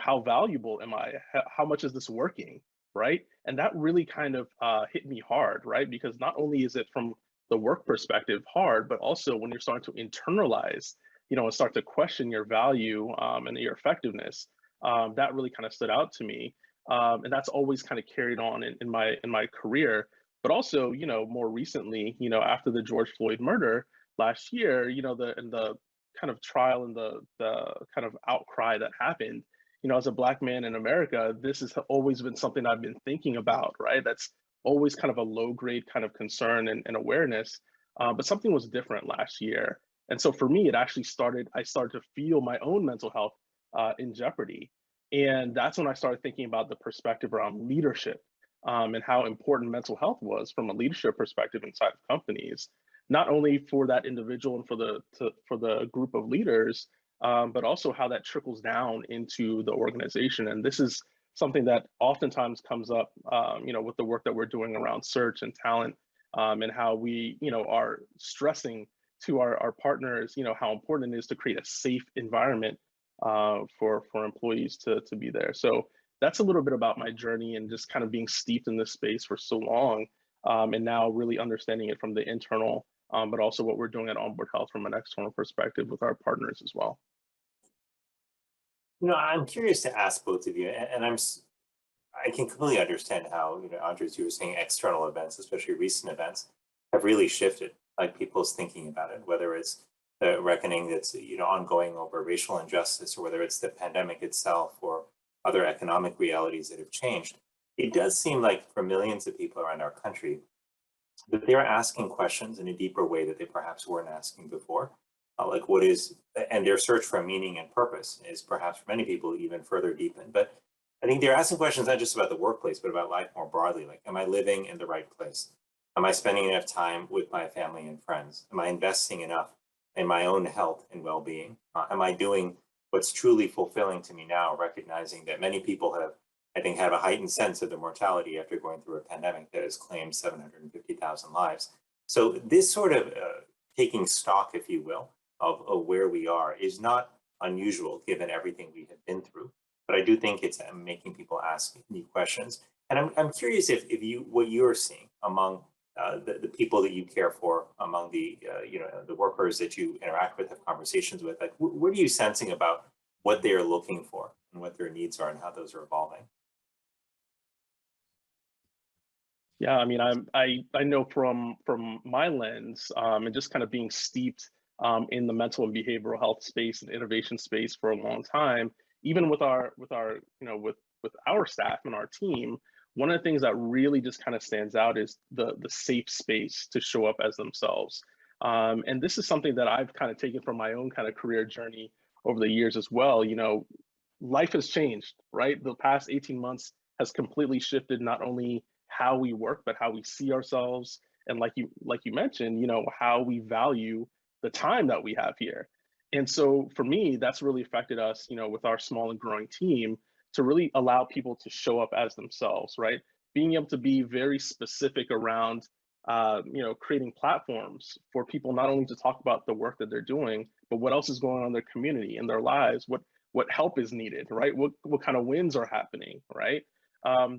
how valuable am I? How much is this working? Right. And that really kind of hit me hard, right? Because not only is it from the work perspective hard, but also when you're starting to internalize, and start to question your value and your effectiveness, that really kind of stood out to me. And that's always kind of carried on in my career. But also, more recently, after the George Floyd murder last year, the kind of trial and the kind of outcry that happened, as a Black man in America, this has always been something I've been thinking about, right? That's always kind of a low grade kind of concern and awareness, but something was different last year. And so for me, I started to feel my own mental health in jeopardy. And that's when I started thinking about the perspective around leadership and how important mental health was from a leadership perspective inside of companies, not only for that individual and for the group of leaders, but also how that trickles down into the organization. And this is something that oftentimes comes up, with the work that we're doing around search and talent and how we, are stressing to our partners, how important it is to create a safe environment for employees to be there. So that's a little bit about my journey and just kind of being steeped in this space for so long, and now really understanding it from the internal, but also what we're doing at Onboard Health from an external perspective with our partners as well.
I'm curious to ask both of you, and I can completely understand how, Andre, as you were saying, external events, especially recent events, have really shifted like people's thinking about it, whether it's the reckoning that's, ongoing over racial injustice, or whether it's the pandemic itself or other economic realities that have changed. It does seem like for millions of people around our country that they're asking questions in a deeper way that they perhaps weren't asking before. Like what is, and their search for meaning and purpose is perhaps for many people even further deepened. But I think they're asking questions not just about the workplace, but about life more broadly. Like, am I living in the right place? Am I spending enough time with my family and friends? Am I investing enough in my own health and well-being? Am I doing what's truly fulfilling to me now, recognizing that many people have a heightened sense of the mortality after going through a pandemic that has claimed 750,000 lives. So this sort of taking stock, if you will, of where we are is not unusual given everything we have been through. But I do think it's making people ask new questions. And I'm curious if what you're seeing among the people that you care for, among the the workers that you interact with, have conversations with, like what are you sensing about what they are looking for and what their needs are and how those are evolving?
Yeah, I mean, I know from my lens, and just kind of being steeped in the mental and behavioral health space and innovation space for a long time, even with our with our staff and our team, one of the things that really just kind of stands out is the safe space to show up as themselves. And this is something that I've kind of taken from my own kind of career journey over the years as well. Life has changed, right? The past 18 months has completely shifted not only how we work, but how we see ourselves. And like you mentioned, how we value the time that we have here. And so for me, that's really affected us, with our small and growing team, to really allow people to show up as themselves, right? Being able to be very specific around, creating platforms for people not only to talk about the work that they're doing, but what else is going on in their community, in their lives, what help is needed, right? What kind of wins are happening, right?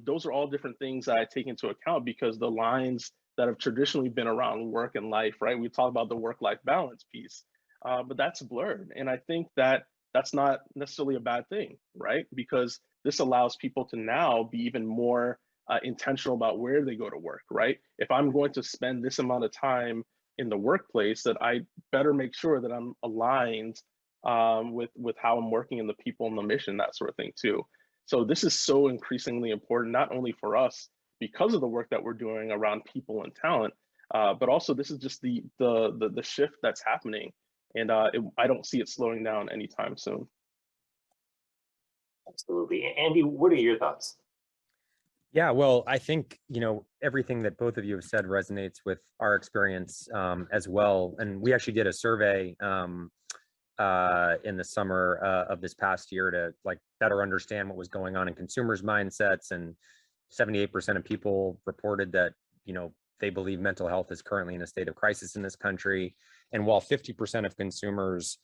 Those are all different things that I take into account, because the lines that have traditionally been around work and life, right? We talk about the work-life balance piece, but that's blurred. And I think that that's not necessarily a bad thing, right? Because this allows people to now be even more intentional about where they go to work, right? If I'm going to spend this amount of time in the workplace, that I better make sure that I'm aligned with how I'm working and the people and the mission, that sort of thing too. So this is so increasingly important, not only for us because of the work that we're doing around people and talent, but also this is just the shift that's happening, and I don't see it slowing down anytime soon.
Absolutely. Andy, what are your thoughts?
Yeah, well, I think, everything that both of you have said resonates with our experience as well. And we actually did a survey in the summer of this past year to better understand what was going on in consumers' mindsets. And 78% of people reported that, they believe mental health is currently in a state of crisis in this country. And while 50% of consumers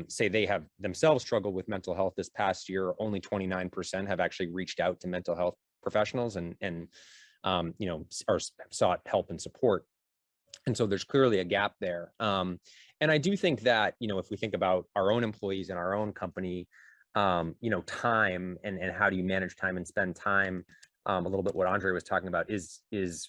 say they have themselves struggled with mental health this past year, only 29% have actually reached out to mental health professionals and or sought help and support. And so there's clearly a gap there. And I do think that, if we think about our own employees in our own company, time and how do you manage time and spend time, a little bit what Andre was talking about is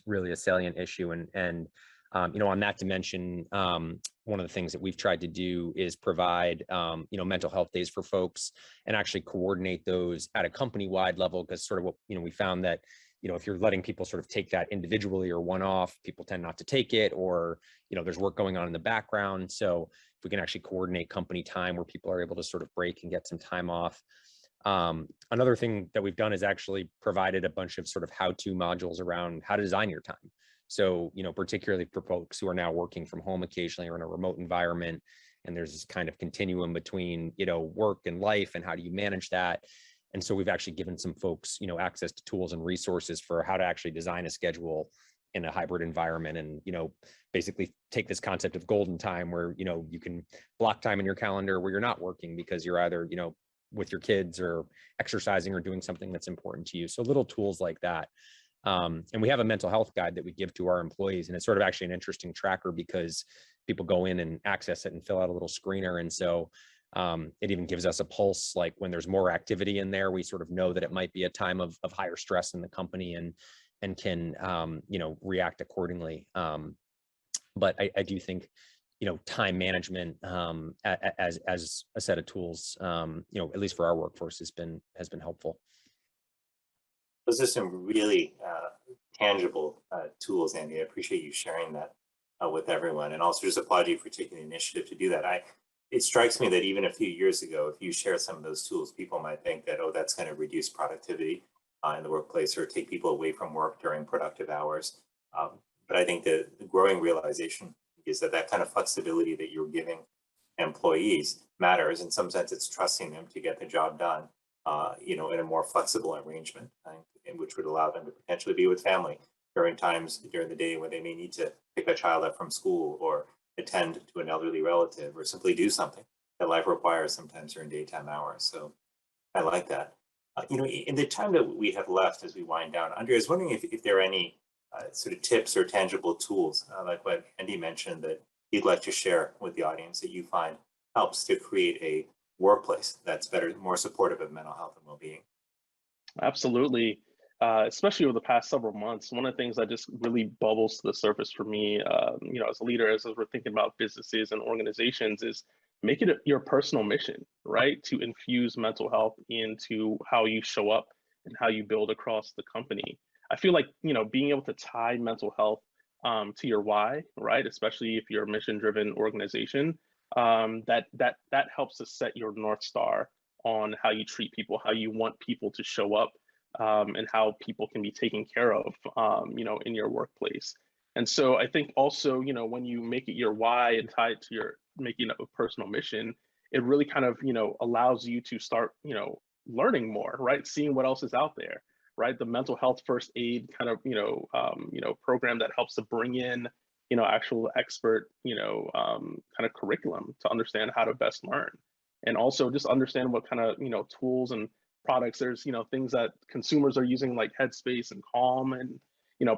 really a salient issue. And on that dimension, one of the things that we've tried to do is provide, mental health days for folks and actually coordinate those at a company-wide level, because sort of what, we found that, if you're letting people sort of take that individually or one-off, people tend not to take it, or, there's work going on in the background. So if we can actually coordinate company time where people are able to sort of break and get some time off. Another thing that we've done is actually provided a bunch of sort of how-to modules around how to design your time. So, particularly for folks who are now working from home occasionally or in a remote environment, and there's this kind of continuum between, work and life, and how do you manage that? And so we've actually given some folks, access to tools and resources for how to actually design a schedule in a hybrid environment, and basically take this concept of golden time where you can block time in your calendar where you're not working because you're either with your kids or exercising or doing something that's important to you. So little tools like that. And we have a mental health guide that we give to our employees, and it's sort of actually an interesting tracker because people go in and access it and fill out a little screener. And so it even gives us a pulse, like when there's more activity in there, we sort of know that it might be a time of higher stress in the company, and can react accordingly. But I do think time management as a set of tools, at least for our workforce, has been helpful.
Those are some really tangible tools, Andy. I appreciate you sharing that with everyone, and also just applaud you for taking the initiative to do that. It strikes me that even a few years ago, if you shared some of those tools, people might think that, oh, that's going to reduce productivity in the workplace or take people away from work during productive hours. But I think the growing realization is that kind of flexibility that you're giving employees matters. In some sense, it's trusting them to get the job done, in a more flexible arrangement, in which would allow them to potentially be with family during times during the day when they may need to pick a child up from school or attend to an elderly relative or simply do something that life requires sometimes during daytime hours. So I like that. In the time that we have left as we wind down, Andre, I was wondering if there are any sort of tips or tangible tools, like what Andy mentioned, that you'd like to share with the audience that you find helps to create a workplace that's better, more supportive of mental health and well-being.
Absolutely. Especially over the past several months, one of the things that just really bubbles to the surface for me, as a leader, as we're thinking about businesses and organizations, is make it your personal mission, right? To infuse mental health into how you show up and how you build across the company. I feel like, being able to tie mental health to your why, right? Especially if you're a mission-driven organization, that helps to set your North Star on how you treat people, how you want people to show up, and how people can be taken care of, in your workplace. And so I think also, when you make it your why and tie it to your making it a personal mission, it really kind of, allows you to start, learning more, right? Seeing what else is out there, right? The mental health first aid kind of, program that helps to bring in, actual expert, kind of curriculum to understand how to best learn. And also just understand what kind of, tools and products, there's, things that consumers are using like Headspace and Calm, and,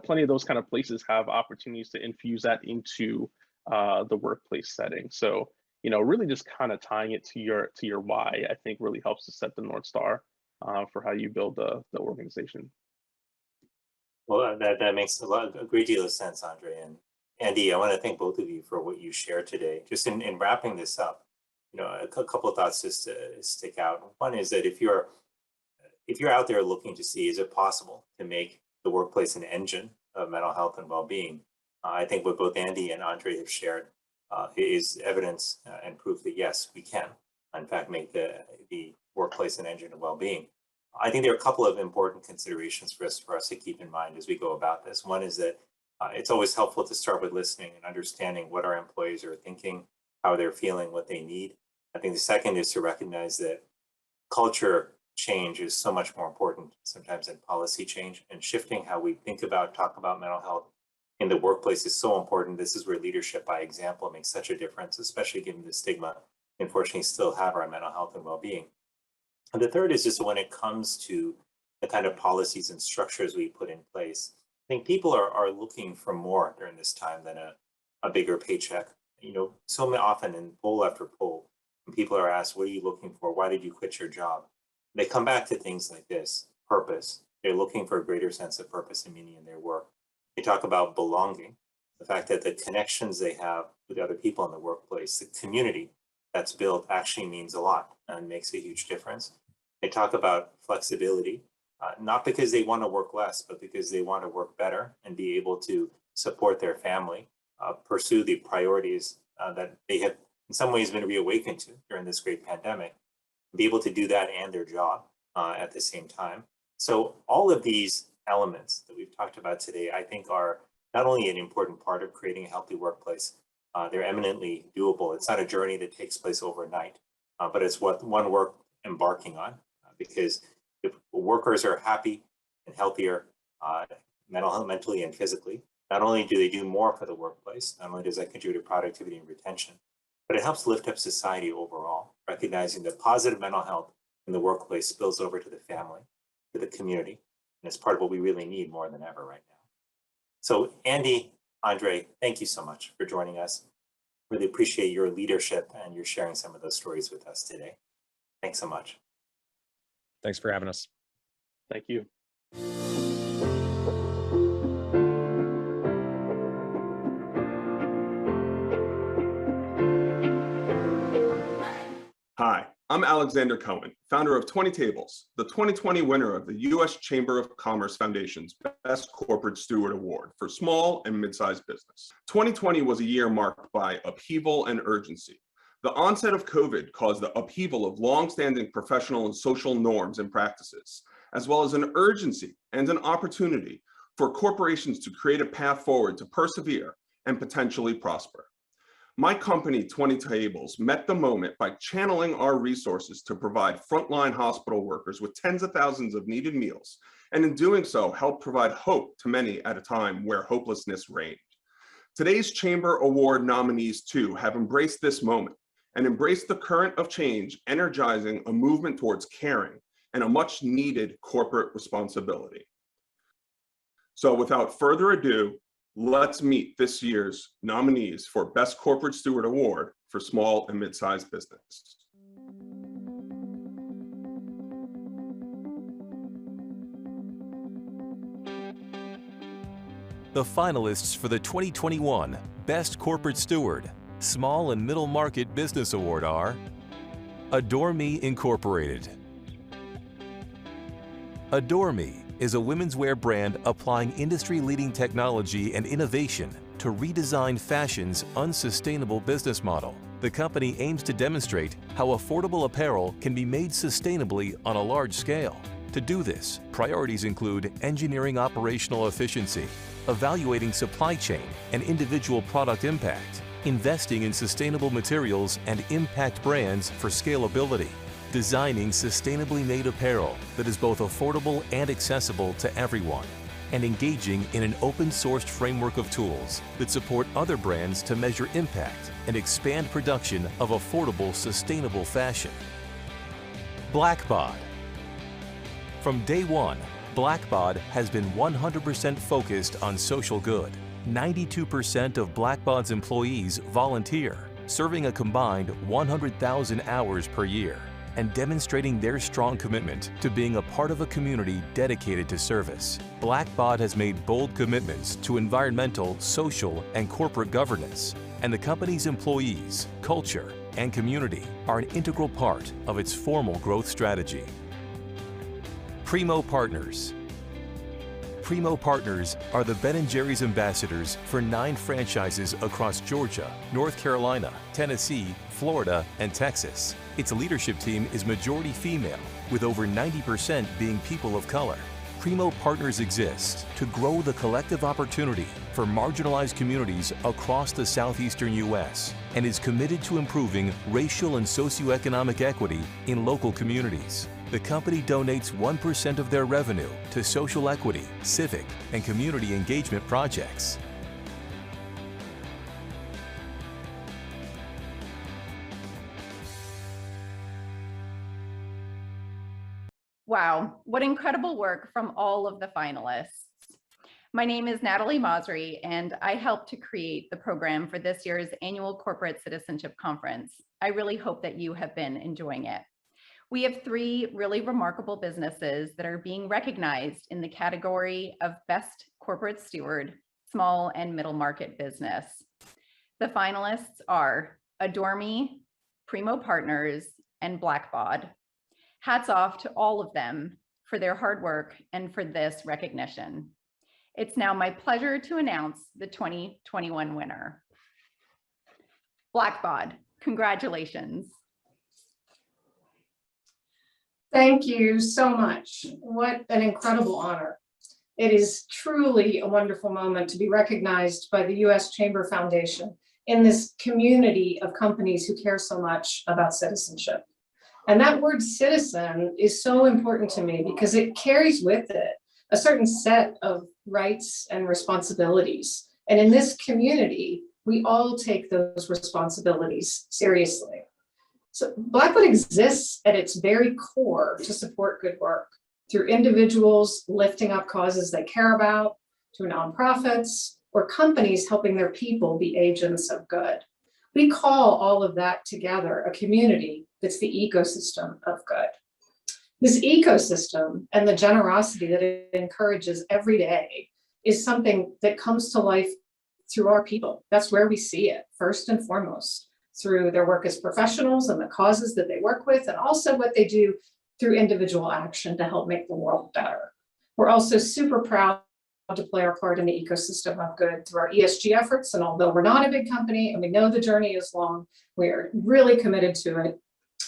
plenty of those kind of places have opportunities to infuse that into the workplace setting. So, really just kind of tying it to your why, I think really helps to set the North Star for how you build the organization.
Well, that makes a great deal of sense, Andre. And Andy, I want to thank both of you for what you shared today. Just in wrapping this up, a couple of thoughts just to stick out. One is that if you're out there looking to see, is it possible to make the workplace an engine of mental health and well-being? I think what both Andy and Andre have shared is evidence and proof that yes, we can, in fact, make the workplace an engine of well-being. I think there are a couple of important considerations for us to keep in mind as we go about this. One is that it's always helpful to start with listening and understanding what our employees are thinking, how they're feeling, what they need. I think the second is to recognize that culture change is so much more important sometimes than policy change, and shifting how we think about, talk about mental health in the workplace is so important. This is where leadership by example makes such a difference, especially given the stigma, unfortunately, still have around mental health and well-being. And the third is just when it comes to the kind of policies and structures we put in place, I think people are looking for more during this time than a bigger paycheck. So often in poll after poll, when people are asked, what are you looking for? Why did you quit your job? They come back to things like this: purpose. They're looking for a greater sense of purpose and meaning in their work. They talk about belonging, the fact that the connections they have with other people in the workplace, the community that's built actually means a lot and makes a huge difference. They talk about flexibility, not because they want to work less, but because they want to work better and be able to support their family, pursue the priorities that they have in some ways been reawakened to during this great pandemic, be able to do that and their job at the same time. So all of these elements that we've talked about today, I think, are not only an important part of creating a healthy workplace, they're eminently doable. It's not a journey that takes place overnight, but it's what one worth embarking on, because if workers are happy and healthier, mentally and physically, Not only do they do more for the workplace, not only does that contribute to productivity and retention, but it helps lift up society overall, recognizing that positive mental health in the workplace spills over to the family, to the community, and it's part of what we really need more than ever right now. So Andy, Andre, thank you so much for joining us. Really appreciate your leadership and your sharing some of those stories with us today. Thanks so much.
Thanks for having us.
Thank you.
Hi, I'm Alexander Cohen, founder of 20 Tables, the 2020 winner of the U.S. Chamber of Commerce Foundation's Best Corporate Steward Award for small and mid-sized business. 2020 was a year marked by upheaval and urgency. The onset of COVID caused the upheaval of long-standing professional and social norms and practices, as well as an urgency and an opportunity for corporations to create a path forward to persevere and potentially prosper. My company, 20 Tables, met the moment by channeling our resources to provide frontline hospital workers with tens of thousands of needed meals, and in doing so, help provide hope to many at a time where hopelessness reigned. Today's Chamber Award nominees, too, have embraced this moment and embraced the current of change, energizing a movement towards caring and a much needed corporate responsibility. So without further ado, let's meet this year's nominees for Best Corporate Steward Award for small and mid-sized business.
The finalists for the 2021 Best Corporate Steward Small and Middle Market Business Award are Adore Me Incorporated. Adore Me is a women's wear brand applying industry-leading technology and innovation to redesign fashion's unsustainable business model. The company aims to demonstrate how affordable apparel can be made sustainably on a large scale. To do this, priorities include engineering operational efficiency, evaluating supply chain and individual product impact, investing in sustainable materials and impact brands for scalability, designing sustainably made apparel that is both affordable and accessible to everyone, and engaging in an open-sourced framework of tools that support other brands to measure impact and expand production of affordable, sustainable fashion. Blackbaud. From day one, Blackbaud has been 100% focused on social good. 92% of Blackbaud's employees volunteer, serving a combined 100,000 hours per year, and demonstrating their strong commitment to being a part of a community dedicated to service. Blackbaud has made bold commitments to environmental, social, and corporate governance, and the company's employees, culture, and community are an integral part of its formal growth strategy. Primo Partners. Primo Partners are the Ben & Jerry's ambassadors for 9 franchises across Georgia, North Carolina, Tennessee, Florida, and Texas. Its leadership team is majority female, with over 90% being people of color. Primo Partners exist to grow the collective opportunity for marginalized communities across the southeastern U.S. and is committed to improving racial and socioeconomic equity in local communities. The company donates 1% of their revenue to social equity, civic, and community engagement projects.
Wow, what incredible work from all of the finalists. My name is Natalie Masri, and I helped to create the program for this year's annual Corporate Citizenship Conference. I really hope that you have been enjoying it. We have 3 really remarkable businesses that are being recognized in the category of Best Corporate Steward, Small and Middle Market Business. The finalists are Adore Me, Primo Partners, and Blackbaud. Hats off to all of them for their hard work and for this recognition. It's now my pleasure to announce the 2021 winner. Blackbaud, congratulations.
Thank you so much. What an incredible honor. It is truly a wonderful moment to be recognized by the U.S. Chamber Foundation in this community of companies who care so much about citizenship. And that word citizen is so important to me because it carries with it a certain set of rights and responsibilities. And in this community, we all take those responsibilities seriously. So Blackwood exists at its very core to support good work through individuals lifting up causes they care about, to nonprofits, or companies helping their people be agents of good. We call all of that together a community that's the ecosystem of good. This ecosystem and the generosity that it encourages every day is something that comes to life through our people. That's where we see it, first and foremost, through their work as professionals and the causes that they work with, and also what they do through individual action to help make the world better. We're also super proud to play our part in the ecosystem of good through our ESG efforts. And although we're not a big company and we know the journey is long, we are really committed to it.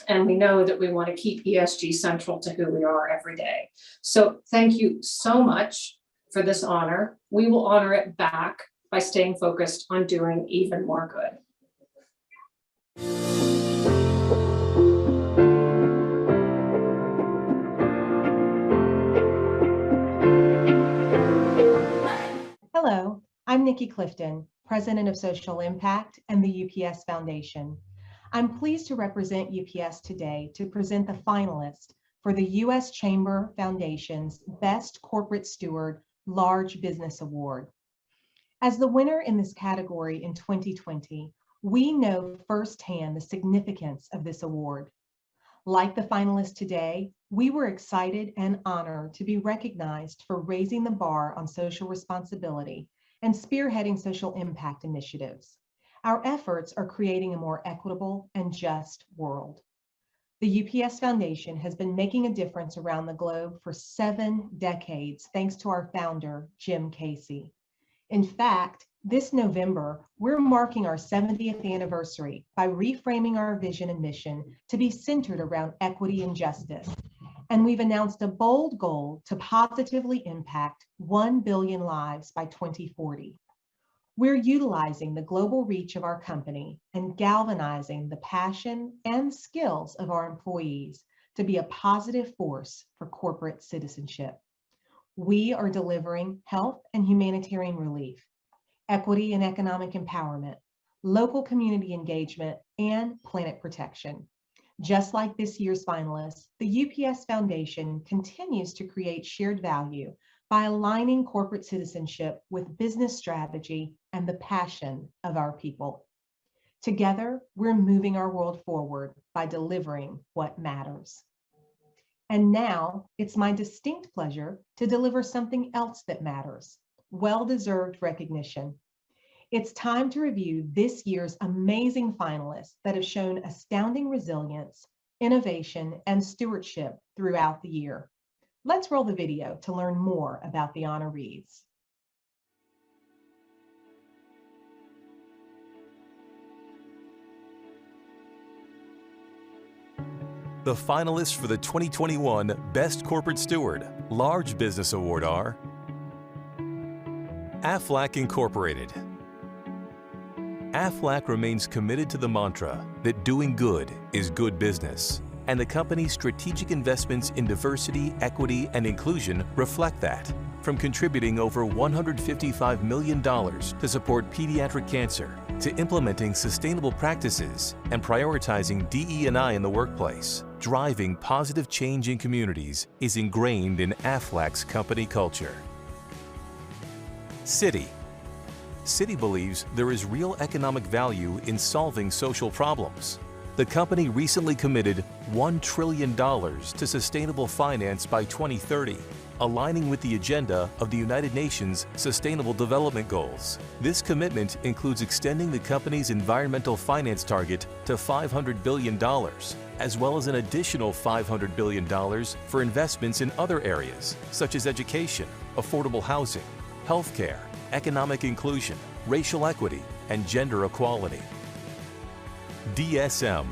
And we know that we want to keep ESG central to who we are every day. So thank you so much for this honor. We will honor it back by staying focused on doing even more good.
Hello, I'm Nikki Clifton, President of Social Impact and the UPS Foundation. I'm pleased to represent UPS today to present the finalist for the U.S. Chamber Foundation's Best Corporate Steward Large Business Award. As the winner in this category in 2020, we know firsthand the significance of this award. Like the finalists today, we were excited and honored to be recognized for raising the bar on social responsibility and spearheading social impact initiatives. Our efforts are creating a more equitable and just world. The UPS Foundation has been making a difference around the globe for 7 decades, thanks to our founder, Jim Casey. In fact, this November, we're marking our 70th anniversary by reframing our vision and mission to be centered around equity and justice. And we've announced a bold goal to positively impact 1 billion lives by 2040. We're utilizing the global reach of our company and galvanizing the passion and skills of our employees to be a positive force for corporate citizenship. We are delivering health and humanitarian relief, equity and economic empowerment, local community engagement, and planet protection. Just like this year's finalists, the UPS Foundation continues to create shared value by aligning corporate citizenship with business strategy and the passion of our people. Together, we're moving our world forward by delivering what matters. And now it's my distinct pleasure to deliver something else that matters, well-deserved recognition. It's time to review this year's amazing finalists that have shown astounding resilience, innovation, and stewardship throughout the year. Let's roll the video to learn more about the honorees.
The finalists for the 2021 Best Corporate Steward Large Business Award are Aflac Incorporated. Aflac remains committed to the mantra that doing good is good business, and the company's strategic investments in diversity, equity, and inclusion reflect that, from contributing over $155 million to support pediatric cancer, to implementing sustainable practices and prioritizing DE&I in the workplace. Driving positive change in communities is ingrained in Aflac's company culture. Citi. Citi believes there is real economic value in solving social problems. The company recently committed $1 trillion to sustainable finance by 2030, aligning with the agenda of the United Nations Sustainable Development Goals. This commitment includes extending the company's environmental finance target to $500 billion, as well as an additional $500 billion for investments in other areas, such as education, affordable housing, healthcare, economic inclusion, racial equity, and gender equality. DSM.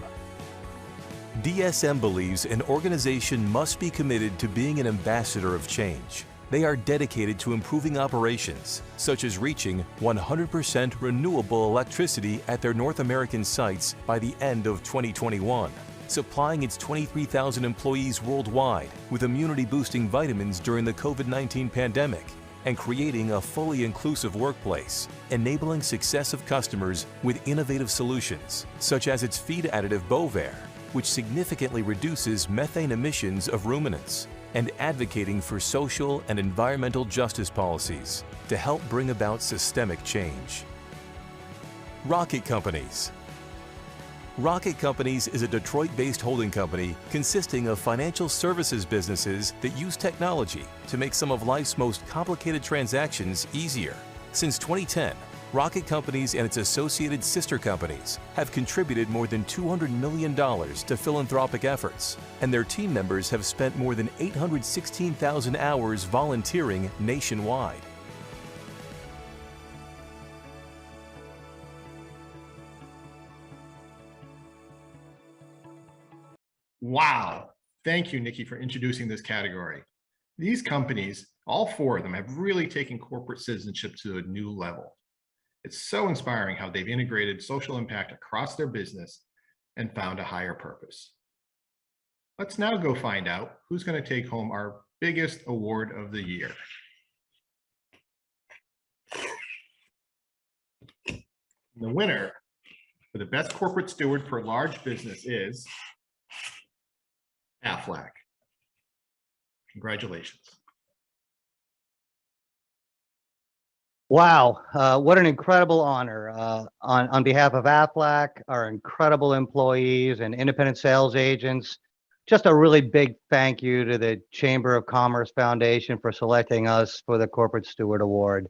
DSM believes an organization must be committed to being an ambassador of change. They are dedicated to improving operations, such as reaching 100% renewable electricity at their North American sites by the end of 2021. supplying its 23,000 employees worldwide with immunity-boosting vitamins during the COVID-19 pandemic, and creating a fully inclusive workplace, enabling success of customers with innovative solutions, such as its feed additive Bovaer, which significantly reduces methane emissions of ruminants, and advocating for social and environmental justice policies to help bring about systemic change. Rocket Companies. Rocket Companies is a Detroit-based holding company consisting of financial services businesses that use technology to make some of life's most complicated transactions easier. Since 2010, Rocket Companies and its associated sister companies have contributed more than $200 million to philanthropic efforts, and their team members have spent more than 816,000 hours volunteering nationwide.
Wow. Thank you, Nikki, for introducing this category. These companies, all four of them, have really taken corporate citizenship to a new level. It's so inspiring how they've integrated social impact across their business and found a higher purpose. Let's now go find out who's going to take home our biggest award of the year. The winner for the best corporate steward for large business is Aflac. Congratulations.
Wow, what an incredible honor. On behalf of Aflac, our incredible employees and independent sales agents, just a really big thank you to the Chamber of Commerce Foundation for selecting us for the Corporate Steward Award.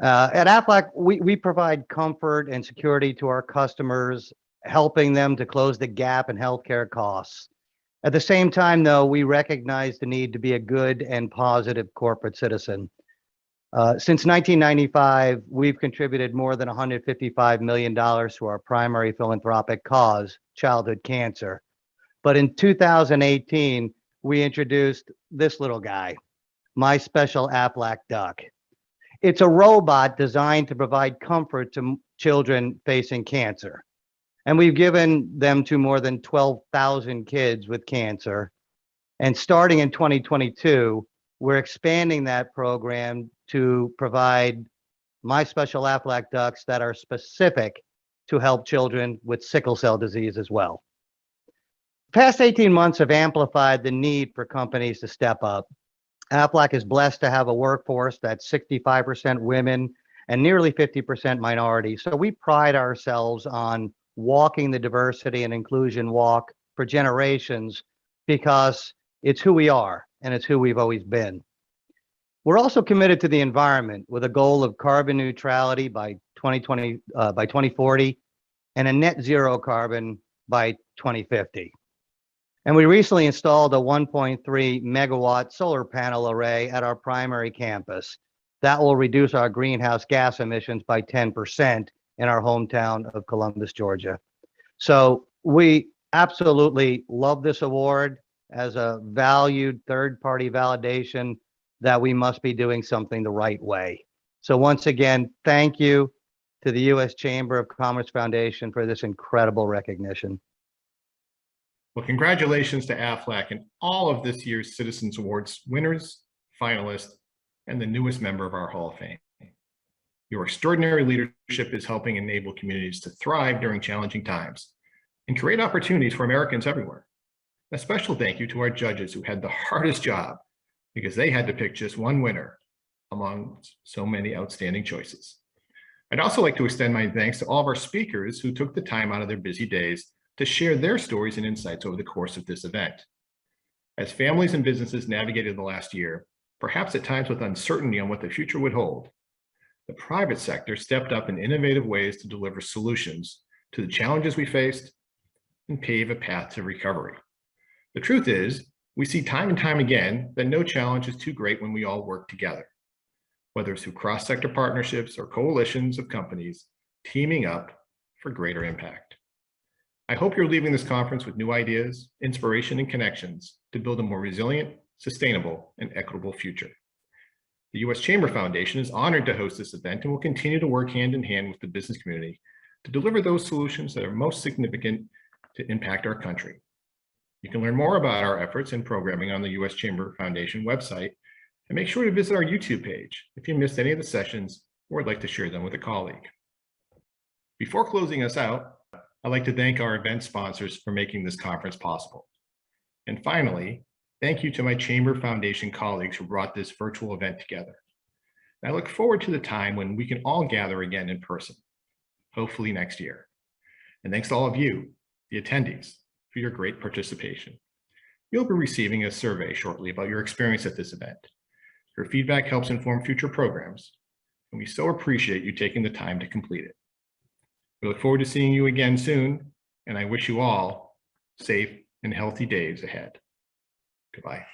At Aflac, we provide comfort and security to our customers, helping them to close the gap in healthcare costs. At the same time, though, we recognize the need to be a good and positive corporate citizen. Since 1995, we've contributed more than $155 million to our primary philanthropic cause, childhood cancer. But in 2018, we introduced this little guy, My Special Aflac Duck. It's a robot designed to provide comfort to children facing cancer. And we've given them to more than 12,000 kids with cancer. And starting in 2022, we're expanding that program to provide My Special Aflac Ducks that are specific to help children with sickle cell disease as well. The past 18 months have amplified the need for companies to step up. Aflac is blessed to have a workforce that's 65% women and nearly 50% minority. So we pride ourselves on walking the diversity and inclusion walk for generations because it's who we are and it's who we've always been. We're also committed to the environment with a goal of carbon neutrality by 2040 and a net zero carbon by 2050. And we recently installed a 1.3 megawatt solar panel array at our primary campus. That will reduce our greenhouse gas emissions by 10% in our hometown of Columbus, Georgia. So we absolutely love this award as a valued third-party validation that we must be doing something the right way. So once again, thank you to the U.S. Chamber of Commerce Foundation for this incredible recognition.
Well, congratulations to Aflac and all of this year's Citizens Awards winners, finalists, and the newest member of our Hall of Fame. Your extraordinary leadership is helping enable communities to thrive during challenging times and create opportunities for Americans everywhere. A special thank you to our judges who had the hardest job because they had to pick just one winner among so many outstanding choices. I'd also like to extend my thanks to all of our speakers who took the time out of their busy days to share their stories and insights over the course of this event. As families and businesses navigated the last year, perhaps at times with uncertainty on what the future would hold, the private sector stepped up in innovative ways to deliver solutions to the challenges we faced and pave a path to recovery. The truth is, we see time and time again that no challenge is too great when we all work together, whether it's through cross-sector partnerships or coalitions of companies teaming up for greater impact. I hope you're leaving this conference with new ideas, inspiration, and connections to build a more resilient, sustainable, and equitable future. The U.S. Chamber Foundation is honored to host this event and will continue to work hand in hand with the business community to deliver those solutions that are most significant to impact our country. You can learn more about our efforts and programming on the U.S. Chamber Foundation website, and make sure to visit our YouTube page if you missed any of the sessions or would like to share them with a colleague. Before closing us out, I'd like to thank our event sponsors for making this conference possible. And finally, thank you to my Chamber Foundation colleagues who brought this virtual event together. And I look forward to the time when we can all gather again in person, hopefully next year. And thanks to all of you, the attendees, for your great participation. You'll be receiving a survey shortly about your experience at this event. Your feedback helps inform future programs, and we so appreciate you taking the time to complete it. We look forward to seeing you again soon, and I wish you all safe and healthy days ahead. Goodbye.